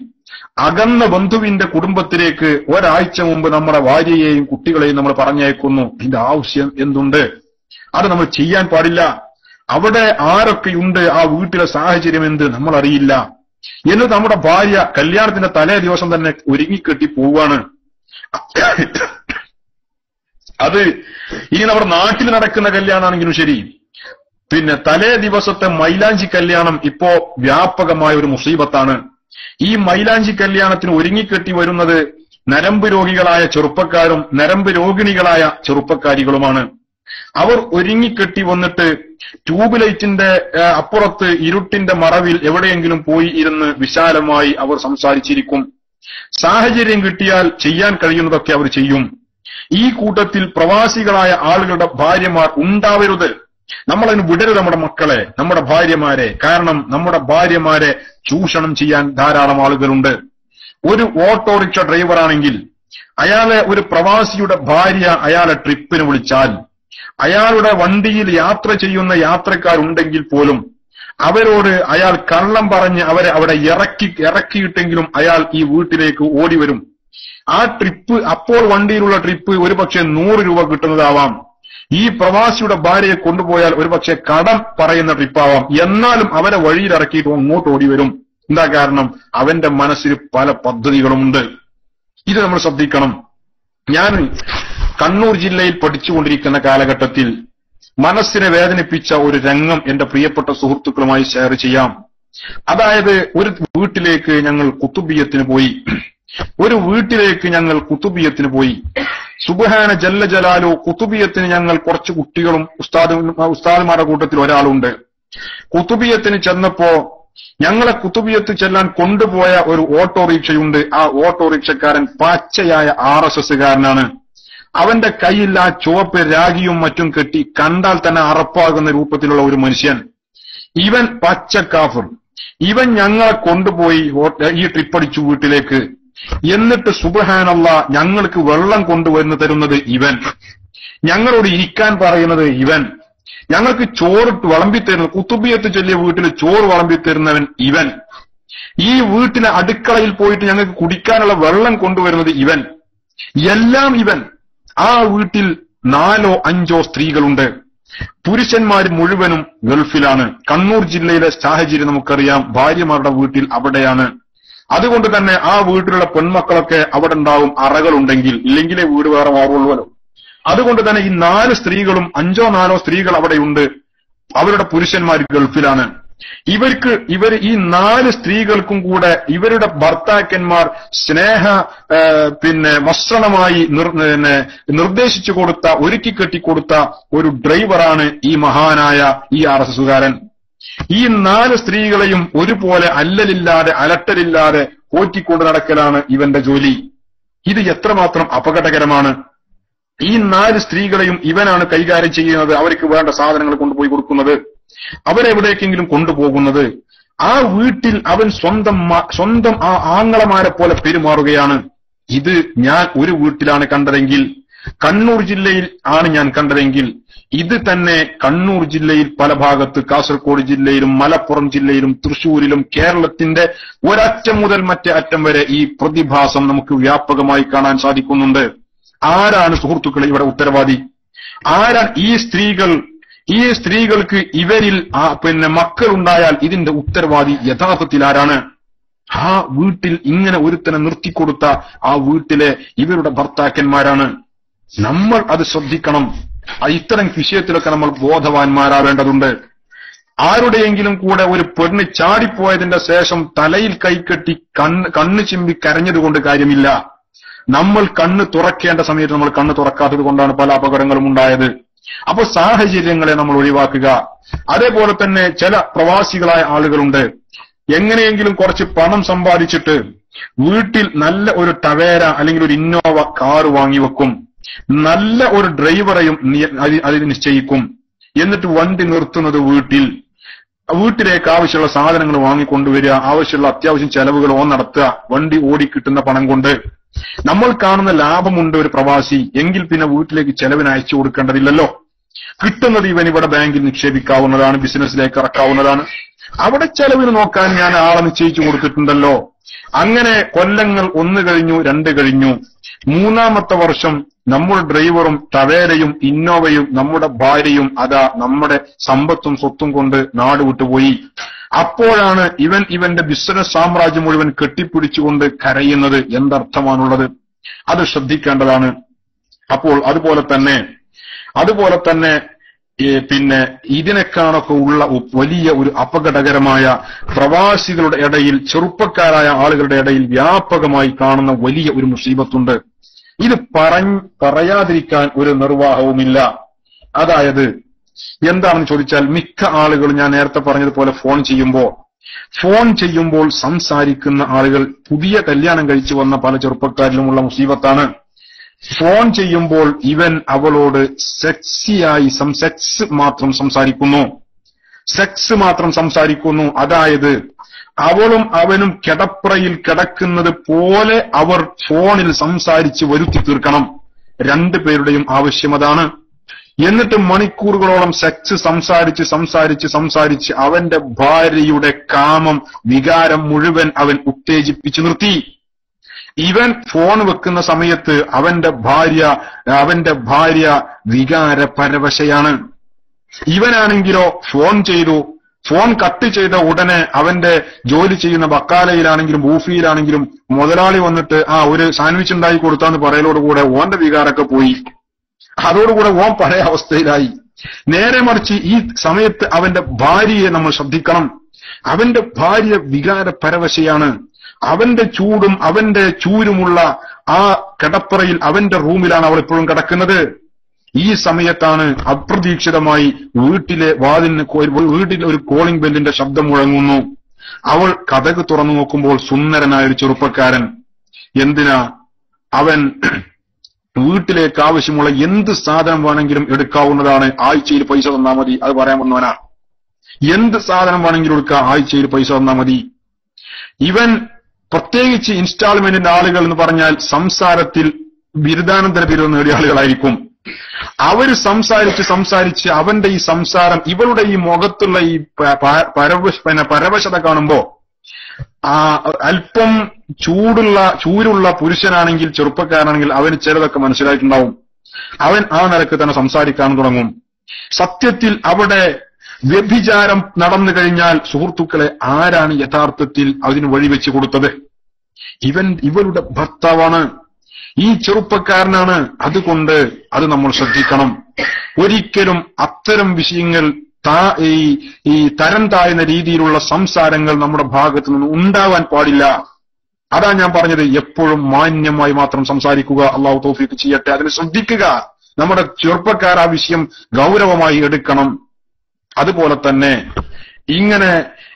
അകന്ന ബന്ധുവിന്റെ കുടുംബത്തിലേക്ക് ഒരാഴ്ച മുമ്പ് നമ്മുടെ ഭാര്യയെയും കുട്ടികളെയും നമ്മൾ പറഞ്ഞയക്കുന്നു. ഇതിന്റെ ആവശ്യം എന്തുണ്ട്? അത് നമ്മൾ ചെയ്യാൻ പാടില്ല. അവിടെ ആരൊക്കെയുണ്ട്, ആ വീട്ടിലെ സാഹചര്യം എന്ത് നമ്മൾ അറിയില്ല. എന്നിട്ട് നമ്മുടെ ഭാര്യ കല്യാണത്തിന്റെ തലേ ദിവസം തന്നെ ഒരുങ്ങിക്കെട്ടി പോവാണ്. അത് ഇനി നമ്മുടെ നാട്ടിൽ നടക്കുന്ന കല്യാണമാണെങ്കിലും ശരി, തലേ ദിവസത്തെ മൈലാഞ്ചി കല്യാണം ഇപ്പോ വ്യാപകമായ ഒരു മുസീബത്താണ്. ഈ മൈലാഞ്ചി കല്യാണത്തിന് ഒരുങ്ങിക്കെട്ടി വരുന്നത് നരമ്പ് രോഗികളായ ചെറുപ്പക്കാരും നരമ്പ് രോഗിണികളായ ചെറുപ്പക്കാരികളുമാണ്. അവർ ഒരുങ്ങിക്കെട്ടി വന്നിട്ട് ട്യൂബ് ലൈറ്റിന്റെ അപ്പുറത്ത് ഇരുട്ടിന്റെ മറവിൽ എവിടെയെങ്കിലും പോയി ഇരുന്ന് വിശാലമായി അവർ സംസാരിച്ചിരിക്കും. സാഹചര്യം കിട്ടിയാൽ ചെയ്യാൻ കഴിയുന്നതൊക്കെ അവർ ചെയ്യും. ഈ കൂട്ടത്തിൽ പ്രവാസികളായ ആളുകളുടെ ഭാര്യമാർ ഉണ്ടാവരുത്. നമ്മളതിന് വിടരുത് നമ്മുടെ മക്കളെ, നമ്മുടെ ഭാര്യമാരെ. കാരണം നമ്മുടെ ഭാര്യമാരെ ചൂഷണം ചെയ്യാൻ ധാരാളം ആളുകളുണ്ട്. ഒരു ഓട്ടോറിക്ഷ ഡ്രൈവറാണെങ്കിൽ അയാളെ ഒരു പ്രവാസിയുടെ ഭാര്യ അയാളെ ട്രിപ്പിന് വിളിച്ചാൽ, അയാളുടെ വണ്ടിയിൽ യാത്ര ചെയ്യുന്ന യാത്രക്കാരുണ്ടെങ്കിൽ പോലും അവരോട് അയാൾ കള്ളം പറഞ്ഞ് അവരെ അവിടെ ഇറക്കിയിട്ടെങ്കിലും അയാൾ ഈ വീട്ടിലേക്ക് ഓടി വരും. ആ ട്രിപ്പ്, അപ്പോൾ വണ്ടിയിലുള്ള ട്രിപ്പ് ഒരുപക്ഷെ 100 രൂപ കിട്ടുന്നതാവാം. ഈ പ്രവാസിയുടെ ഭാര്യയെ കൊണ്ടുപോയാൽ ഒരുപക്ഷെ കടം പറയുന്ന ട്രിപ്പാവാം. എന്നാലും അവരെ വഴിയിൽ ഇറക്കിയിട്ട് അങ്ങോട്ട് ഓടി വരും. എന്താ കാരണം? അവന്റെ മനസ്സിൽ പല പദ്ധതികളുമുണ്ട്. ഇത് നമ്മൾ ശ്രദ്ധിക്കണം. ഞാൻ കണ്ണൂർ ജില്ലയിൽ പഠിച്ചുകൊണ്ടിരിക്കുന്ന കാലഘട്ടത്തിൽ മനസ്സിനെ വേദനിപ്പിച്ച ഒരു രംഗം എന്റെ പ്രിയപ്പെട്ട സുഹൃത്തുക്കളുമായി ഷെയർ ചെയ്യാം. അതായത് ഒരു വീട്ടിലേക്ക് ഞങ്ങൾ കുത്തുബിയത്തിന് പോയി. സുബ്ഹാന ജല്ല ജലാലു, കുത്തുബിയത്തിന് ഞങ്ങൾ കുറച്ച് കുട്ടികളും ഉസ്താദുമാരുടെ കൂട്ടത്തിൽ ഒരാളുണ്ട്. കുത്തുബിയത്തിന് ചെന്നപ്പോ ഞങ്ങളെ കുത്തുബിയത്ത് ചെല്ലാൻ കൊണ്ടുപോയ ഒരു ഓട്ടോറിക്ഷയുണ്ട്. ആ ഓട്ടോറിക്ഷക്കാരൻ പച്ചയായ RSSകാരനാണ്. അവന്റെ കയ്യിൽ ആ ചുവപ്പ് രാഗിയും മറ്റും കെട്ടി കണ്ടാൽ തന്നെ അറപ്പാകുന്ന രൂപത്തിലുള്ള ഒരു മനുഷ്യൻ. ഇവൻ പച്ച കാഫിർ. ഇവൻ ഞങ്ങളെ കൊണ്ടുപോയി ഈ ട്രിപ്പടിച്ചു വീട്ടിലേക്ക്. എന്നിട്ട് സുബ്ഹാനല്ലാഹ് ഞങ്ങൾക്ക് വെള്ളം കൊണ്ടുവന്ന് തരുന്നത് ഇവൻ, ഞങ്ങളോട് ഇരിക്കാൻ പറയുന്നത് ഇവൻ, ഞങ്ങൾക്ക് ചോറ് വിളമ്പിത്തരുന്നത്, കുത്തുബിയത്ത് ചൊല്ലിയ വീട്ടിൽ ചോറ് വിളമ്പിത്തരുന്നവൻ ഇവൻ, ഈ വീട്ടിലെ അടുക്കളയിൽ പോയിട്ട് ഞങ്ങൾക്ക് കുടിക്കാനുള്ള വെള്ളം കൊണ്ടുവരുന്നത് ഇവൻ, എല്ലാം ഇവൻ. ആ വീട്ടിൽ 4 or 5 സ്ത്രീകളുണ്ട്. പുരുഷന്മാർ മുഴുവനും ഗൾഫിലാണ്. കണ്ണൂർ ജില്ലയിലെ സാഹചര്യം നമുക്കറിയാം. ഭാര്യമാരുടെ വീട്ടിൽ അവിടെയാണ്. അതുകൊണ്ട് തന്നെ ആ വീട്ടിലുള്ള പെൺമക്കളൊക്കെ അവിടെ ഉണ്ടാവും, അറകളുണ്ടെങ്കിൽ. ഇല്ലെങ്കിലേ വീട് വേറെ മാറുള്ളൂല്ലോ. അതുകൊണ്ട് തന്നെ ഈ 4 സ്ത്രീകളും 5 or 4 സ്ത്രീകൾ അവിടെയുണ്ട്. അവരുടെ പുരുഷന്മാർ ഗൾഫിലാണ്. ഇവർ ഈ 4 സ്ത്രീകൾക്കും കൂടെ ഇവരുടെ ഭർത്താക്കന്മാർ വസ്ത്രമായി നിർദ്ദേശിച്ചു കൊടുത്ത, ഒരുക്കി കെട്ടിക്കൊടുത്ത ഒരു ഡ്രൈവറാണ് ഈ മഹാനായ ഈ RSSകാരൻ. ഈ 4 സ്ത്രീകളെയും ഒരുപോലെ അലട്ടലില്ലാതെ പോറ്റിക്കൊണ്ട് നടക്കലാണ് ഇവന്റെ ജോലി. ഇത് എത്രമാത്രം അപകടകരമാണ്. ഈ 4 സ്ത്രീകളെയും ഇവനാണ് കൈകാര്യം ചെയ്യുന്നത്. അവർക്ക് വേണ്ട സാധനങ്ങൾ കൊണ്ടുപോയി കൊടുക്കുന്നത്, അവരെവിടേക്കെങ്കിലും കൊണ്ടുപോകുന്നത്. ആ വീട്ടിൽ അവൻ സ്വന്തം ആ ആങ്ങളമാരെ പോലെ പെരുമാറുകയാണ്. ഇത് ഞാൻ ഒരു വീട്ടിലാണ് കണ്ടതെങ്കിൽ, കണ്ണൂർ ജില്ലയിൽ ആണ് ഞാൻ കണ്ടതെങ്കിൽ, ഇത് തന്നെ കണ്ണൂർ ജില്ലയിൽ പല ഭാഗത്ത്, കാസർഗോഡ് ജില്ലയിലും മലപ്പുറം ജില്ലയിലും തൃശൂരിലും കേരളത്തിന്റെ ഒരറ്റം മുതൽ മറ്റേ അറ്റം വരെ ഈ പ്രതിഭാസം നമുക്ക് വ്യാപകമായി കാണാൻ സാധിക്കുന്നുണ്ട്. ആരാണ് സുഹൃത്തുക്കളെ ഇവിടെ ഉത്തരവാദി? ആരാണ് ഈ സ്ത്രീകൾ ഈ സ്ത്രീകൾക്ക് ഇവരിൽ മക്കളുണ്ടായാൽ ഇതിന്റെ ഉത്തരവാദി യഥാർത്ഥത്തിൽ ആരാണ്? ആ വീട്ടിൽ ഇങ്ങനെ ഒരുത്തനെ നിർത്തിക്കൊടുത്ത ആ വീട്ടിലെ ഇവരുടെ ഭർത്താക്കന്മാരാണ്. നമ്മൾ അത് ശ്രദ്ധിക്കണം. ഇത്തരം വിഷയത്തിലൊക്കെ നമ്മൾ ബോധവാന്മാരാവേണ്ടതുണ്ട്. ആരുടെയെങ്കിലും കൂടെ ഒരു പെണ്ണ് ചാടിപ്പോയതിന്റെ ശേഷം തലയിൽ കൈകെട്ടി കണ്ണ് ചിമ്പി കരഞ്ഞതുകൊണ്ട് കാര്യമില്ല. നമ്മൾ കണ്ണ് തുറക്കേണ്ട സമയത്ത് നമ്മൾ കണ്ണ് തുറക്കാത്തത് കൊണ്ടാണ് പല അപകടങ്ങളും ഉണ്ടായത്. അപ്പൊ സാഹചര്യങ്ങളെ നമ്മൾ ഒഴിവാക്കുക. അതേപോലെ തന്നെ ചില പ്രവാസികളായ ആളുകളുണ്ട്, എങ്ങനെയെങ്കിലും കുറച്ച് പണം സമ്പാദിച്ചിട്ട് വീട്ടിൽ നല്ല ഒരു ടവേര അല്ലെങ്കിൽ ഒരു ഇന്നോവ കാറ് വാങ്ങിവെക്കും, നല്ല ഒരു ഡ്രൈവറെയും അതിന് നിശ്ചയിക്കും. എന്നിട്ട് വണ്ടി നിർത്തുന്നത് വീട്ടിലേക്ക് ആവശ്യമുള്ള സാധനങ്ങൾ വാങ്ങിക്കൊണ്ടുവരിക, ആവശ്യമുള്ള അത്യാവശ്യം ചെലവുകൾ നടത്തുക, വണ്ടി ഓടിക്കിട്ടുന്ന പണം കൊണ്ട്. നമ്മൾ കാണുന്ന ലാഭമുണ്ട് ഒരു പ്രവാസി എങ്കിൽ പിന്നെ വീട്ടിലേക്ക് ചെലവിന് അയച്ചു കൊടുക്കേണ്ടതില്ലല്ലോ. കിട്ടുന്നത് ഇവിടെ ബാങ്കിൽ നിക്ഷേപിക്കാവുന്നതാണ്, ബിസിനസ്സിലേക്ക് ഇറക്കാവുന്നതാണ്. അവിടെ ചെലവിന് നോക്കാൻ ഞാൻ ആളെ നിശ്ചയിച്ചു കൊടുത്തിട്ടുണ്ടല്ലോ. അങ്ങനെ കൊല്ലങ്ങൾ 1 കഴിഞ്ഞു, 2 കഴിഞ്ഞു, 3-ാമത്തെ വർഷം നമ്മുടെ ഡ്രൈവറും ടവേരയും ഇന്നോവയും നമ്മുടെ ഭാര്യയും അതാ നമ്മുടെ സമ്പത്തും സ്വത്തും കൊണ്ട് നാട് വിട്ടുപോയി. അപ്പോഴാണ് ഇവന്റെ ബിസിനസ് സാമ്രാജ്യം മുഴുവൻ കെട്ടിപ്പിടിച്ചുകൊണ്ട് കരയുന്നത്. എന്തർത്ഥമാണുള്ളത്? അത് ശ്രദ്ധിക്കേണ്ടതാണ്. അപ്പോൾ അതുപോലെ തന്നെ ഇതിനേക്കാളൊക്കെ ഉള്ള വലിയ ഒരു അപകടകരമായ പ്രവാസികളുടെ ഇടയിൽ, ചെറുപ്പക്കാരായ ആളുകളുടെ ഇടയിൽ വ്യാപകമായി കാണുന്ന വലിയ ഒരു മുസീബത്തുണ്ട്. ഇത് പറയാതിരിക്കാൻ ഒരു നിർവാഹവുമില്ല. അതായത് എന്താണെന്ന് ചോദിച്ചാൽ, മിക്ക ആളുകളും ഞാൻ നേരത്തെ പറഞ്ഞതുപോലെ ഫോൺ ചെയ്യുമ്പോൾ സംസാരിക്കുന്ന ആളുകൾ പുതിയ കല്യാണം കഴിച്ചു വന്ന പല ചെറുപ്പക്കാരിലുമുള്ള മുസീബത്താണ്. ഫോൺ ചെയ്യുമ്പോൾ ഇവൻ അവളോട് സെക്സ് മാത്രം സംസാരിക്കുന്നു. അതായത് അവളും അവനും കിടപ്പറയിൽ കിടക്കുന്നത് പോലെ അവർ ഫോണിൽ സംസാരിച്ച് വരുത്തി തീർക്കണം. 2 പേരുടെയും ആവശ്യം അതാണ്. എന്നിട്ട് മണിക്കൂറുകളോളം സെക്സ് സംസാരിച്ച് അവന്റെ ഭാര്യയുടെ കാമം, വികാരം മുഴുവൻ അവൻ ഉത്തേജിപ്പിച്ചു നിർത്തി. ഇവൻ ഫോൺ വെക്കുന്ന സമയത്ത് അവന്റെ ഭാര്യ വികാരപരവശയാണ്. ഇവനാണെങ്കിലോ ഫോൺ കട്ട് ചെയ്ത ഉടനെ അവന്റെ ജോലി ചെയ്യുന്ന ബക്കാലയിലാണെങ്കിലും ബൂഫിയിലാണെങ്കിലും മുതലാളി വന്നിട്ട് ഒരു സാൻഡ്വിച്ച് ഉണ്ടാക്കി കൊടുത്താന്ന് പറയലോടുകൂടെ ഓന്റെ വികാരമൊക്കെ പോയി. അതോടുകൂടെ ഓൻ പഴയ അവസ്ഥയിലായി. നേരെ മറിച്ച് ഈ സമയത്ത് അവന്റെ ഭാര്യയെ നമ്മൾ ശ്രദ്ധിക്കണം. അവന്റെ ഭാര്യ വികാരപരവശയാണ്. അവന്റെ ചൂടും അവന്റെ ചൂരുമുള്ള ആ കിടപ്പറയിൽ അവന്റെ റൂമിലാണ് അവൾ ഇപ്പോഴും കിടക്കുന്നത്. ഈ സമയത്താണ് അപ്രതീക്ഷിതമായി വീട്ടിൽ ഒരു കോളിംഗ് ബെല്ലിന്റെ ശബ്ദം മുഴങ്ങുന്നു. അവൾ കതക് തുറന്നു നോക്കുമ്പോൾ സുന്ദരനായ ഒരു ചെറുപ്പക്കാരൻ. എന്തിനാ? അവൻ വീട്ടിലേക്ക് ആവശ്യമുള്ള എന്ത് സാധനം വേണമെങ്കിലും എടുക്കാവുന്നതാണ്, ആഴ്ചയിൽ പൈസ തന്നാ മതി. അത് പറയാൻ വന്നവനാ. എന്ത് സാധനം വേണമെങ്കിലും എടുക്കാം, ആഴ്ചയിൽ പൈസ തന്നാ മതി. ഇവൻ പ്രത്യേകിച്ച് ഇൻസ്റ്റാൾമെന്റിന്റെ ആളുകൾ എന്ന് പറഞ്ഞാൽ സംസാരത്തിൽ ബിരുദാനന്തര ബിരുദം നേടിയ ആളുകളായിരിക്കും. അവര് സംസാരിച്ച് അവന്റെ ഈ സംസാരം, ഇവളുടെ ഈ മുഖത്തുള്ള ഈ പരവശത കാണുമ്പോ അല്പം ചൂരുള്ള പുരുഷനാണെങ്കിൽ, ചെറുപ്പക്കാരനാണെങ്കിൽ അവന് ചിലതൊക്കെ മനസ്സിലായിട്ടുണ്ടാവും. അവൻ ആ നിലക്ക് തന്നെ സംസാരിക്കാൻ തുടങ്ങും. സത്യത്തിൽ അവിടെ വ്യഭിചാരം നടന്നു കഴിഞ്ഞാൽ സുഹൃത്തുക്കളെ ആരാണ് യഥാർത്ഥത്തിൽ അതിന് വഴിവെച്ചു കൊടുത്തത്? ഇവളുടെ ഭർത്താവാണ്, ഈ ചെറുപ്പക്കാരനാണ്. അതുകൊണ്ട് അത് നമ്മൾ ശ്രദ്ധിക്കണം. ഒരിക്കലും അത്തരം വിഷയങ്ങൾ ഈ തരം താഴ്ന്ന രീതിയിലുള്ള സംസാരങ്ങൾ നമ്മുടെ ഭാഗത്ത് നിന്ന് ഉണ്ടാവാൻ പാടില്ല. അതാ ഞാൻ പറഞ്ഞത്, എപ്പോഴും മാന്യമായി മാത്രം സംസാരിക്കുക. അള്ളാഹു തൗഫീഖ് ചെയ്യട്ടെ. അതിന് ശ്രദ്ധിക്കുക. നമ്മുടെ ചെറുപ്പക്കാർ ആ വിഷയം ഗൗരവമായി എടുക്കണം. അതുപോലെ തന്നെ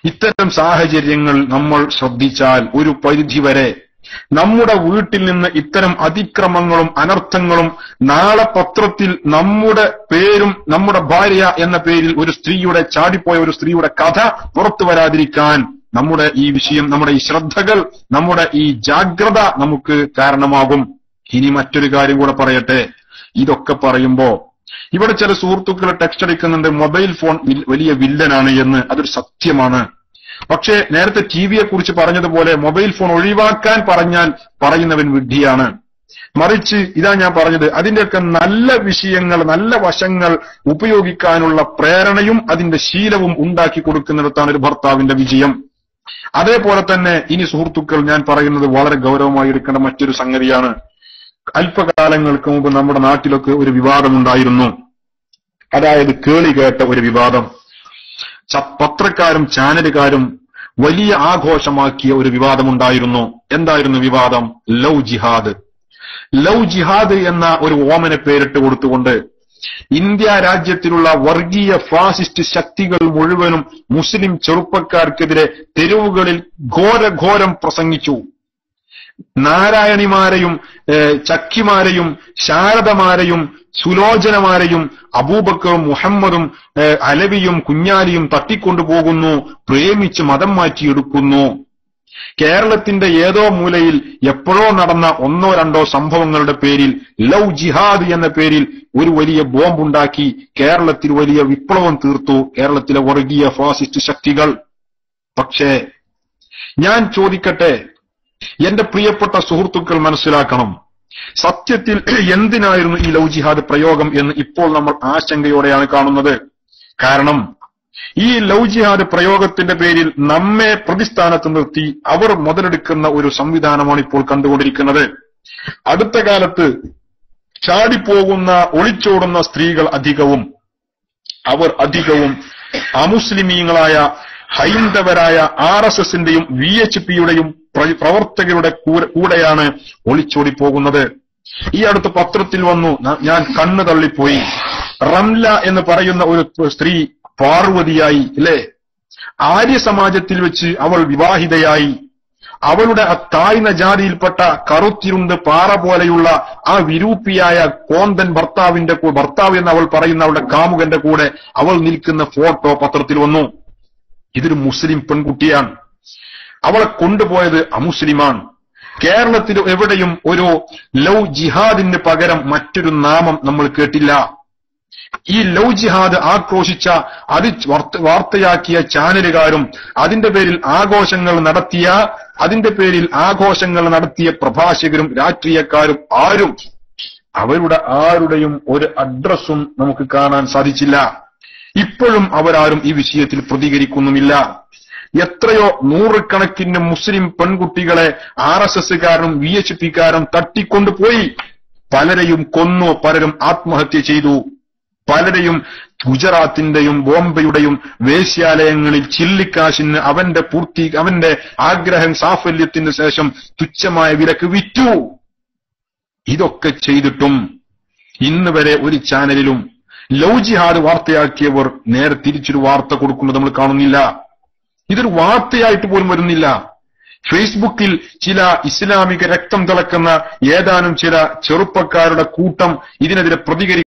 ഇത്തരം സാഹചര്യങ്ങൾ നമ്മൾ ശ്രദ്ധിച്ചാൽ ഒരു പരിധിവരെ നമ്മുടെ വീട്ടിൽ നിന്ന് ഇത്തരം അതിക്രമങ്ങളും അനർത്ഥങ്ങളും നാളെ പത്രത്തിൽ നമ്മുടെ പേരും നമ്മുടെ ഭാര്യ എന്ന പേരിൽ ചാടിപ്പോയ ഒരു സ്ത്രീയുടെ കഥ പുറത്തു വരാതിരിക്കാൻ നമ്മുടെ ഈ വിഷയം, നമ്മുടെ ഈ ശ്രദ്ധകൾ, നമ്മുടെ ഈ ജാഗ്രത നമുക്ക് കാരണമാകും. ഇനി മറ്റൊരു കാര്യം കൂടെ പറയട്ടെ. ഇതൊക്കെ പറയുമ്പോ ഇവിടെ ചില സുഹൃത്തുക്കൾ ടെക്സ്റ്റ് അടിക്കുന്നുണ്ട്, മൊബൈൽ ഫോൺ വലിയ വില്ലനാണ് എന്ന്. അതൊരു സത്യമാണ്. പക്ഷേ നേരത്തെ ടിവിയെ കുറിച്ച് പറഞ്ഞതുപോലെ മൊബൈൽ ഫോൺ ഒഴിവാക്കാൻ പറഞ്ഞാൽ പറയുന്നവൻ വിഡ്ഢിയാണ്. മറിച്ച് ഇതാ ഞാൻ പറഞ്ഞത്, അതിന്റെയൊക്കെ നല്ല വിഷയങ്ങൾ, നല്ല വശങ്ങൾ ഉപയോഗിക്കാനുള്ള പ്രേരണയും അതിന്റെ ശീലവും ഉണ്ടാക്കി കൊടുക്കുന്നിടത്താണ് ഒരു ഭർത്താവിന്റെ വിജയം. അതേപോലെ തന്നെ ഇനി സുഹൃത്തുക്കൾ, ഞാൻ പറയുന്നത് വളരെ ഗൗരവമായി എടുക്കേണ്ട മറ്റൊരു സംഗതിയാണ്. അല്പകാലങ്ങൾക്ക് മുമ്പ് നമ്മുടെ നാട്ടിലൊക്കെ ഒരു വിവാദമുണ്ടായിരുന്നു. അതായത് കേളി കേട്ട ഒരു വിവാദം. പത്രക്കാരും ചാനലുകാരും വലിയ ആഘോഷമാക്കിയ ഒരു വിവാദമുണ്ടായിരുന്നു. എന്തായിരുന്നു വിവാദം? ലവ് ജിഹാദ്. ലവ് ജിഹാദ് എന്ന ഒരു ഓമന പേരിട്ട് കൊടുത്തുകൊണ്ട് ഇന്ത്യ രാജ്യത്തിലുള്ള വർഗീയ ഫാസിസ്റ്റ് ശക്തികൾ മുഴുവനും മുസ്ലിം ചെറുപ്പക്കാർക്കെതിരെ തെരുവുകളിൽ ഘോരഘോരം പ്രസംഗിച്ചു. നാരായണിമാരെയും ചക്കിമാരെയും ശാരദമാരെയും സുലോചനമാരെയും അബൂബക്കറും മുഹമ്മദും അലവിയും കുഞ്ഞാലിയും തട്ടിക്കൊണ്ടുപോകുന്നു, പ്രേമിച്ച് മതം മാറ്റിയെടുക്കുന്നു. കേരളത്തിന്റെ ഏതോ മൂലയിൽ എപ്പോഴോ നടന്ന 1-2 സംഭവങ്ങളുടെ പേരിൽ ലവ് ജിഹാദ് എന്ന പേരിൽ ഒരു വലിയ ബോംബുണ്ടാക്കി കേരളത്തിൽ വലിയ വിപ്ലവം തീർത്തു കേരളത്തിലെ വർഗീയ ഫാസിസ്റ്റ് ശക്തികൾ. പക്ഷേ ഞാൻ ചോദിക്കട്ടെ, എന്റെ പ്രിയപ്പെട്ട സുഹൃത്തുക്കൾ മനസ്സിലാക്കണം, സത്യത്തിൽ എന്തിനായിരുന്നു ഈ ലവ് ജിഹാദ് പ്രയോഗം എന്ന് ഇപ്പോൾ നമ്മൾ ആശങ്കയോടെയാണ് കാണുന്നത്. കാരണം ഈ ലവ് ജിഹാദ് പ്രയോഗത്തിന്റെ പേരിൽ നമ്മെ പ്രതിസ്ഥാനത്ത് നിർത്തി അവർ മുതലെടുക്കുന്ന ഒരു സംവിധാനമാണ് ഇപ്പോൾ കണ്ടുകൊണ്ടിരിക്കുന്നത്. അടുത്ത കാലത്ത് ചാടിപ്പോകുന്ന, ഒളിച്ചോടുന്ന സ്ത്രീകൾ അവർ അധികവും അമുസ്ലിമീങ്ങളായ ഹൈന്ദവരായ RSSന്റെയും VHPയുടെയും പ്രവർത്തകരുടെ കൂടെയാണ് ഒളിച്ചോടിപ്പോകുന്നത്. ഈ അടുത്ത പത്രത്തിൽ വന്നു, ഞാൻ കണ്ണു തള്ളിപ്പോയി. റംല എന്ന് പറയുന്ന ഒരു സ്ത്രീ പാർവതിയായി, അല്ലെ? ആര്യ സമാജത്തിൽ വെച്ച് അവൾ വിവാഹിതയായി. അവളുടെ താഴ്ന്ന ജാതിയിൽപ്പെട്ട കറുത്തിരുണ്ട് പാറ പോലെയുള്ള ആ വിരൂപിയായ കോന്തൻ ഭർത്താവ് എന്ന് അവൾ പറയുന്ന അവളുടെ കാമുകന്റെ കൂടെ അവൾ നിൽക്കുന്ന ഫോട്ടോ പത്രത്തിൽ വന്നു. ഇതൊരു മുസ്ലിം പെൺകുട്ടിയാണ്. അവളെ കൊണ്ടുപോയത് അമുസ്ലിമാണ്. കേരളത്തിൽ എവിടെയും ഒരു ലവ് ജിഹാദിന് പകരം മറ്റൊരു നാമം നമ്മൾ കേട്ടില്ല. ഈ ലവ് ജിഹാദ് ആക്രോശിച്ച, അത് വാർത്തയാക്കിയ ചാനലുകാരും അതിന്റെ പേരിൽ ആഘോഷങ്ങൾ നടത്തിയ പ്രഭാഷകരും രാഷ്ട്രീയക്കാരും അവരുടെ ആരുടെയും ഒരു അഡ്രസ്സും നമുക്ക് കാണാൻ സാധിച്ചില്ല. ഇപ്പോഴും അവരാരും ഈ വിഷയത്തിൽ പ്രതികരിക്കുന്നുമില്ല. എത്രയോ നൂറുകണക്കിന് മുസ്ലിം പെൺകുട്ടികളെ RSSകാരും VHPക്കാരും തട്ടിക്കൊണ്ടുപോയി. പലരെയും കൊന്നു, പലരും ആത്മഹത്യ ചെയ്തു. പലരെയും ഗുജറാത്തിന്റെയും ബോംബെയുടെയും വേശ്യാലയങ്ങളിൽ ചില്ലിക്കാശിന് അവന്റെ ആഗ്രഹം സാഫല്യത്തിന് ശേഷം തുച്ഛമായ വിലക്ക് വിറ്റു. ഇതൊക്കെ ചെയ്തിട്ടും ഇന്ന് വരെ ഒരു ചാനലിലും ലവ് ജിഹാദ് വാർത്തയാക്കിയവർ നേരെ തിരിച്ചൊരു വാർത്ത കൊടുക്കുന്നത് നമ്മൾ കാണുന്നില്ല. ഇതൊരു വാർത്തയായിട്ട് പോലും വരുന്നില്ല. ഫേസ്ബുക്കിൽ ചില ഇസ്ലാമിക രക്തം തിളക്കുന്ന ഏതാനും ചില ചെറുപ്പക്കാരുടെ കൂട്ടം ഇതിനെതിരെ പ്രതികരിക്കും.